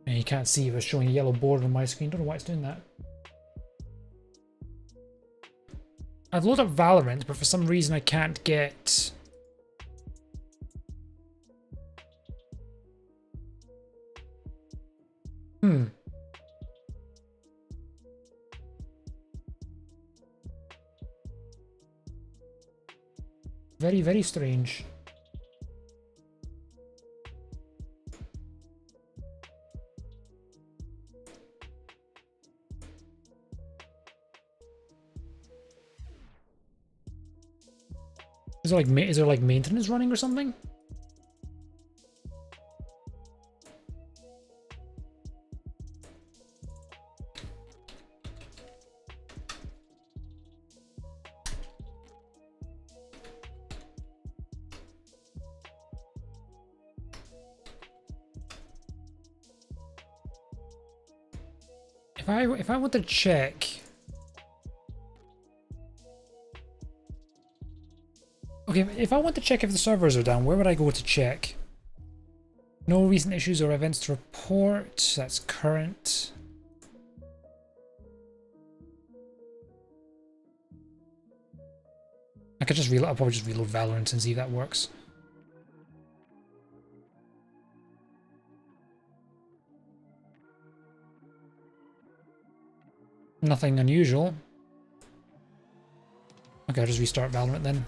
And you can't see, it was showing a yellow border on my screen. Don't know why it's doing that. I've loaded up Valorant, but for some reason I can't get... Very, very strange. Is there like maintenance running or something? If I want to check... Okay, if I want to check if the servers are down, where would I go to check? No recent issues or events to report. That's current. I could just reload. I'll probably just reload Valorant and see if that works. Nothing unusual. Okay, I'll just restart Valorant then.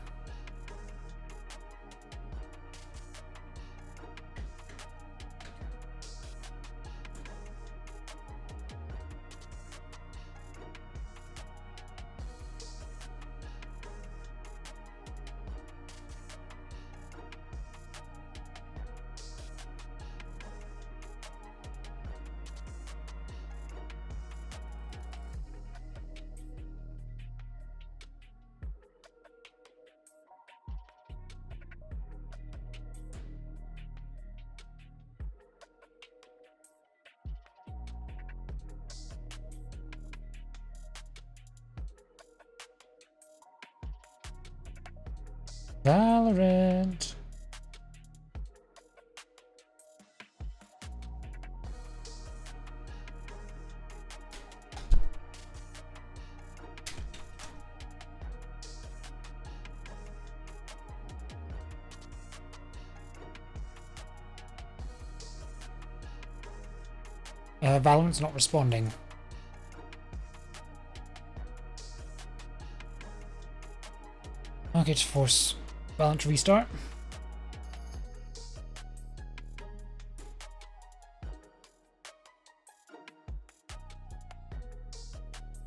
Valorant. Valorant's not responding. Okay, just force Valorant to restart.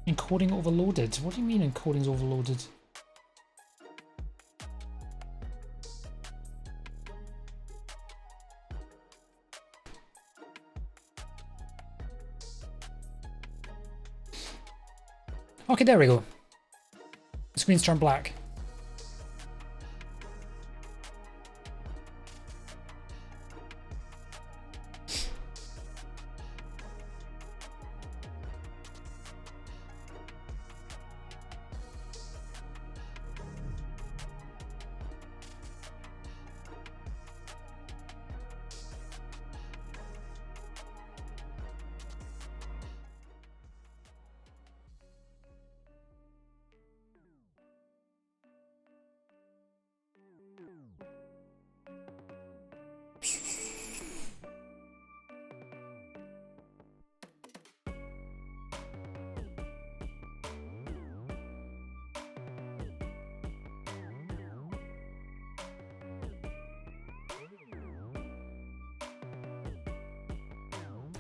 Encoding overloaded? What do you mean encoding's overloaded? Okay, there we go. The screen's turned black.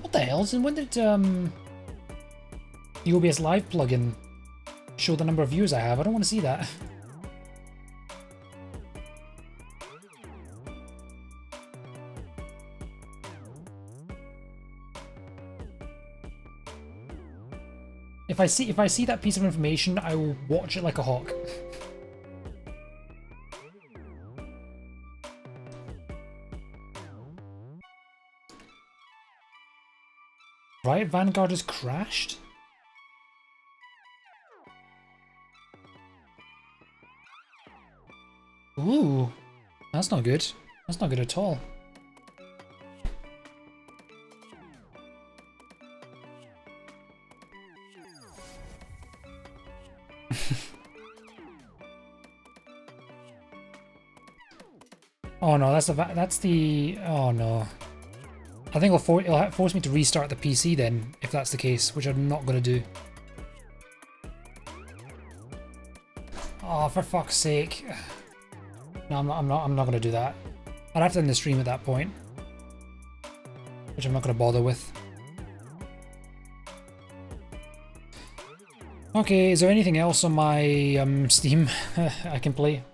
What the hell? And when did the OBS Live plugin show the number of views I have? I don't want to see that. If I see that piece of information, I will watch it like a hawk. Right, Vanguard has crashed. Ooh, that's not good. That's not good at all. Oh no, that's the oh no. I think it'll force me to restart the PC then, if that's the case, which I'm not gonna do. Oh, for fuck's sake! No, I'm not gonna do that. I'd have to end the stream at that point, which I'm not gonna bother with. Okay, is there anything else on my Steam I can play?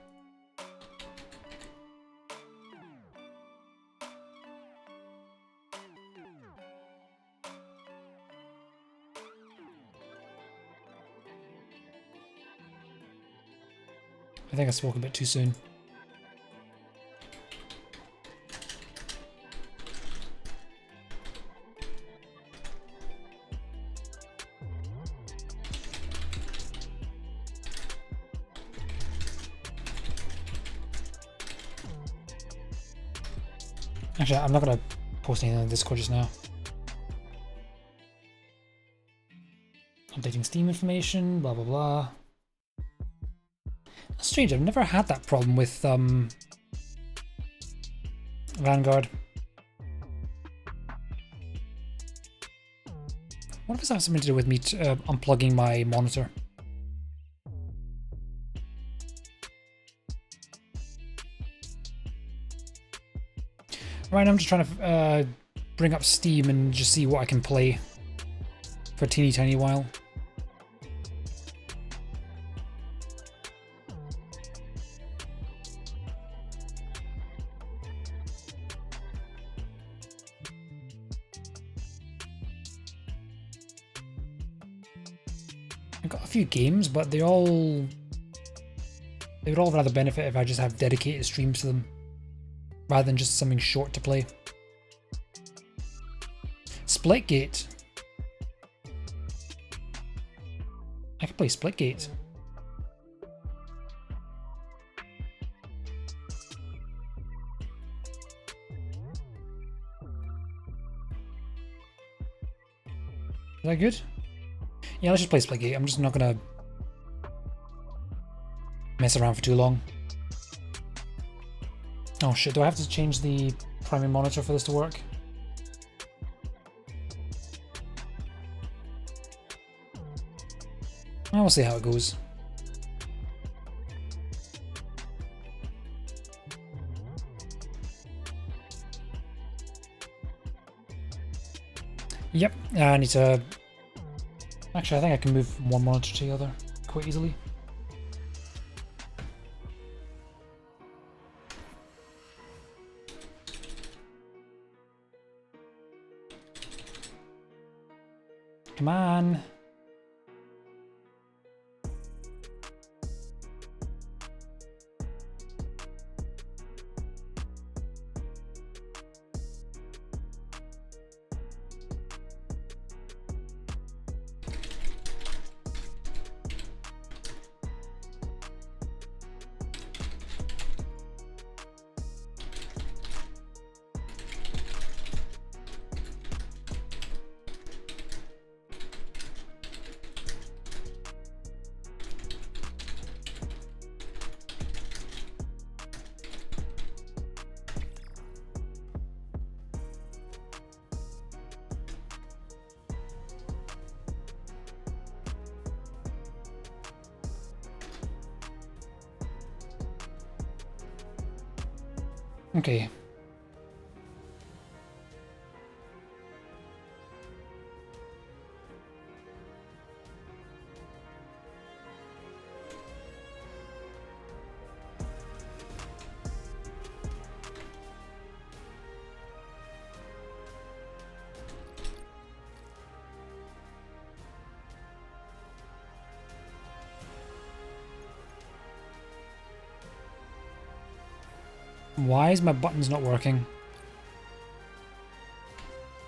I think I spoke a bit too soon. Actually, I'm not gonna post anything on Discord just now. Updating Steam information, blah blah blah. That's strange, I've never had that problem with Vanguard. What if this has something to do with me unplugging my monitor? Right now I'm just trying to bring up Steam and just see what I can play for a teeny tiny while. I've got a few games, but they would all have another benefit if I just have dedicated streams to them, rather than just something short to play. Splitgate. I can play Splitgate. that good? Yeah, let's just play Splitgate. I'm just not gonna mess around for too long. Oh shit, do I have to change the primary monitor for this to work? Well, we'll see how it goes. Yep, I need to... Actually, I think I can move one monitor to the other quite easily. Come on. Okay. Why is my buttons not working?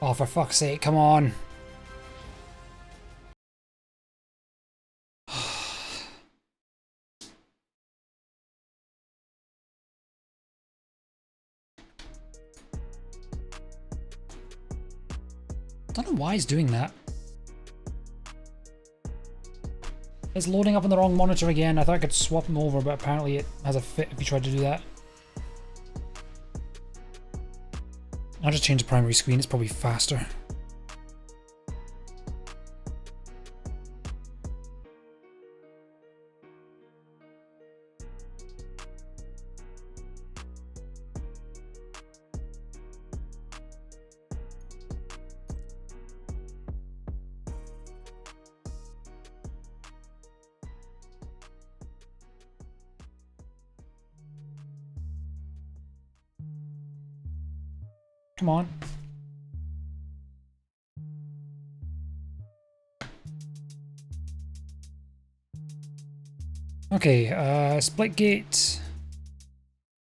Oh, for fuck's sake, come on. Don't know why it's doing that. It's loading up on the wrong monitor again. I thought I could swap them over, but apparently it has a fit if you try to do that. I'll just change the primary screen, it's probably faster. Come on. Okay, Splitgate.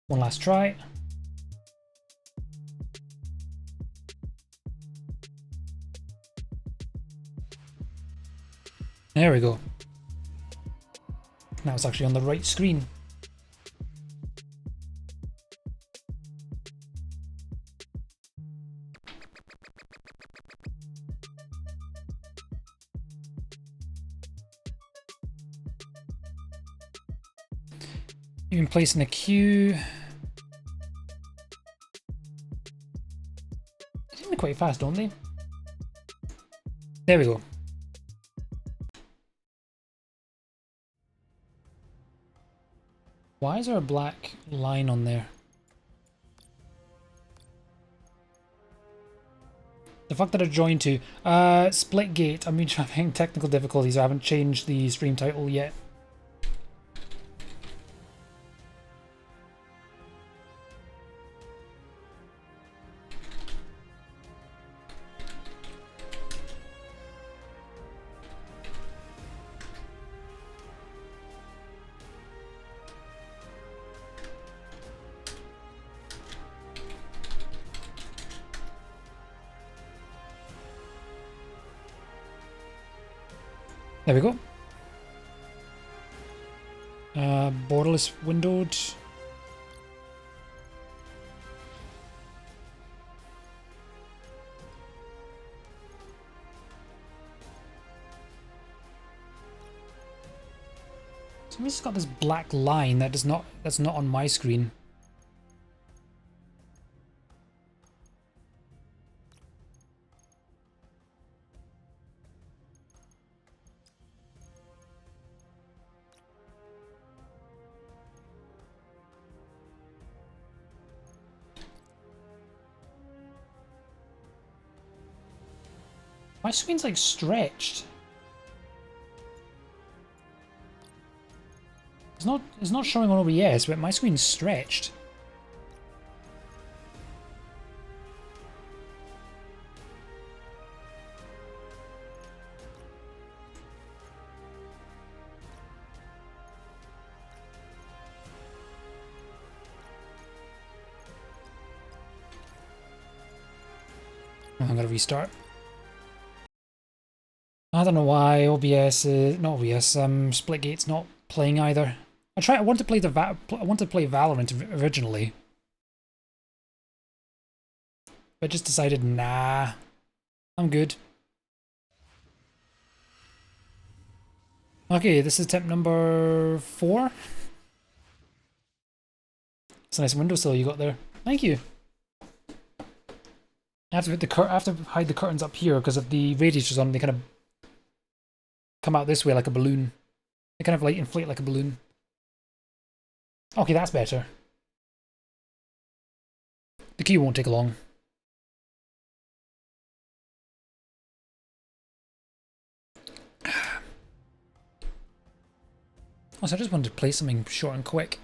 One last try. There we go. Now it's actually on the right screen. You can place in a queue. They seem quite fast, don't they? There we go. Why is there a black line on there? The fuck did I join to? Splitgate. I'm having technical difficulties. I haven't changed the stream title yet. There we go. Borderless windowed. Somebody's got this black line that's not on my screen. My screen's like stretched. It's not showing on OBS, but my screen's stretched. I'm gonna restart. I don't know why OBS, not OBS, Splitgate's not playing either. I want to play Valorant originally, but just decided, nah, I'm good. Okay, this is tip number 4. It's a nice windowsill you got there. Thank you. I have to hide the curtains up here because if the radiator's on, they kind of come out this way like a balloon. They kind of like inflate like a balloon. Okay, that's better. The key won't take long. Also, I just wanted to play something short and quick.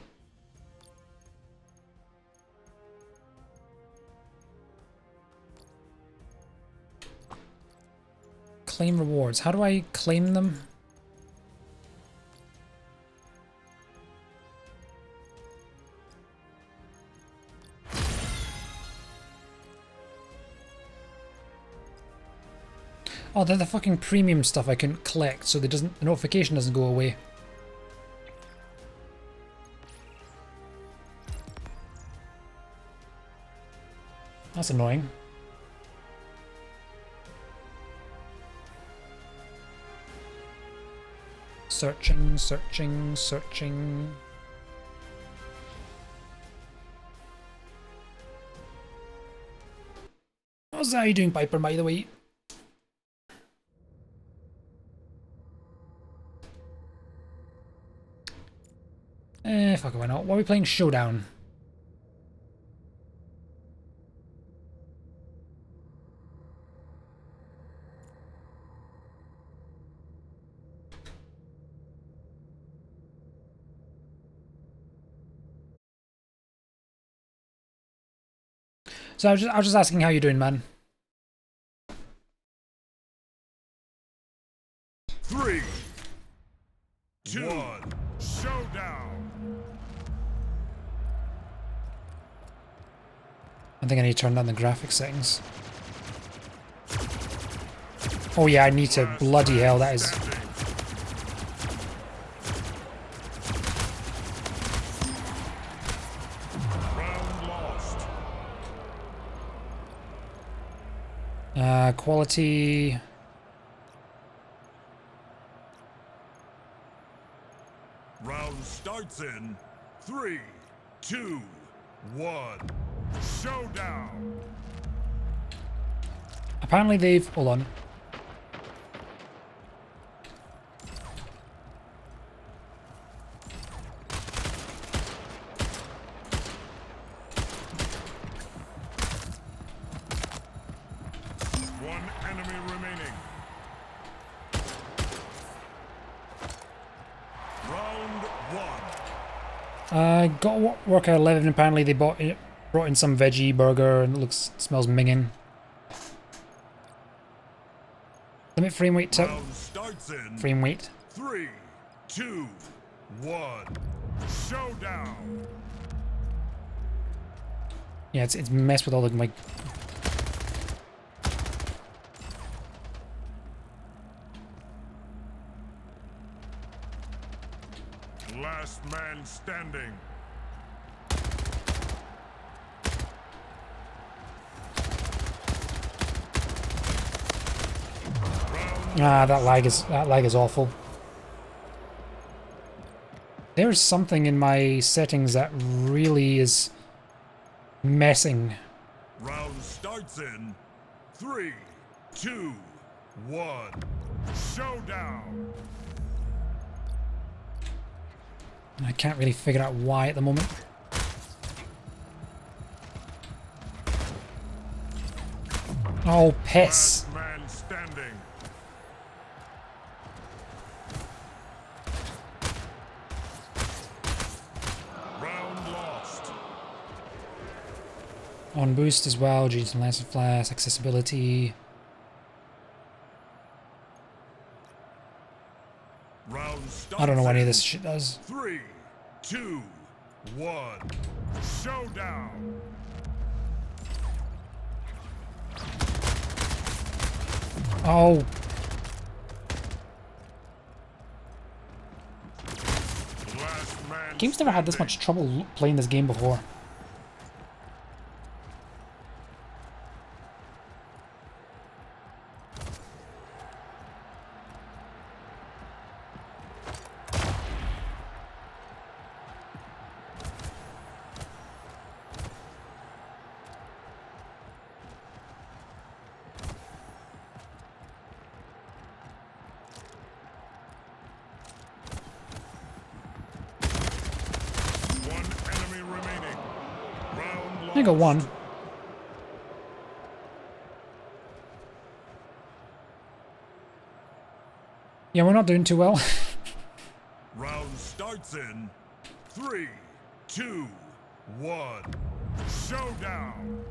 Claim rewards. How do I claim them? Oh, they're the fucking premium stuff I can collect, so the notification doesn't go away. That's annoying. Searching, searching, searching. How's that you doing, Piper, by the way? Fuck it, why not? Why are we playing Showdown? So I was just asking how you're doing, man.
3, 2, 1, showdown.
I think I need to turn down the graphics settings. Oh yeah, I need to. Bloody hell, that is. Quality.
Round starts in 3, 2, 1. Showdown.
Apparently they've. Hold on.
One enemy remaining. Round 1.
Got work at 11. Apparently they brought in some veggie burger and it smells minging. Limit frame rate to frame rate.
3, 2, 1. Showdown.
Yeah, it's messed with all the my.
Last man standing.
Ah, that lag is awful. There's something in my settings that really is messing.
Round starts in 3, 2, 1. Showdown.
I can't really figure out why at the moment. Oh, piss.
Last man standing. Round lost.
On boost as well, due to Lancer Flash, accessibility.
Round
I don't know what any of this
starts
shit does.
in 3, 2, 1. Showdown.
Oh.
Last man
Game's never had this much trouble playing this game before. I got one. Yeah, we're not doing too well.
Round starts in 3, 2, 1. Showdown.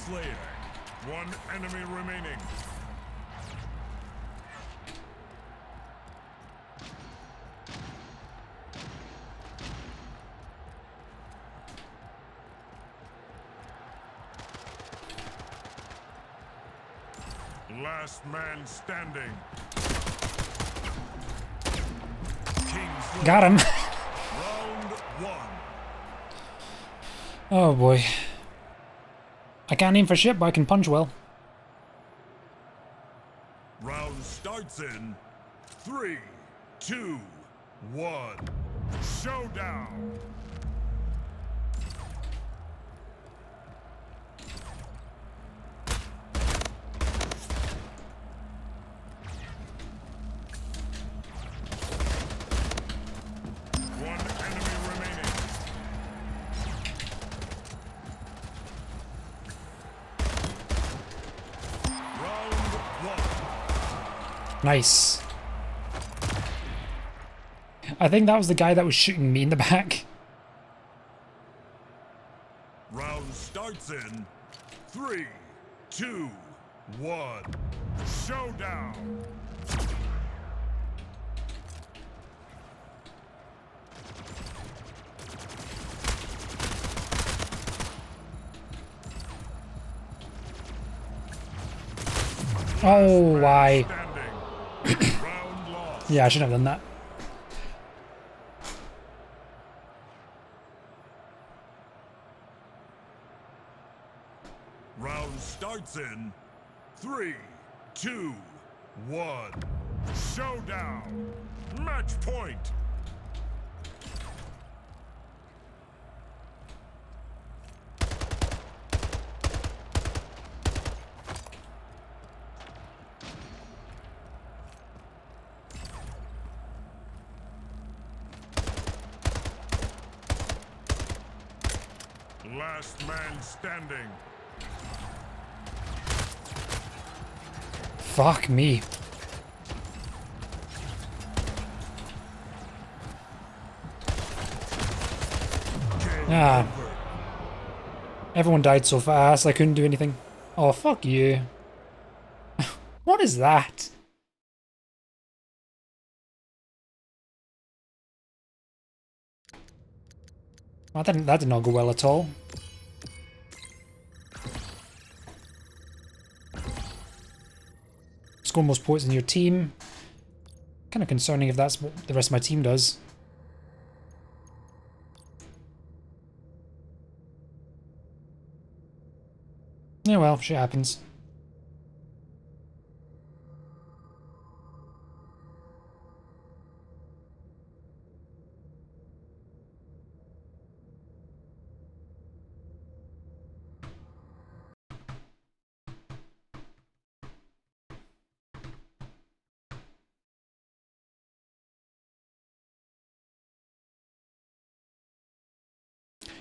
Slayer. One enemy remaining. Last man standing.
Got him.
Round 1.
Oh boy. I can't aim for shit, but I can punch well.
Round starts in 3, 2, 1. Showdown. One enemy remaining.
Nice. I think that was the guy that was shooting me in the back.
Round starts in 3, 2, 1. Showdown.
Oh, why? Yeah, I shouldn't have done that.
Round starts in 3, 2, 1. Showdown. Match point. Last man standing.
Fuck me. Ah. Everyone died so fast, I couldn't do anything. Oh, fuck you. What is that? That did not go well at all. Score most points in your team. Kind of concerning if that's what the rest of my team does. Yeah, well, shit happens.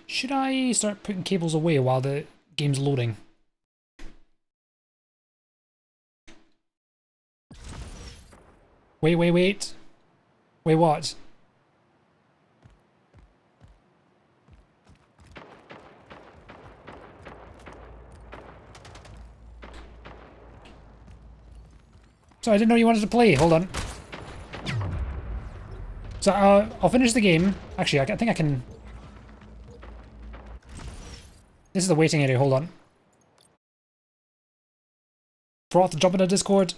Should I start putting cables away while the game's loading? Wait. Wait, what? So I didn't know you wanted to play. Hold on. So I'll finish the game. Actually, I think I can... This is the waiting area. Hold on. Froth, jump into Discord.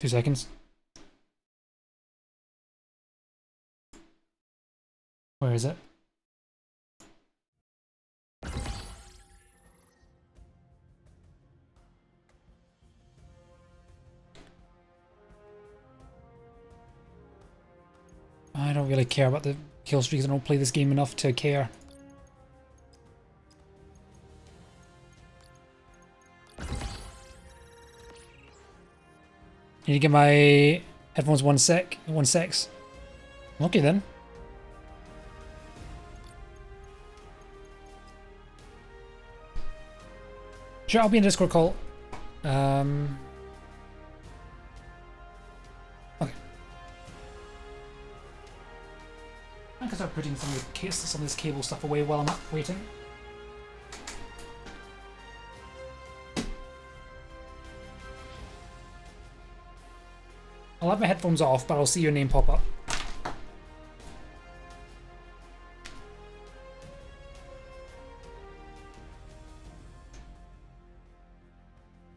2 seconds. Where is it? I don't really care about the kill streaks. I don't play this game enough to care. Need to get my headphones 1 secs. Okay then. Sure, I'll be in a Discord call. Okay. I can start putting some of this cable stuff away while I'm waiting. I'll have my headphones off, but I'll see your name pop up.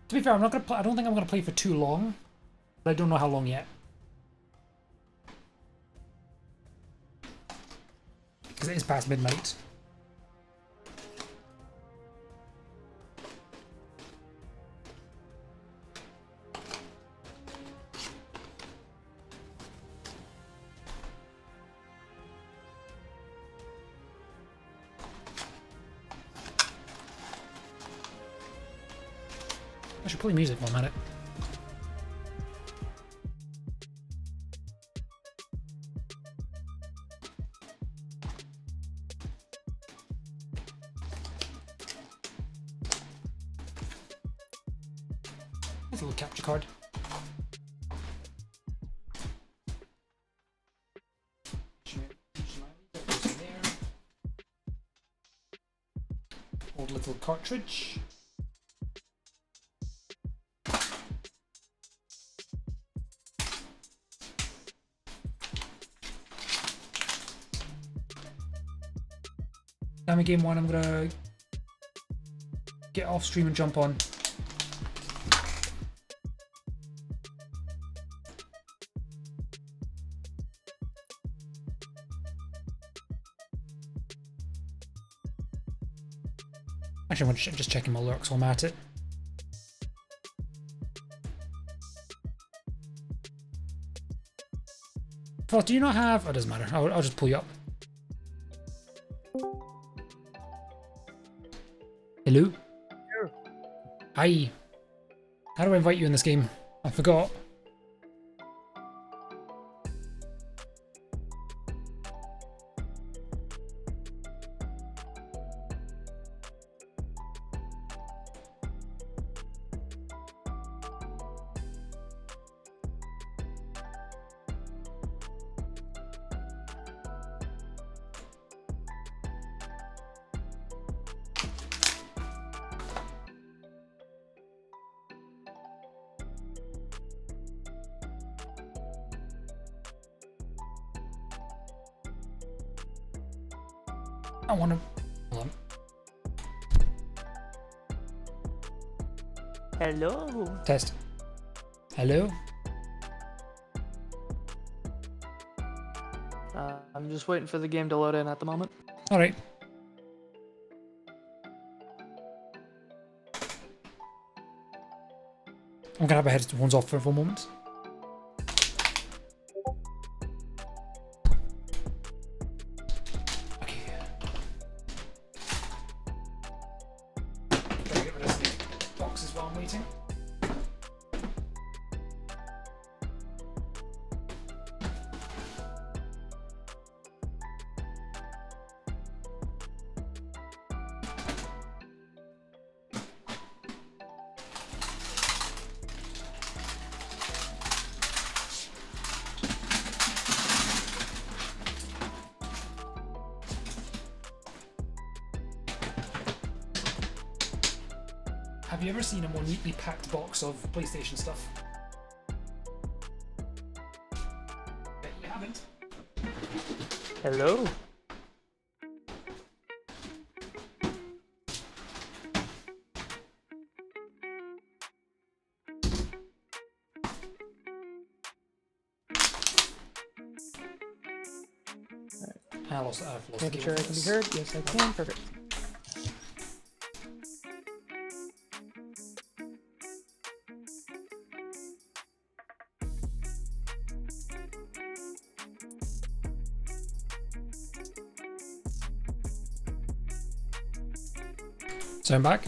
To be fair, I'm not gonna. I don't think I'm gonna play for too long, but I don't know how long yet. Because it is past midnight. I should play music while I'm at it. There's a little capture card. Old little cartridge. Time of game 1, I'm gonna get off stream and jump on. Actually, I'm just checking my lurks while I'm at it. Froth, do you not have... Oh, it doesn't matter. I'll just pull you up. Hello?
Sure.
Hi. How do I invite you in this game? I forgot. I want to... Hold on.
Hello.
Test. Hello?
I'm just waiting for the game to load in at the moment.
Alright. I'm gonna have my headphones off for a moment. Okay. Gotta get rid of the boxes while I'm waiting. Have you ever seen a more neatly packed box of PlayStation stuff? Bet you haven't.
Hello.
I've lost
Making sure I can be heard. Yes, I can. Perfect.
So I'm back.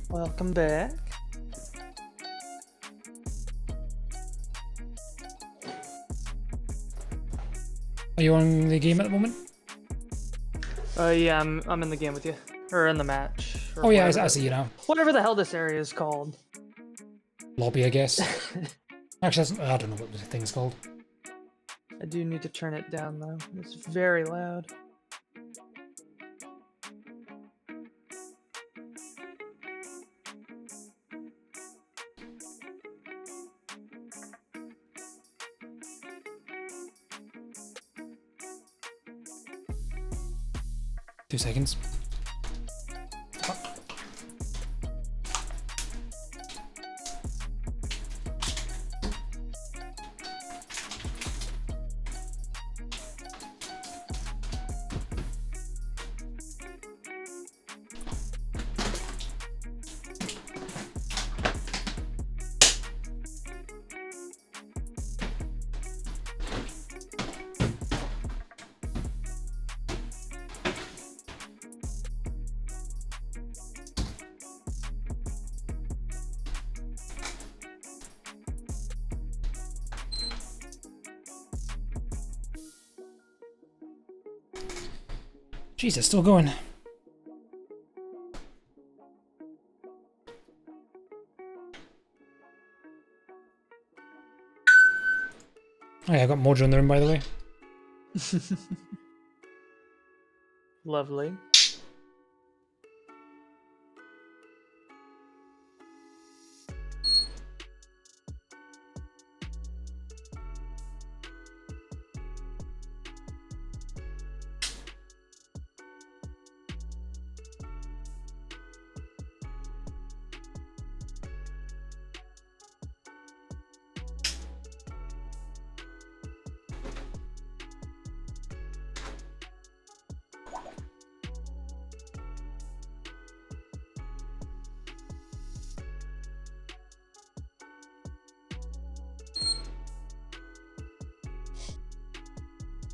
Welcome back.
Are you on the game at the moment?
Yeah, I'm in the game with you, or in the match.
Oh yeah, I see you now.
Whatever the hell this area is called.
Lobby, I guess. Actually, I don't know what the thing's called.
I do need to turn it down though. It's very loud.
Two seconds. Jeez, it's still going. Oh yeah, I got Mojo in the room, by the way.
Lovely.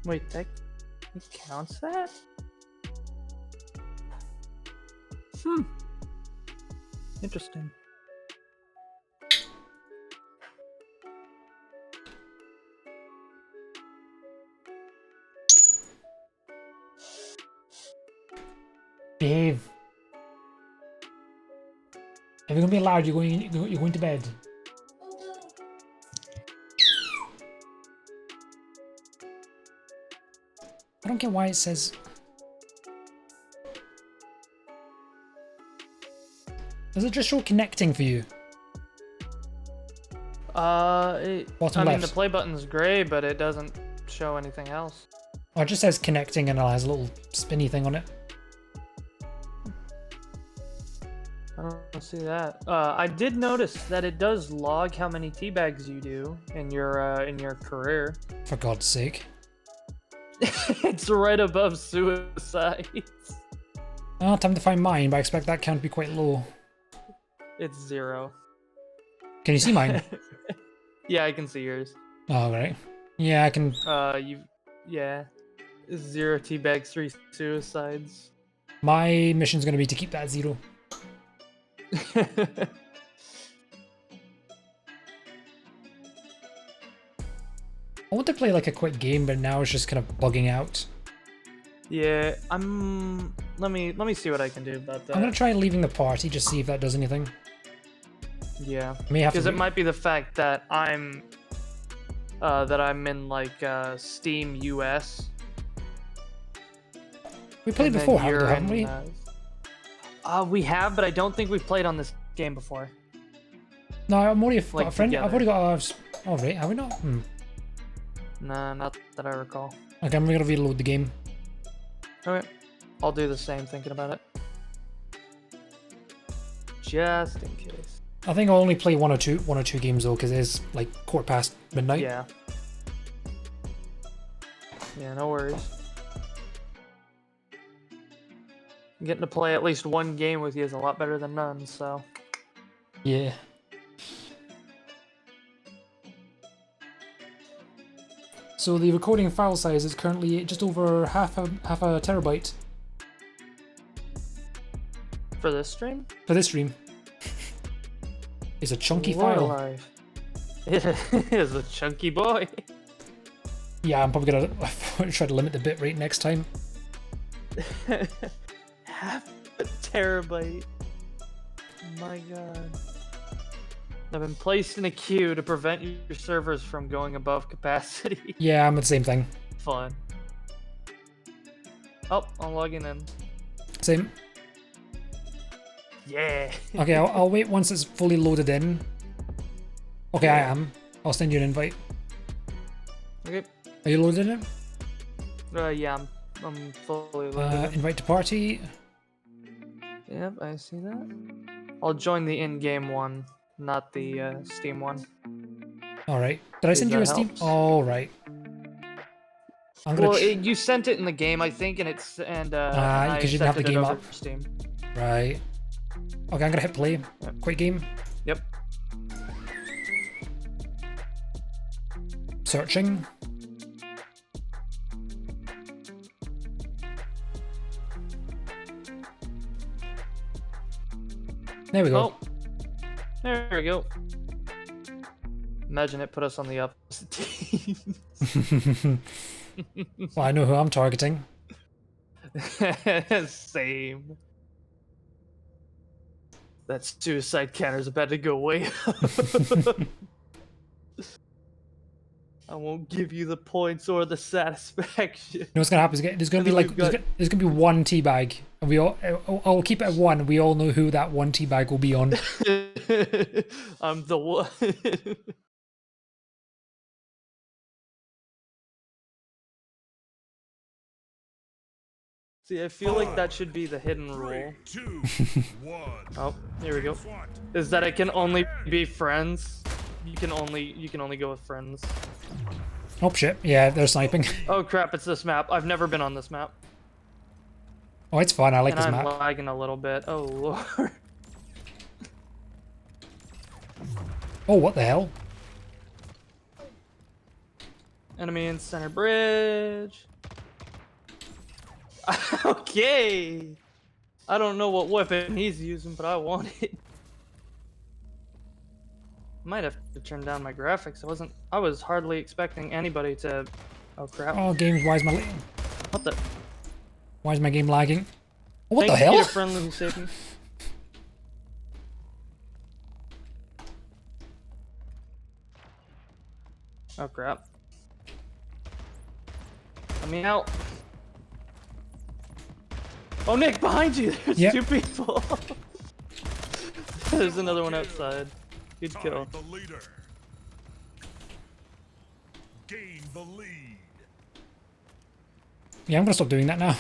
Wait, that counts that? Interesting.
Behave. If you're gonna be loud, you're going to bed. I don't get why it says. Does it just show connecting for you?
I
Bottom
mean, the
left.
play button's gray, but it doesn't show anything else.
Oh, it just says connecting and it has a little spinny thing on it.
I don't see that. I did notice that it does log how many teabags you do in your career.
For God's sake.
It's right above suicides.
Oh, time to find mine, but I expect that count to be quite low.
It's 0.
Can you see mine?
Yeah, I can see yours.
Oh, right. Yeah, I can.
Yeah. 0 teabags, 3 suicides.
My mission's going to be to keep that 0. I want to play like a quick game, but now it's just kind of bugging out.
Yeah, let me see what I can do about that.
I'm gonna try leaving the party, just see if that does anything.
Yeah,
May have
because
to
it might be the fact that I'm in like Steam US.
We played before, haven't we?
We have, but I don't think we've played on this game before.
No, I'm already
Like
got a friend.
together.
I've already got a. Oh, right, have we not?
Nah, not that I recall.
Okay, I'm gonna reload the game.
Okay, I'll do the same. Thinking about it, just in case.
I think I'll only play one or two games though, because it is like midnight.
Yeah. Yeah, no worries. Getting to play at least one game with you is a lot better than none, so.
Yeah. So the recording file size is currently just over half a terabyte.
For this stream?
For this stream. It's a chunky
Lord
file.
alive. It is a chunky boy.
Yeah, I'm probably gonna try to limit the bit rate next time.
Half a terabyte. My god. I've been placed in a queue to prevent your servers from going above capacity.
Yeah, I'm at the same thing.
Fun. Oh, I'm logging in.
Same.
Yeah.
Okay, I'll wait once it's fully loaded in. Okay, I am. I'll send you an invite.
Okay.
Are you loaded in?
Yeah, I'm fully loaded.
Invite to party.
Yep, I see that. I'll join the in-game one, not the Steam one.
Alright. Did I send you a Steam? Alright.
Well, you sent it in the game, I think, and it's
because you didn't have the game up.
For Steam.
Right. Okay, I'm gonna hit play.
Yep.
Quick game.
Yep.
Searching. There we go.
Oh. There we go. Imagine it put us on the opposite team.
Well, I know who I'm targeting.
Same. That suicide counter's about to go way up. I won't give you the points or the satisfaction.
You know what's gonna happen? There's gonna be like there's gonna be one teabag, and we all. I'll keep it at 1. We all know who that one teabag will be on.
I'm the one. See, I feel like that should be the hidden rule.
2, 1.
Oh, here we go. Is that it can only be friends? You can only go with friends.
Oh shit! Yeah, they're sniping.
Oh crap! It's this map. I've never been on this map.
Oh, it's fun. I like this
I'm
map.
lagging a little bit. Oh lord.
Oh, what the hell?
Enemy in center bridge. Okay. I don't know what weapon he's using, but I want it. Might have to turn down my graphics. I was hardly expecting anybody to. Oh crap.
Oh, games. Why is my
What the?
Why is my game lagging? Oh, what
Thank
the
you
hell?
to friendly who saved me. Oh crap. Let me out. Oh Nick, behind you! There's
Yep.
2 people! There's another one outside. Good kill.
The leader. Gain the lead.
Yeah, I'm gonna stop doing that now.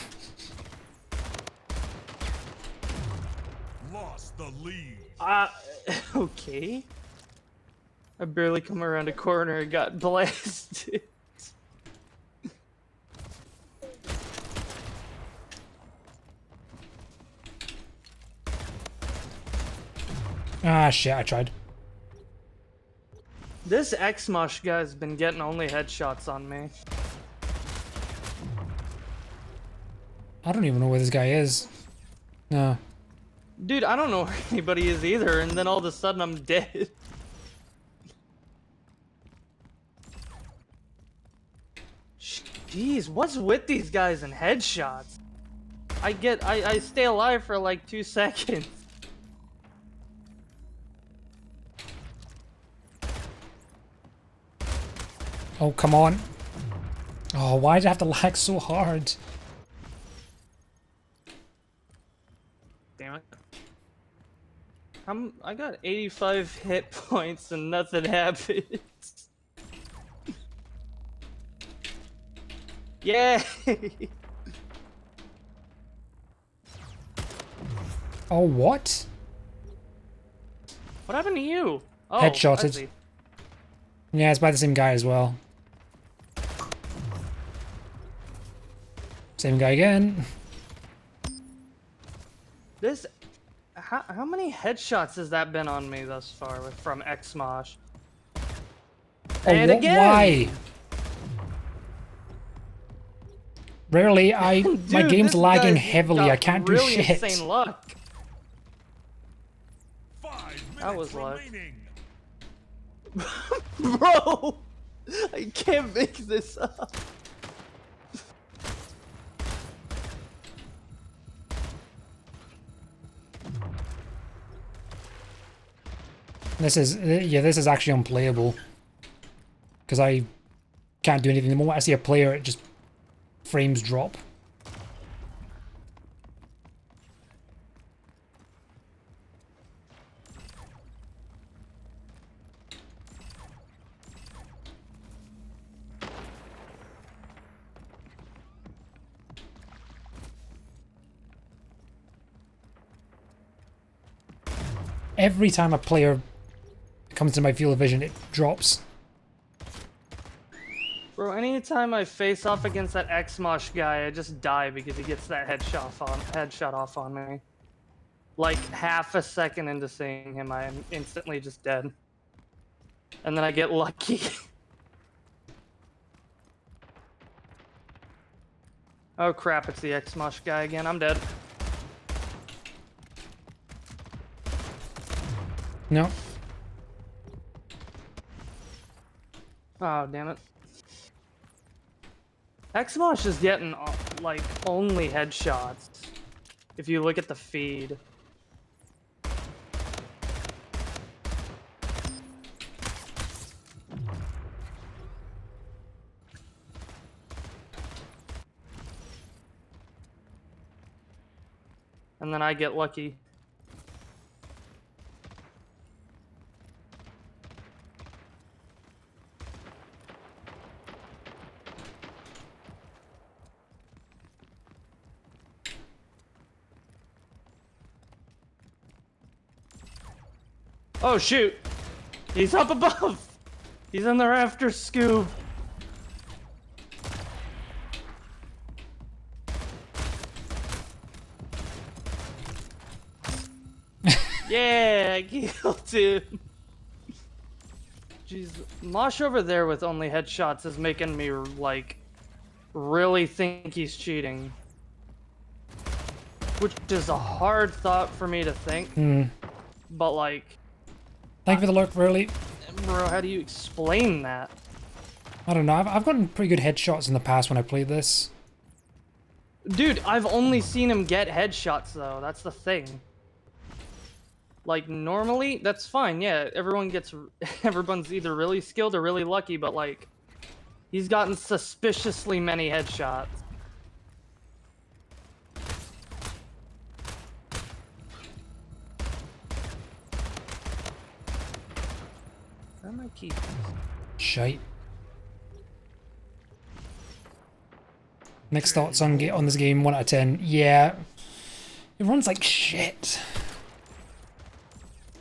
Lost the lead.
Okay. I barely come around a corner and got blasted.
Ah, shit, I tried.
This Xmosh guy's been getting only headshots on me.
I don't even know where this guy is. No.
Dude, I don't know where anybody is either, and then all of a sudden I'm dead. Jeez, what's with these guys and headshots? I stay alive for like 2 seconds.
Oh, come on. Oh, why did I have to lag so hard?
Damn it. I got 85 hit points and nothing happens. Yay!
Oh, what?
What happened to you? Oh,
Headshotted.
I see.
Yeah, it's by the same guy as well. Same guy again.
This, how many headshots has that been on me thus far from Xmosh?
Oh,
And again!
why? Rarely,
Dude,
my game's
this
lagging
guy's
heavily.
got
I can't do
really
shit.
insane luck. That was luck. Bro, I can't make this up.
This is actually unplayable. Because I can't do anything. The moment I see a player, it just frames drop. Every time a player comes to my field of vision, it drops.
Bro, anytime I face off against that Xmosh guy, I just die because he gets that headshot off on me. Like half a second into seeing him, I am instantly just dead. And then I get lucky. Oh crap, it's the Xmosh guy again. I'm dead.
No.
Oh, damn it. Xmosh is getting, like, only headshots. If you look at the feed. And then I get lucky. Oh shoot! He's up above! He's in the rafters, Scoob! Yeah, I killed him! Jeez, Mosh over there with only headshots is making me, like, really think he's cheating. Which is a hard thought for me to think. But, like...
Thank you for the lurk, Burley.
Bro, how do you explain that?
I don't know. I've gotten pretty good headshots in the past when I played this.
Dude, I've only seen him get headshots, though. That's the thing. Like, normally, that's fine, yeah. Everyone's either really skilled or really lucky, but, like, he's gotten suspiciously many headshots. Where are my keys?
Shite. Next thoughts on this game, 1 out of 10. Yeah. It runs like shit.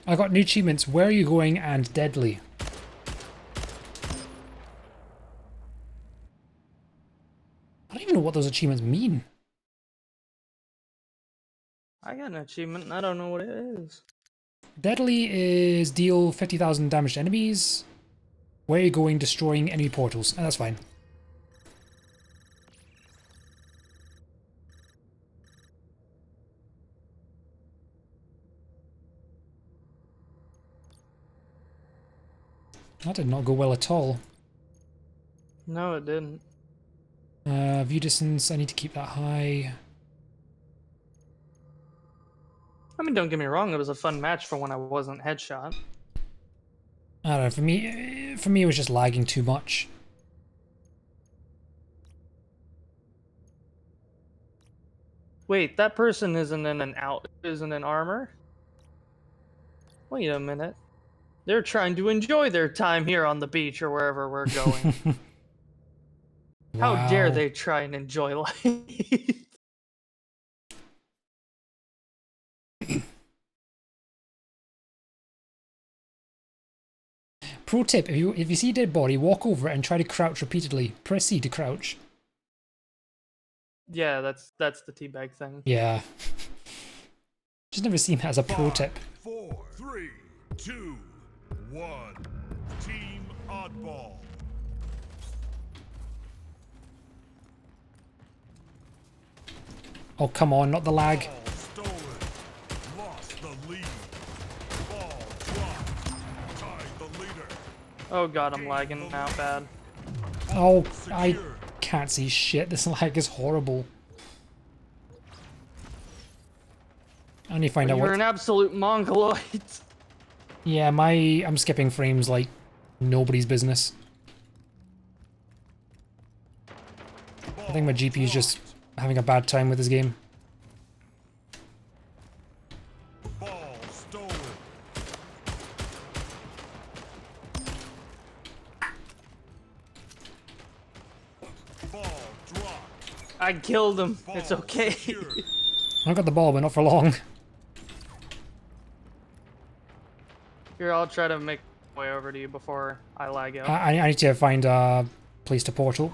I got new achievements. Where are you going? And deadly. I don't even know what those achievements mean.
I got an achievement and I don't know what it is.
Deadly is deal 50,000 damage to enemies. Where are you going? Destroying enemy portals. Oh, that's fine. That did not go well at all.
No, it didn't.
View distance, I need to keep that high.
I mean, don't get me wrong, it was a fun match for when I wasn't headshot.
I don't know, for me it was just lagging too much.
Wait, that person isn't in armor? Wait a minute. They're trying to enjoy their time here on the beach or wherever we're going. How dare they try and enjoy life?
Pro tip, if you see a dead body, walk over it and try to crouch repeatedly. Press C to crouch.
Yeah, that's the teabag thing.
Yeah. Just never seen that as a pro tip.
4, 3, 2, 1. Team Oddball.
Oh, come on, not the lag.
Ball stolen. Lost the lead. Ball dropped. Tied the leader.
Oh god, I'm lagging now bad.
Oh, I can't see shit. This lag is horrible. I need to find out what...
You're an absolute mongoloid.
Yeah, I'm skipping frames like nobody's business. I think my GPU's just having a bad time with this game.
Ball stolen. Ball dropped.
I killed him. It's okay.
I got the ball, but not for long.
Here, I'll try to make my way over to you before I lag out.
I need to find a place to portal.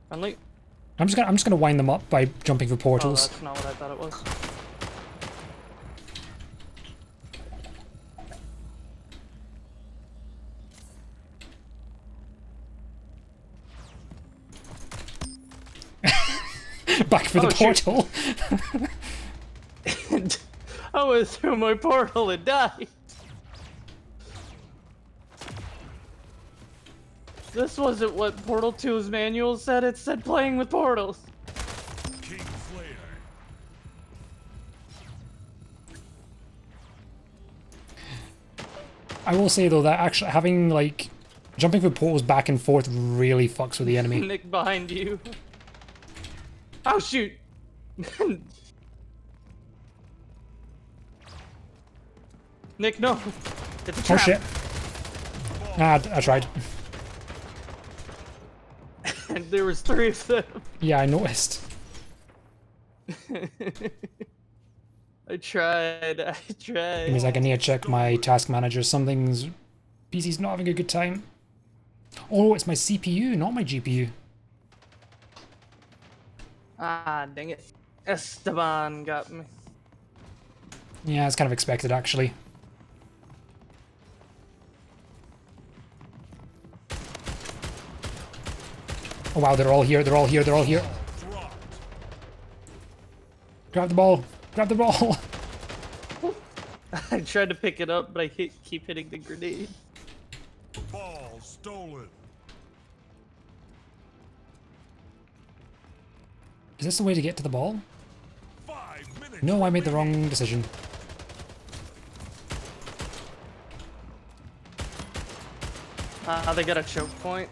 Friendly?
I'm just gonna wind them up by jumping for portals.
Oh, that's not what I thought it was.
Back for the portal.
I went through my portal and died. This wasn't what Portal 2's manual said. It said playing with portals.
King Slayer.
I will say though that actually having like jumping for portals back and forth really fucks with the enemy.
Nick behind you. Oh shoot! Nick, no! It's a trap.
Oh shit! Ah, I tried.
And there was 3 of them.
Yeah, I noticed.
I tried.
Give me a second, I need to check my task manager. Something's... PC's not having a good time. Oh, it's my CPU, not my GPU.
Ah, dang it. Esteban got me.
Yeah, it's kind of expected, actually. Oh wow, they're all here, they're all here, they're all here. Grab the ball! Grab the ball!
I tried to pick it up, but I keep hitting the grenade.
Ball stolen.
Is this the way to get to the ball? No, I made the wrong decision.
They got a choke point.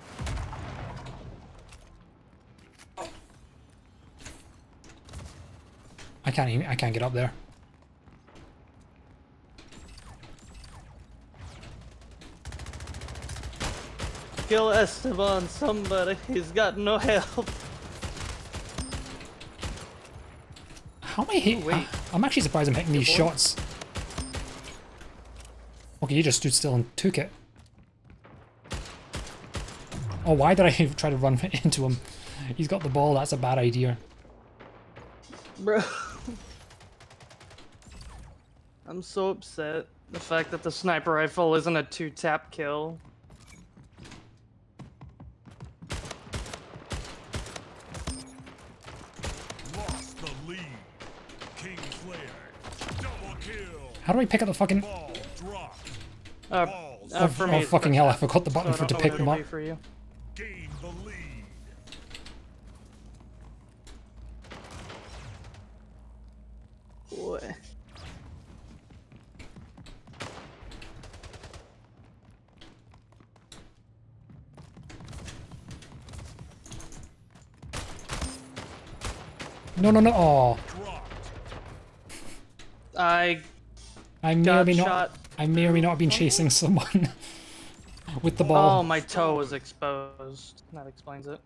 I can't get up there.
Kill Esteban, somebody. He's got no help.
How am I hitting?
Wait.
I'm actually surprised I'm hitting these shots. Okay, you just stood still and took it. Oh, why did I try to run into him? He's got the ball, that's a bad idea.
Bro. I'm so upset. The fact that the sniper rifle isn't a 2-tap kill.
Lost the lead. Kingslayer. Double kill.
How do I pick up the fucking...
For me,
oh fucking hell, I forgot the button
so
for
I
to
don't
pick
know
them
what
up.
it'll be for you.
Gain the lead.
Boy.
No, no, no. Oh.
I
may or may not have been chasing someone with the ball.
Oh, my toe was exposed. That explains it.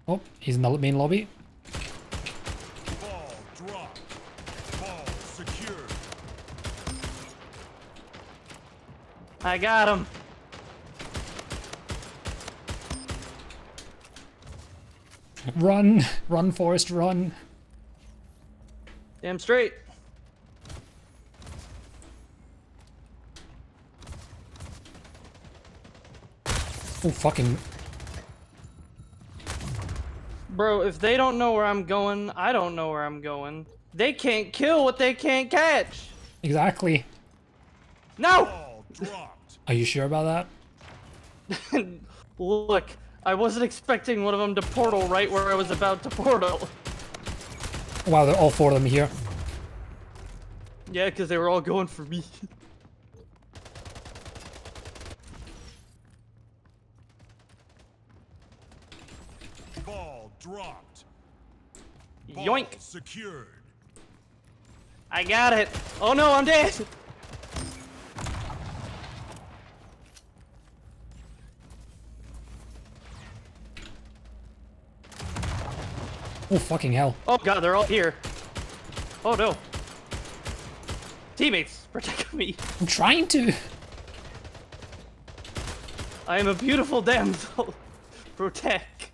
Oh, he's in the main lobby.
Ball dropped. Ball secured.
I got him.
Run, run, Forrest, run.
Damn straight.
Oh, fucking.
Bro, if they don't know where I'm going, I don't know where I'm going. They can't kill what they can't catch.
Exactly.
No!
Are you sure about that?
Look, I wasn't expecting one of them to portal right where I was about to portal.
Wow, they're all four of them here.
Yeah, because they were all going for me.
Ball dropped. Ball
Yoink.
secured.
I got it. Oh no, I'm dead.
Oh, fucking hell.
Oh god, they're all here. Oh no. Teammates, protect me.
I'm trying to.
I am a beautiful damsel. Protect.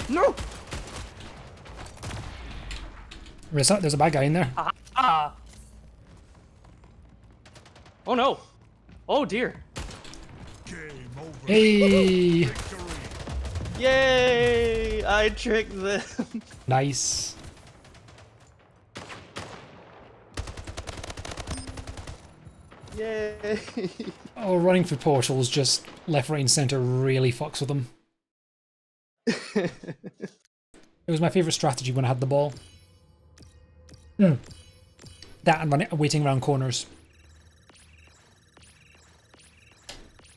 No!
There's a bad guy in there.
Ah. Oh no. Oh dear.
Hey!
Yay! I tricked them.
Nice.
Yay!
Oh, running through portals just left, right, and center really fucks with them. It was my favorite strategy when I had the ball. That and waiting around corners.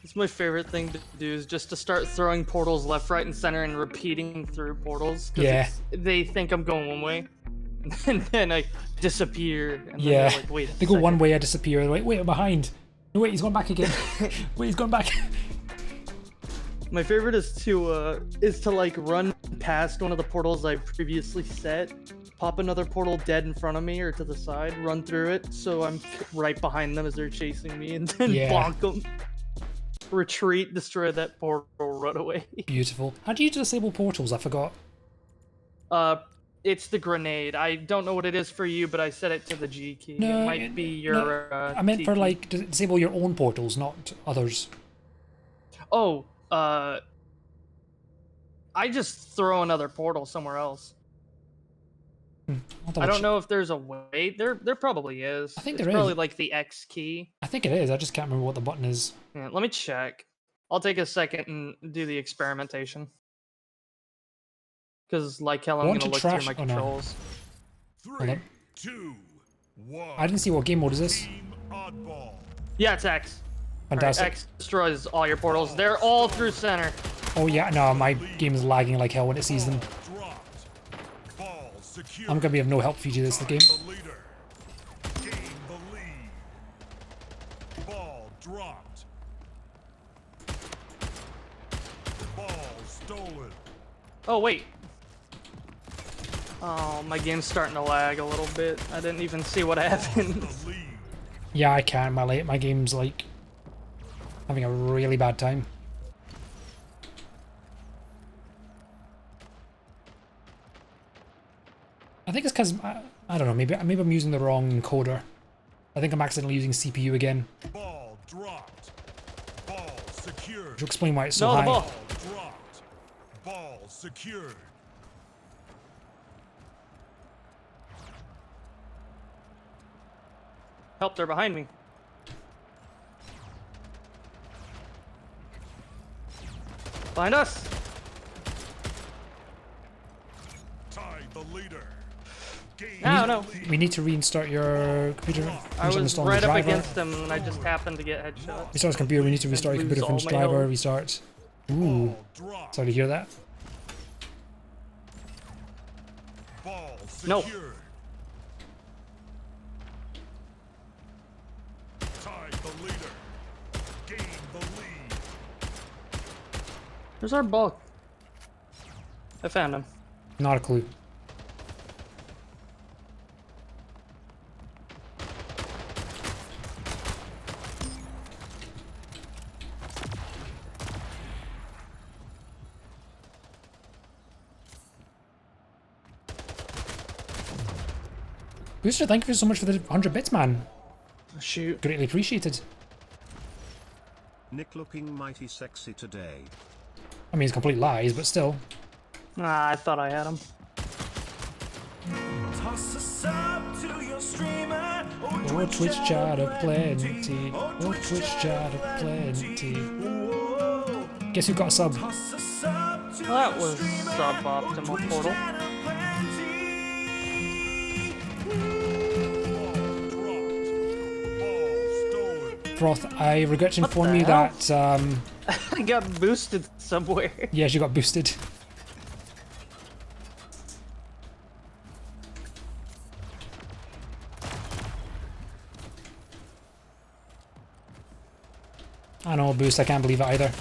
It's my favorite thing to do is just to start throwing portals left, right, and center and repeating through portals.
Yeah.
They think I'm going one way, and then I disappear. And then
Yeah.
they're like, wait a
They go one
second.
way, I disappear. They're like, wait, I'm behind. No, wait, he's gone back again. Wait, he's gone back.
My favorite is to like run past one of the portals I previously set, pop another portal dead in front of me or to the side, run through it so I'm right behind them as they're chasing me, and then
Yeah.
bonk them. Retreat, destroy that portal, run away.
Beautiful. How do you disable portals? I forgot.
It's the grenade. I don't know what it is for you, but I set it to the G key.
No,
it might be your.
I meant
T
for
key.
like disable your own portals, not others.
Oh, I just throw another portal somewhere else. I don't know if there's a way. There probably is.
I think
it's
there is.
probably like the X key.
I think it is. I just can't remember what the button is.
Yeah, let me check. I'll take a second and do the experimentation. Because like hell, I'm
Want
gonna
to
look through
trash-
my
oh, no.
controls.
Hold on.
2, 1.
I didn't see what game mode is this.
Oddball.
Yeah, it's X.
Fantastic.
Alright, X destroys all your portals. They're all through center.
Oh yeah, no, my game is lagging like hell when it sees them.
Ball secured.
I'm gonna be of no help for you this game.
The leader. Gain the lead. Ball dropped. Ball stolen.
Oh wait. Oh, my game's starting to lag a little bit. I didn't even see what happened.
Yeah, I can. My game's like Having a really bad time. I think it's because, I don't know, maybe I'm using the wrong encoder. I think I'm accidentally using CPU again.
Ball dropped. Ball secured.
Which will explain why it's so
No, the
high.
ball.
Dropped. Ball secured.
Help, they're behind me. Find us.
Tied the leader.
No.
We need to reinstart your computer.
I was
Install the
right up
driver.
against him and I just happened to get headshot.
Restart his computer. We need to restart your
lose
computer, finish
all my
driver,
health.
restart. Ooh. Sorry to hear that.
Ball
No.
secured. Tied the leader. Gained the lead.
Where's our ball? I found him.
Not a clue. Booster, thank you so much for the 100 bits, man.
Shoot.
Greatly appreciated.
Nick looking mighty sexy today.
I mean, it's complete lies, but still.
Ah, I thought I had him.
Oh, Twitch chat of plenty. Oh, Twitch chat of plenty. Guess who got a sub?
Well, that was suboptimal portal.
Froth, I regret to
What
inform
the
you
hell?
that,
I got boosted somewhere.
yeah, you got boosted. I know, Boost, I can't believe it either.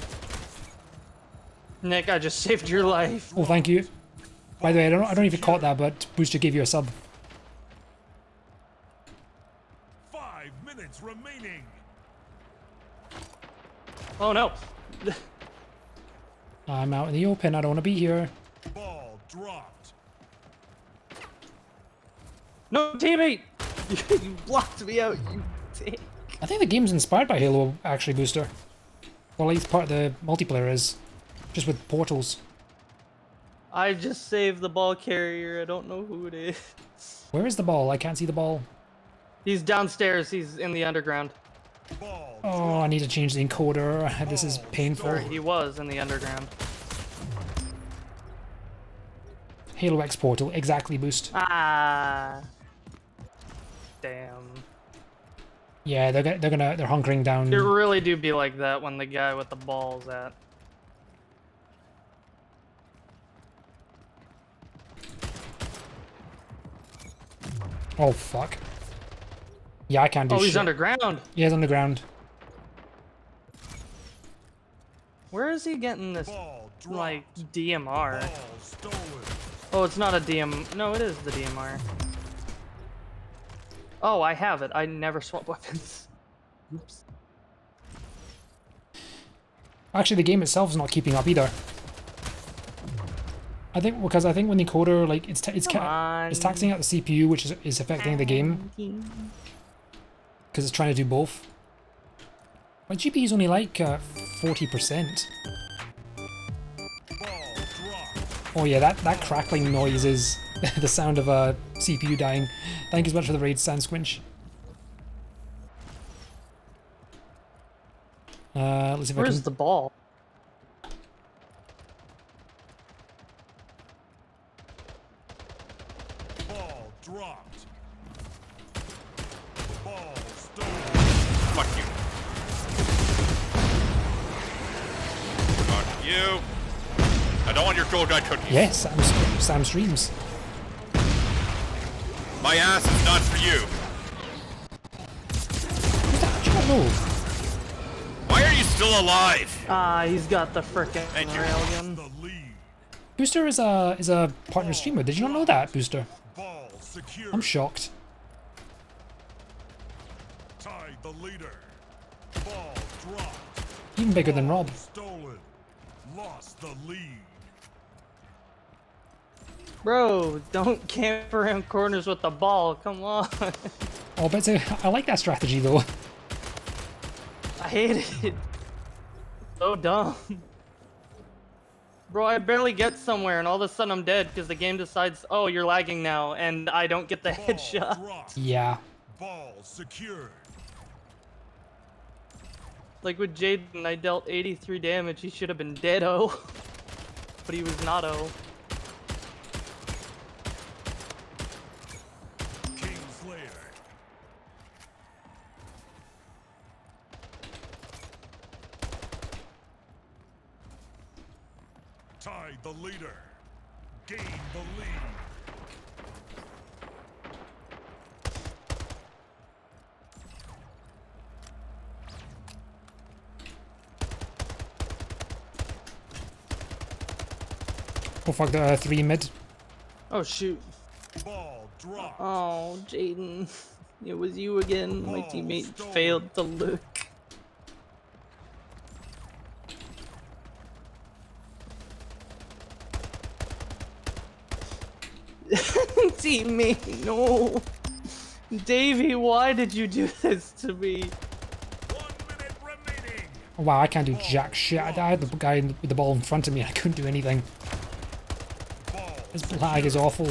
Nick, I just saved your life.
Oh, thank you. By the way, I don't know if you caught that, but Booster gave you a sub.
5 minutes remaining.
Oh no.
I'm out in the open, I don't want to be here.
Ball dropped.
No, teammate! You blocked me out, you dick.
I think the game's inspired by Halo, actually, Booster. Well, at least part of the multiplayer is. Just with portals.
I just saved the ball carrier, I don't know who it is.
Where is the ball? I can't see the ball.
He's downstairs, he's in the underground.
Oh, I need to change the encoder. This is painful.
Or he was in the underground.
Halo X portal, exactly, Boost.
Ah. Damn.
Yeah, they're hunkering down.
It really do be like that when the guy with the ball's at.
Oh, fuck. Yeah, I can't do shit.
Oh, he's underground.
Yeah, he's underground.
Where is he getting this, like, DMR? Oh, it's not a DM. No, it is the DMR. Oh, I have it. I never swap weapons. Oops.
Actually, the game itself is not keeping up either. I think because when the encoder, like, it's taxing out the CPU, which is affecting the game. Because it's trying to do both. My GPU is only like 40%. Oh yeah, that crackling noise is the sound of a CPU dying. Thank you so much for the raid, Sand Squinch. Let's see if
Where's
I can...
the ball?
Ball dropped. Ball stolen.
Fuck you. Fuck you. I don't want your gold guy cookies.
Yes, Sam streams.
My ass is not for you.
I don't know.
Why are you still alive?
Ah, he's got the frickin' railgun.
Booster is a partner streamer. Did you not know that, Booster? I'm shocked.
Tied the leader. Ball dropped.
Even bigger than Rob.
Stolen. Lost the lead.
Bro, don't camp around corners with the ball. Come on.
Oh, but I like that strategy though.
I hate it. So dumb. Bro, I barely get somewhere and all of a sudden I'm dead because the game decides, oh, you're lagging now, and I don't get the headshot.
Yeah.
Ball secured.
Like with Jaden, I dealt 83 damage. He should have been dead-o. But he was not-o.
Kingslayer. Tied the leader. Gain the lead.
Oh fuck, the 3 mid.
Oh shoot.
Ball dropped.
Oh, Jaden. It was you again. My teammate failed to look. Teammate, no. Davey, why did you do this to me?
Oh, wow, I can't do jack shit. I had the guy with the ball in front of me. I couldn't do anything. This lag is awful.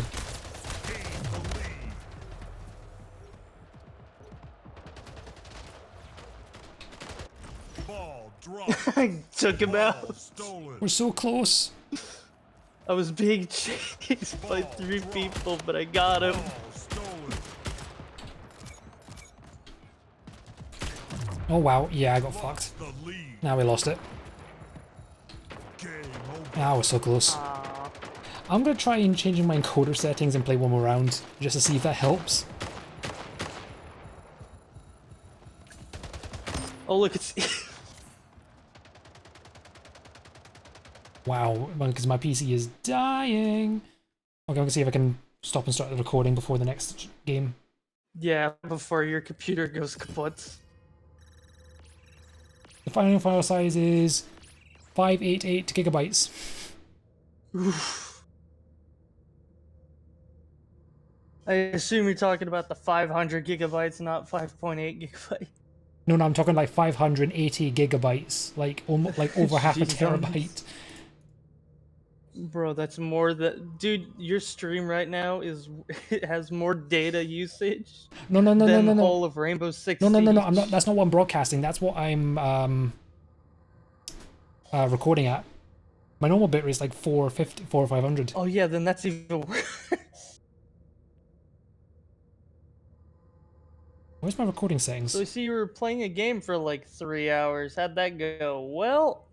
I took him out.
We're so close.
I was being chased by 3 people, but I got him.
Oh wow, yeah, I got fucked. Now we lost it. Ah, we're so close. I'm gonna try and changing my encoder settings and play one more round, just to see if that helps.
Oh look, it's...
Wow, because my PC is dying. Okay, I'm gonna see if I can stop and start the recording before the next game.
Yeah, before your computer goes kaput.
The final file size is 588 gigabytes.
Oof. I assume you're talking about the 500 gigabytes, not 5.8 gigabytes.
No, I'm talking like 580 gigabytes, like almost like over half a terabyte.
Bro, that's more than... Dude, your stream right now is... It has more data usage
No.
than the whole of Rainbow Six
No,
Siege.
I'm not. That's not what I'm broadcasting. That's what I'm recording at. My normal bitrate is like 450, 400 or 500.
Oh yeah, then that's even worse.
Where's my recording settings?
So I see you were playing a game for like 3 hours. How'd that go? Well,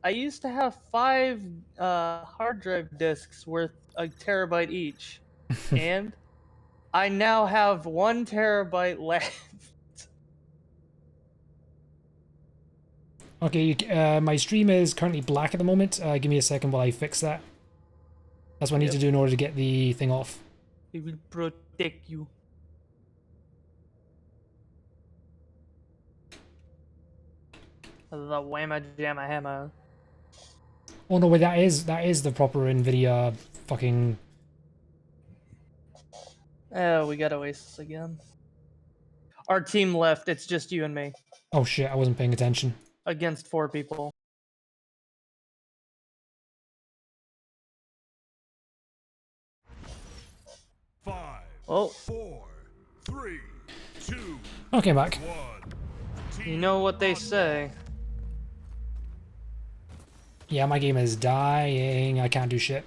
I used to have 5 hard drive disks worth a terabyte each, and I now have 1 terabyte left.
Okay, my stream is currently black at the moment. Give me a second while I fix that. That's what I need to do in order to get the thing off.
It will protect you. The whamma jamma hammer.
Oh no, wait, that is the proper NVIDIA fucking...
Oh, we got Oasis again. Our team left, it's just you and me.
Oh shit, I wasn't paying attention.
Against 4 people.
Five,
oh.
4, 3, 2,
Okay, back.
1.
You know what they say.
Yeah, my game is dying. I can't do shit.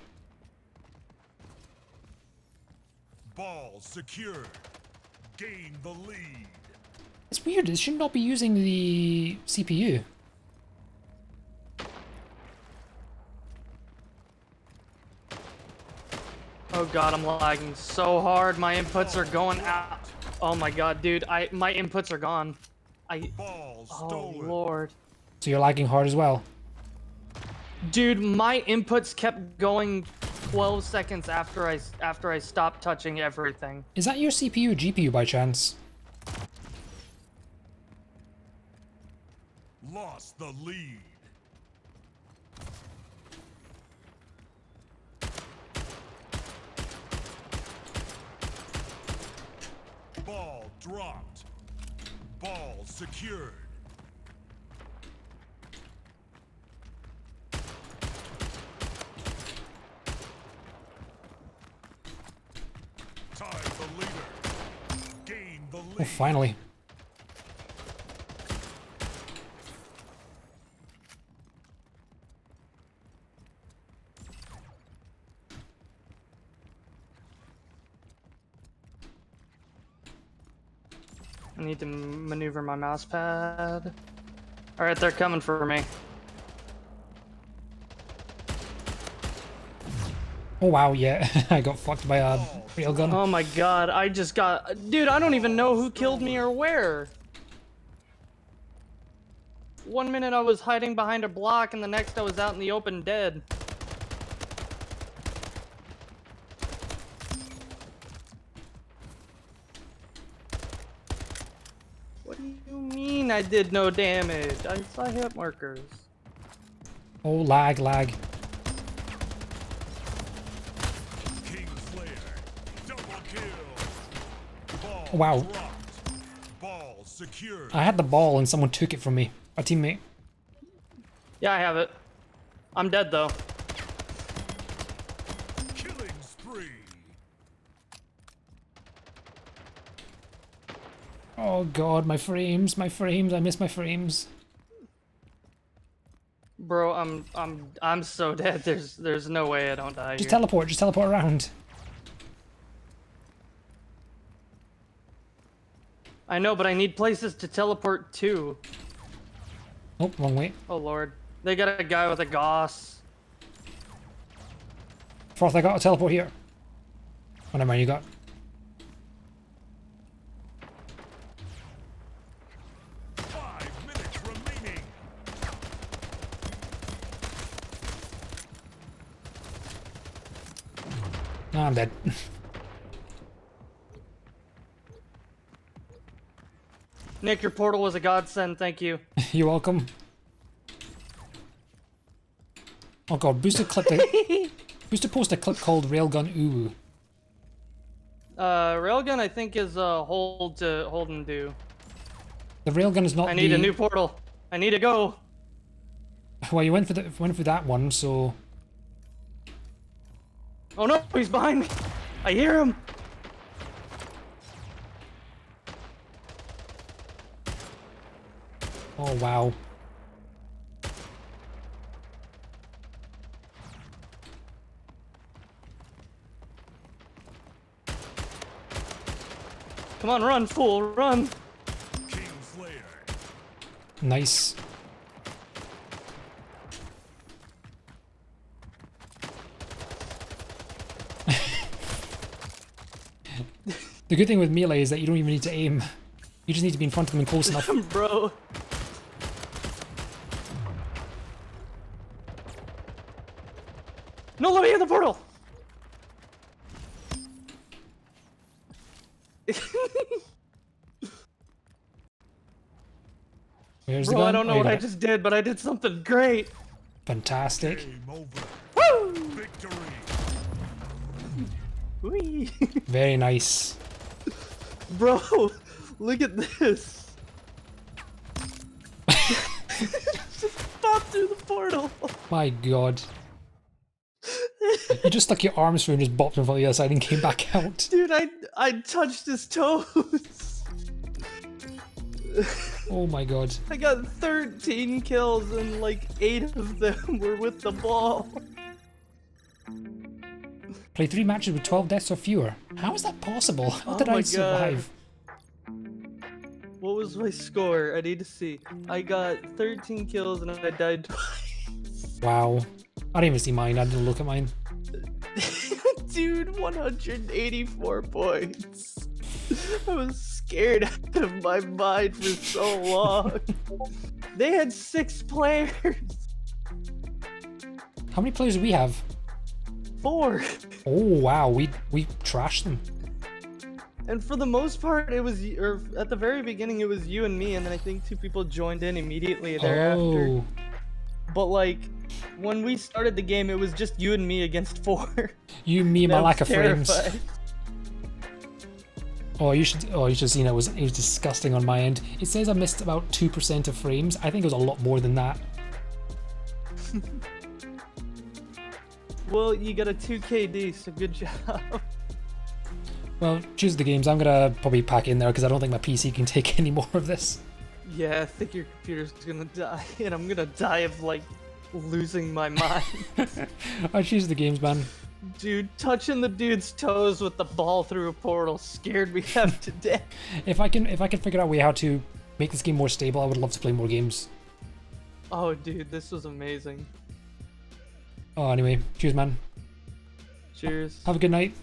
Ball secured. Gain the lead.
It's weird. It should not be using the CPU.
Oh god, I'm lagging so hard. My inputs are going out. Oh my god, dude. My inputs are gone. Oh lord.
So you're lagging hard as well?
Dude, my inputs kept going 12 seconds after I stopped touching everything.
Is that your CPU or GPU by chance?
lost the lead. Ball dropped. Ball secured. Tie the leader. Gain the lead.
Oh, finally.
I need to maneuver my mouse pad. Alright, they're coming for me.
Oh wow, yeah. I got fucked by a railgun.
Oh my god, I just got... Dude, I don't even know who killed me or where. 1 minute I was hiding behind a block and the next I was out in the open dead. What do you mean I did no damage? I saw hit markers.
Oh, lag, lag. Oh, wow. I had the ball and someone took it from me. A teammate.
Yeah, I have it. I'm dead though.
Killing spree.
Oh god, my frames, I miss my frames.
Bro, I'm so dead. There's no way I don't die
Just
here.
teleport around.
I know, but I need places to teleport to.
Oh, wrong way.
Oh lord. They got a guy with a Gauss.
Froth, I got a teleport here. Oh, never mind, you got. No, I'm dead.
Nick, your portal was a godsend, thank you.
You're welcome. Oh god, Booster post a clip called Railgun Uwu.
Railgun I think is hold and do.
The railgun is not
I need a new portal. I need to go.
Well, you went for that one, so.
Oh no, he's behind me. I hear him.
Oh wow.
Come on, run, fool, run.
Nice. The good thing with melee is that you don't even need to aim. You just need to be in front of them and close enough.
Bro. No, let me in the portal!
Where's
Bro,
the gun?
I don't know
Oh,
what I
got it.
just did, but I did something great.
Fantastic.
Woo! Whee!
Very nice.
Bro, look at this. Just popped through the portal.
My god. You just stuck your arms through and just bopped him from the other side and came back out.
Dude, I touched his toes.
Oh my god.
I got 13 kills and like 8 of them were with the ball.
Play 3 matches with 12 deaths or fewer. How is that possible? How did
Oh
I
my
survive?
What was my score? I need to see. I got 13 kills and I died twice.
Wow. I didn't even see mine. I didn't look at mine.
Dude, 184 points. I was scared out of my mind for so long. They had 6 players.
How many players do we have?
4.
Oh wow, we trashed them.
And for the most part, it was or at the very beginning it was you and me, and then I think 2 people joined in immediately thereafter.
Oh.
But like, when we started the game, it was just you and me against 4.
You, me, and my lack of frames.
Terrified.
Oh, you should have seen it was disgusting on my end. It says I missed about 2% of frames. I think it was a lot more than that.
Well, you got a 2KD, so good job.
Well, choose the games. I'm gonna probably pack in there because I don't think my PC can take any more of this.
Yeah, I think your computer's gonna die, and I'm gonna die of like losing my mind.
I choose the games, man.
Dude, touching the dude's toes with the ball through a portal scared me half to death.
If I can figure out a way how to make this game more stable, I would love to play more games.
Oh, dude, this was amazing.
Oh, anyway, cheers, man.
Cheers.
Have a good night.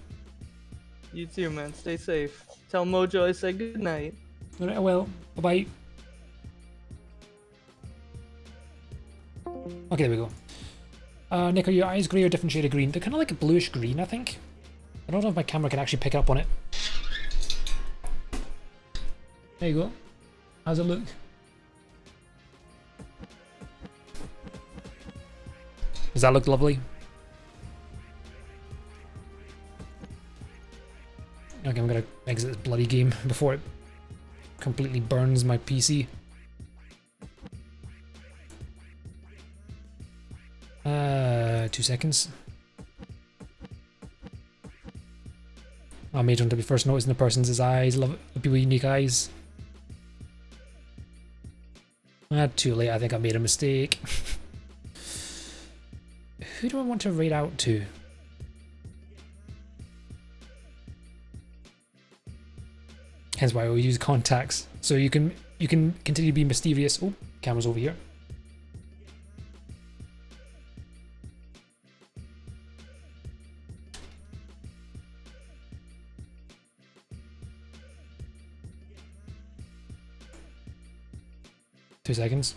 You too, man. Stay safe. Tell Mojo I said good night.
Alright, I will. Bye-bye. Okay, there we go. Nick, are your eyes grey or a different shade of green? They're kind of like a bluish green, I think. I don't know if my camera can actually pick up on it. There you go. How's it look? Does that look lovely? Okay, I'm gonna exit this bloody game before it completely burns my PC. 2 seconds. I made one to be first noticed in the person's eyes. Love it. People with unique eyes. Too late. I think I made a mistake. Who do I want to raid out to? Hence why I always use contacts. So you can continue to be mysterious. Oh, camera's over here. Two seconds.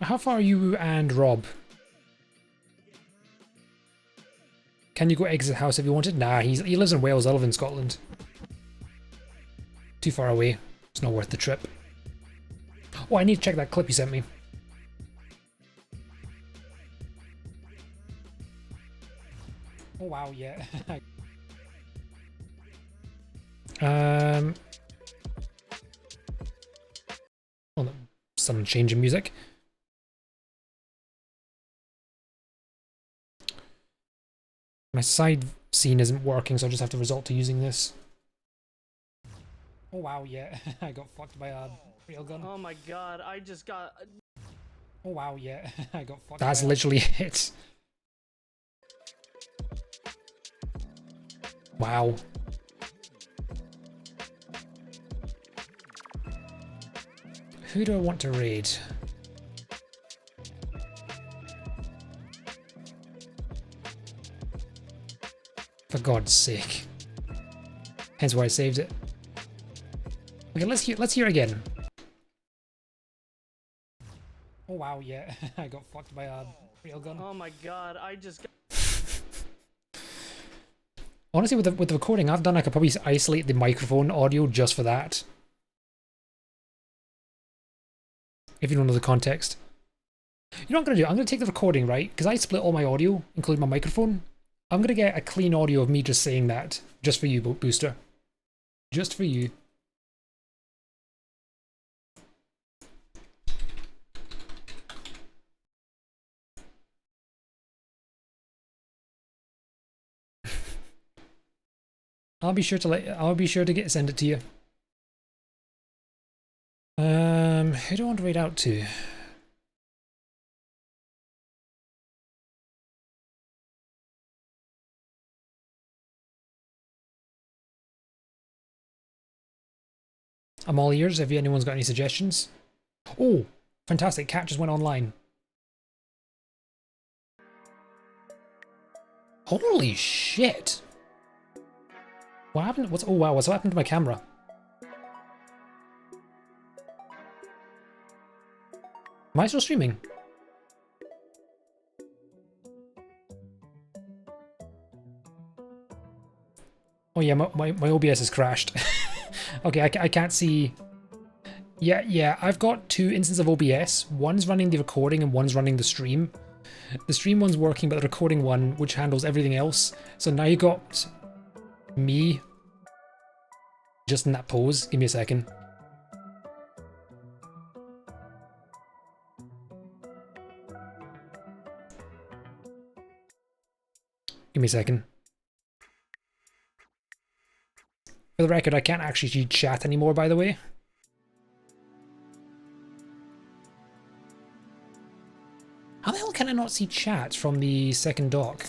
How far are you and Rob? Can you go exit house if you wanted? Nah, he lives in Wales. I live in Scotland. Too far away. It's not worth the trip. Oh, I need to check that clip you sent me. Oh wow, yeah. Oh, some change in music. My side scene isn't working, so I just have to resort to using this. Oh wow, yeah. I got fucked by a railgun.
Oh my god, I just got...
Oh wow, yeah. I got fucked. That's literally it. Wow. Who do I want to raid? For God's sake. Hence why I saved it. Okay, let's hear again. Oh wow, yeah. I got fucked by a railgun.
Oh my god, I just got...
Honestly, with the recording I've done, I could probably isolate the microphone audio just for that. If you don't know the context. You know what I'm going to do? I'm going to take the recording, right? Because I split all my audio, including my microphone. I'm going to get a clean audio of me just saying that. Just for you, Booster. Just for you. I'll be sure to send it to you. Who do I want to read out to? I'm all ears if anyone's got any suggestions. Oh, fantastic. Cat just went online. Holy shit. What happened? Oh wow, what's happened to my camera? Am I still streaming? Oh yeah, my OBS has crashed. Okay, I can't see. Yeah, I've got two instances of OBS. One's running the recording and one's running the stream. The stream one's working, but the recording one, which handles everything else. So now you got me just in that pose. Give me a second. Give me a second. For the record, I can't actually see chat anymore, by the way. How the hell can I not see chat from the second dock?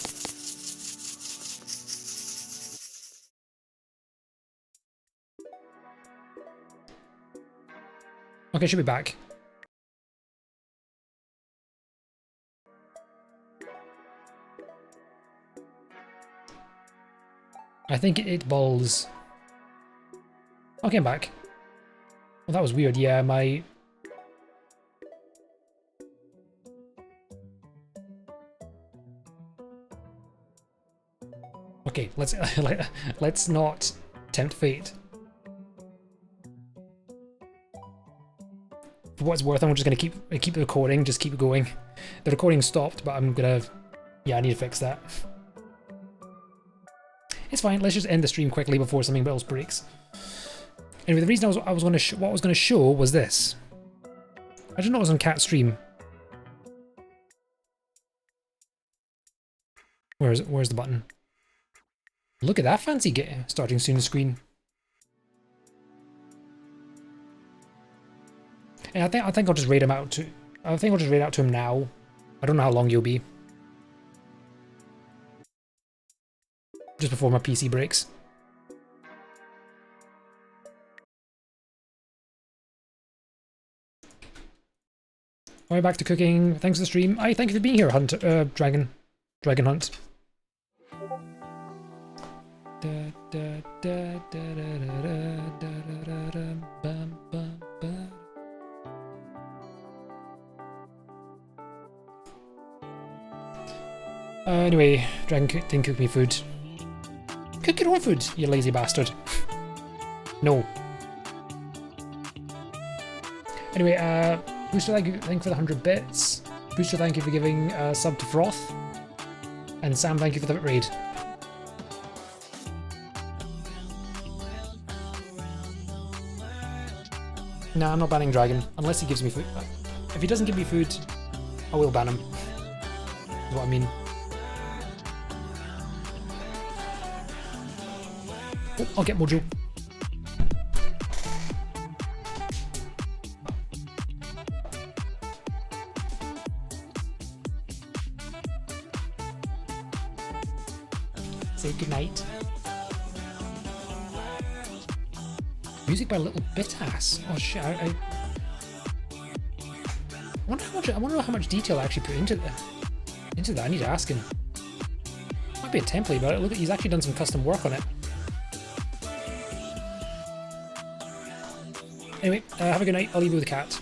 Okay, should be back. I think it balls. Okay, I'm back. Well, that was weird. Yeah, my... Okay, let's not tempt fate. For what it's worth, I'm just gonna keep the recording, just keep it going. The recording stopped, but I'm gonna... Yeah, I need to fix that. It's fine, let's just end the stream quickly before something else breaks. Anyway, the reason what I was going to show was this. I just noticed on Cat's stream. Where's the button? Look at that fancy starting soon screen. And I think I'll just raid him out to. I think I'll just raid out to him now. I don't know how long you'll be. Just before my PC breaks. Alright, back to cooking. Thanks for the stream. Aye, thank you for being here, Dragon Hunt. Anyway, Dragon didn't cook me food. Cook your own food, you lazy bastard. No. Anyway, Booster, thank you for the 100 bits. Booster, thank you for giving a sub to Froth. And Sam, thank you for the raid. Nah, I'm not banning Dragon, unless he gives me food. If he doesn't give me food, I will ban him. Is what I mean. Oh, I'll get Mojo. Say goodnight. Music by Little Bitass. Oh shit! I wonder how much. I wonder how much detail I actually put into that. I need to ask him. Might be a template, but look, he's actually done some custom work on it. Anyway, have a good night. I'll leave you with the cat.